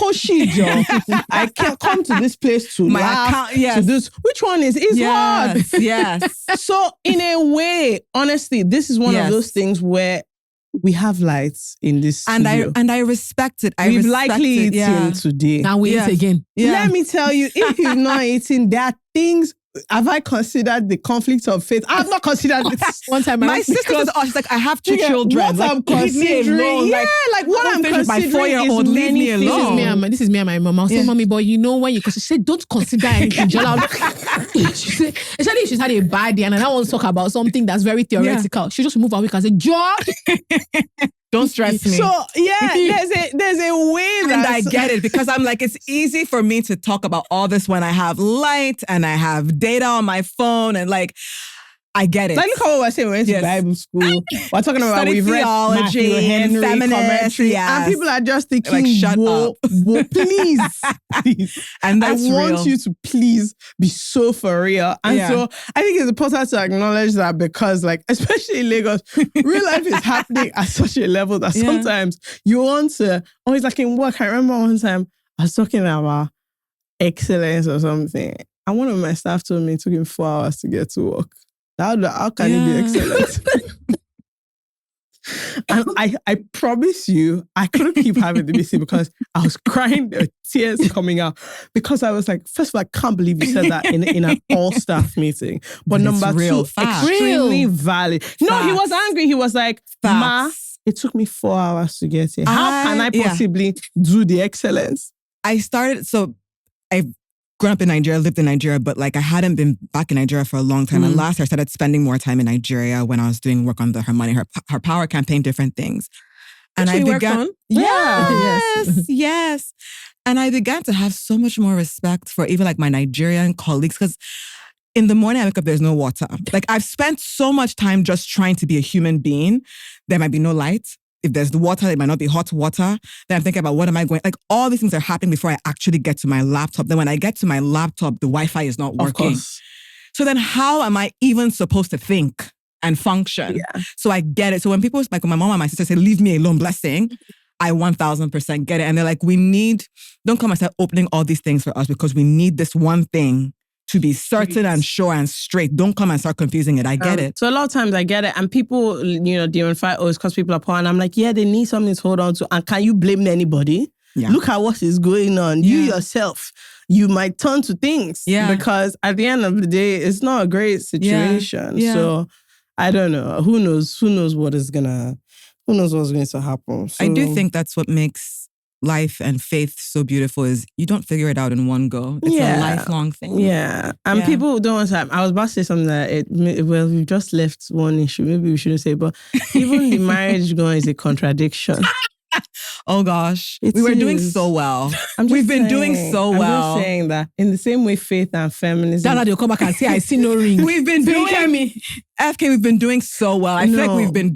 I can't come to this place to laugh, to this. Which one is? It's hard. Yes. So in a way, honestly, this is one of those things where we have lights in this studio. And I respect it. We've likely eaten today. Now we eat again. Yeah. Let me tell you, if you've not eaten, there are things. Have I considered the conflict of faith? I have not considered this. One time, my sister was like, I have two children. What I'm considering, what I'm considering my 4-year-old, leave me alone. This is me and my mom. I'll say, Mommy, but you know when you, because she said, don't consider anything. She said, especially if she's had a bad day and I don't want to talk about something that's very theoretical. She just move away and say, George. Don't stress me. So there's a way that... And I get it, because I'm like, it's easy for me to talk about all this when I have light and I have data on my phone and like, I get it. Like, look at what we're saying. We went to Bible school. We're talking about we've read theology and commentary, and people are just thinking, like, shut up. Whoa, please. And that's I want you to please be so for real. And so I think it's important to acknowledge that, because like, especially in Lagos, real life is happening at such a level that sometimes you want to, it's like in work. I remember one time I was talking about excellence or something. And one of my staff told me it took him 4 hours to get to work. How can it be excellent? And I promise you, I couldn't keep having the meeting because I was crying, there were tears coming out, because I was like, first of all, I can't believe you said that in an all-staff meeting. But number two, extremely valid. No, he was angry. He was like, Ma, it took me 4 hours to get here. How can I possibly do the excellence? I've grown up in Nigeria, lived in Nigeria, but like I hadn't been back in Nigeria for a long time. And last year I started spending more time in Nigeria when I was doing work on Her Money, Her Power campaign, different things. And I began, yes. And I began to have so much more respect for even like my Nigerian colleagues, because in the morning I wake up, there's no water. Like I've spent so much time just trying to be a human being. There might be no light. If there's the water, it might not be hot water. Then I'm thinking about what am I going... Like all these things are happening before I actually get to my laptop. Then when I get to my laptop, the Wi-Fi is not working. Of course. So then how am I even supposed to think and function? Yeah. So I get it. So when people, like when my mom and my sister say, leave me alone, blessing, I 1000% get it. And they're like, don't come and start opening all these things for us, because we need this one thing to be certain and sure and straight. Don't come and start confusing it. I get it. So a lot of times I get it. And people, demify, it's because people are poor. And I'm like, yeah, they need something to hold on to. And can you blame anybody? Yeah. Look at what is going on. You yourself, you might turn to things. Yeah. Because at the end of the day, it's not a great situation. Yeah. So I don't know. Who knows what is going to who knows what's going to happen. So, I do think that's what makes life and faith so beautiful is you don't figure it out in one go. It's a lifelong thing. Yeah. And people don't want to, I was about to say something that we've just left one issue. Maybe we shouldn't say, but even the marriage going is a contradiction. Oh gosh. We were doing so well. We've been doing so well. I'm just saying that in the same way faith and feminism. They'll come back and say, I see no ring. We've been doing FK, we've been doing so well. I feel like we've been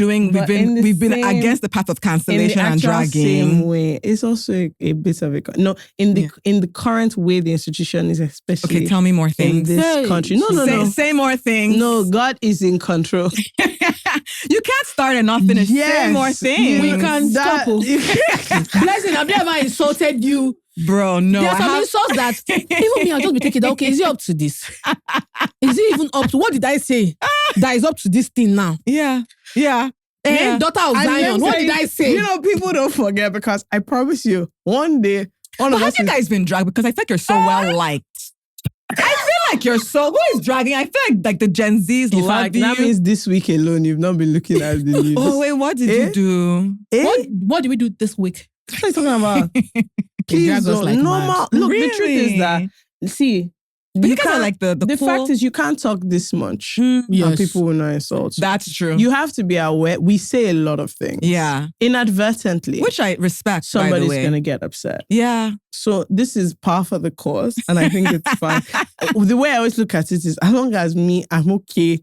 against the path of cancellation and dragging. Same way. It's also a bit of a in the current way the institution is, especially. Okay, tell me more things. In this country. No. Say more things. No, God is in control. You can't start and not finish. Yes, say more things. We can stop. Blessing, I've never insulted you. Bro, no. There's some insults that even me, I'll just be taking that. Okay, is it up to this? Is it even up to what did I say? That is up to this thing now. Yeah. Daughter of Zion, what did I say? You know, people don't forget because I promise you, one day, have you guys been dragged? Because I feel like you're so well liked. I feel like you're so. Who is dragging? I feel like the Gen Z's love you. That means this week alone, you've not been looking at the news. Oh wait, what did you do? What did we do this week? What are you talking about? Please don't. Like normal. Look, really? The truth is that see. But you guys are like the cool, fact is you can't talk this much and people will not insult you. That's true. You have to be aware. We say a lot of things. Yeah. Inadvertently. Which I respect, somebody's by the way. going to get upset. Yeah. So this is par for the course and I think it's fine. The way I always look at it is as long as I'm okay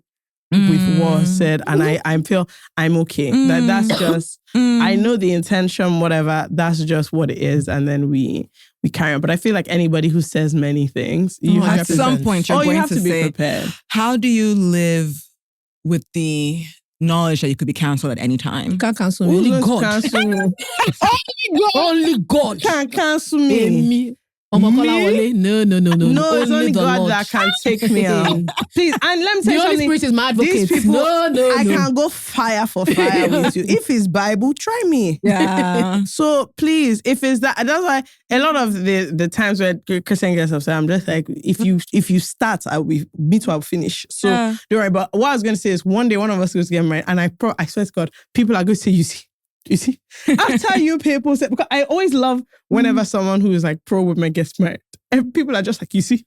with what was said and I feel I'm okay. That's just, I know the intention, whatever, that's just what it is. And then we carry on. But I feel like anybody who says many things, you have at some point you're going to be say, prepared. How do you live with the knowledge that you could be cancelled at any time? You can't cancel me. Only God. Only God can't cancel me. No, it's only God Lord that can take me out. Please, and let me tell you something. The Holy Spirit is my advocate. These people, I no. can go fire for fire with you. If it's Bible, try me. Yeah. So please, if it's that, that's why a lot of the times where Christian gets upset, I'm just like, if you start, I'll finish. So don't worry. But what I was going to say is one day one of us goes to get married, and I swear to God, people are going to say, you see, after you people say, because I always love whenever someone who is like pro women gets married, and people are just like, you see,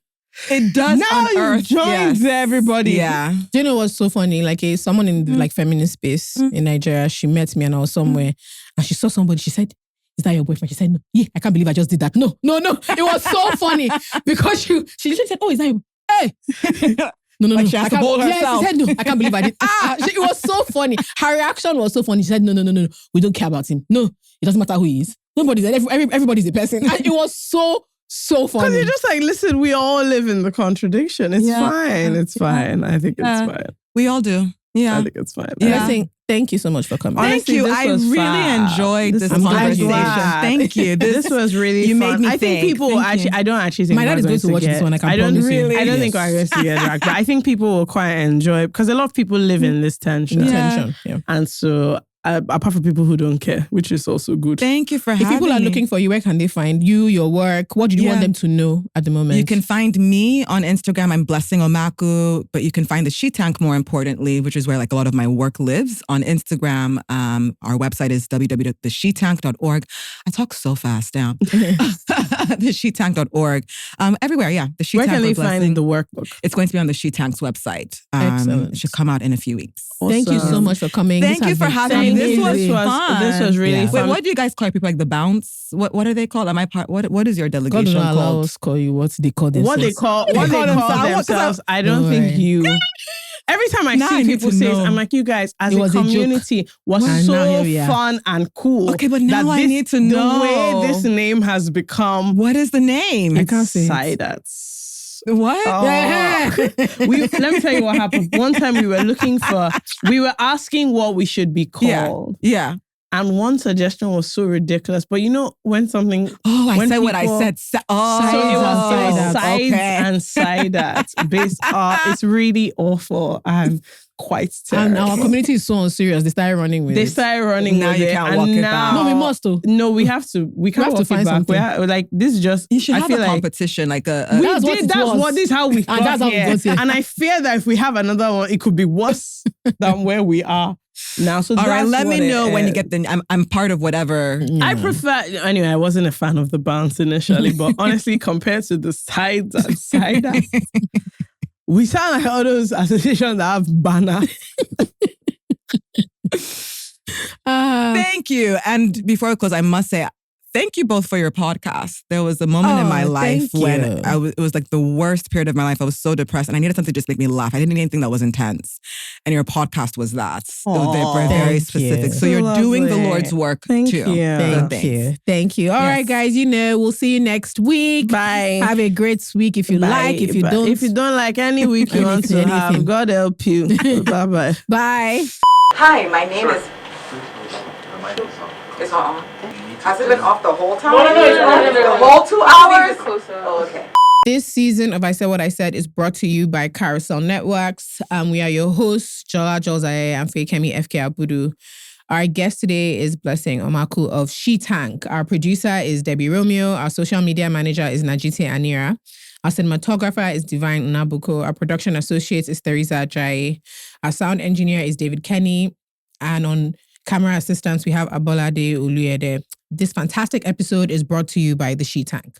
it does. Now you joined everybody. Yeah. Do you know what's so funny? Like someone in the feminist space in Nigeria, she met me and I was somewhere and she saw somebody. She said, "Is that your boyfriend?" She said, "No." Yeah, I can't believe I just did that. No. It was so funny because she literally said, "Oh, is that your hey?" No. Like she has to hold herself. Yeah, she said, "No, I can't believe I did." It was so funny. Her reaction was so funny. She said, "No. We don't care about him. No, it doesn't matter who he is. Everybody's a person." And it was so funny. Because you're just like, listen, we all live in the contradiction. It's fine. It's fine. I think it's fine. We all do. Yeah. I think it's fine. Yeah. Thank you so much for coming. Honestly, thank you. I really enjoyed this conversation. Thank you. This was really fun. Made me I think people I don't actually think my dad is going to watch this one. I don't think we're going to get dragged. But I think people will quite enjoy it because a lot of people live in this tension. Yeah. And so apart from people who don't care, which is also good. Thank you for having me. If people are looking for you, where can they find you, your work? What do you want them to know at the moment? You can find me on Instagram. I'm Blessing Omakwu, but you can find the She Tank more importantly, which is where like a lot of my work lives. On Instagram, our website is www.theshetank.org. I talk so fast now. Theshetank.org. Everywhere, yeah. The She Where Tank can they find the workbook? It's going to be on the She Tank's website. Excellent. It should come out in a few weeks. Awesome. Thank you so much for coming. Thank you for having me. This was fun. This was really fun. Wait, what do you guys call people like the bounce? What are they called? Am I part? What is your delegation God called? Allow us call you what they call themselves. What they call themselves. I don't think you. Every time I see people say, I'm like, you guys, as a community, was so fun and cool. Okay, but now I need to know the way this name has become. What is the name? I can't say Sidats. What? Let me tell you what happened. One time we were asking what we should be called. Yeah. And one suggestion was so ridiculous. But you know, when something... I said what I said. So it was sides and sidats. It's really awful and quite terrible. And our community is so unserious. They started running with it. Now you can't walk it back. No, we must though. No, we have to. We can't walk it back. This is just... You should have a competition. This is how we got here. And I fear that if we have another one, it could be worse than where we are. Now, so All right, that's let what me it know when you is. get the. I'm part of whatever. I prefer, anyway, I wasn't a fan of the bounce initially, but honestly, compared to the sides and siders, we sound like all those associations that have banner. Thank you. And before I close, I must say, thank you both for your podcast. There was a moment in my life when it was like the worst period of my life. I was so depressed and I needed something to just make me laugh. I didn't need anything that was intense. And your podcast was that. It was very specific. So you're doing the Lord's work too. Thank you. Thank you. All right, guys, we'll see you next week. Bye. Have a great week if you like. If you don't. If you don't like any week you want to have, God help you. Bye-bye. Bye. Hi, my name is... It's not on. Has it been off the whole time? No, it's on. The whole 2 hours? Oh, okay. This season of I Said What I Said is brought to you by Carousel Networks. We are your hosts, Jola Jolzaye and Fekemi FK Abudu. Our guest today is Blessing Omakwu of She Tank. Our producer is Debbie Romeo. Our social media manager is Najite Anira. Our cinematographer is Divine Unabuko. Our production associate is Theresa Ajayi. Our sound engineer is David Kenny. And on camera assistants, we have Abolade Uluyede. This fantastic episode is brought to you by the She Tank.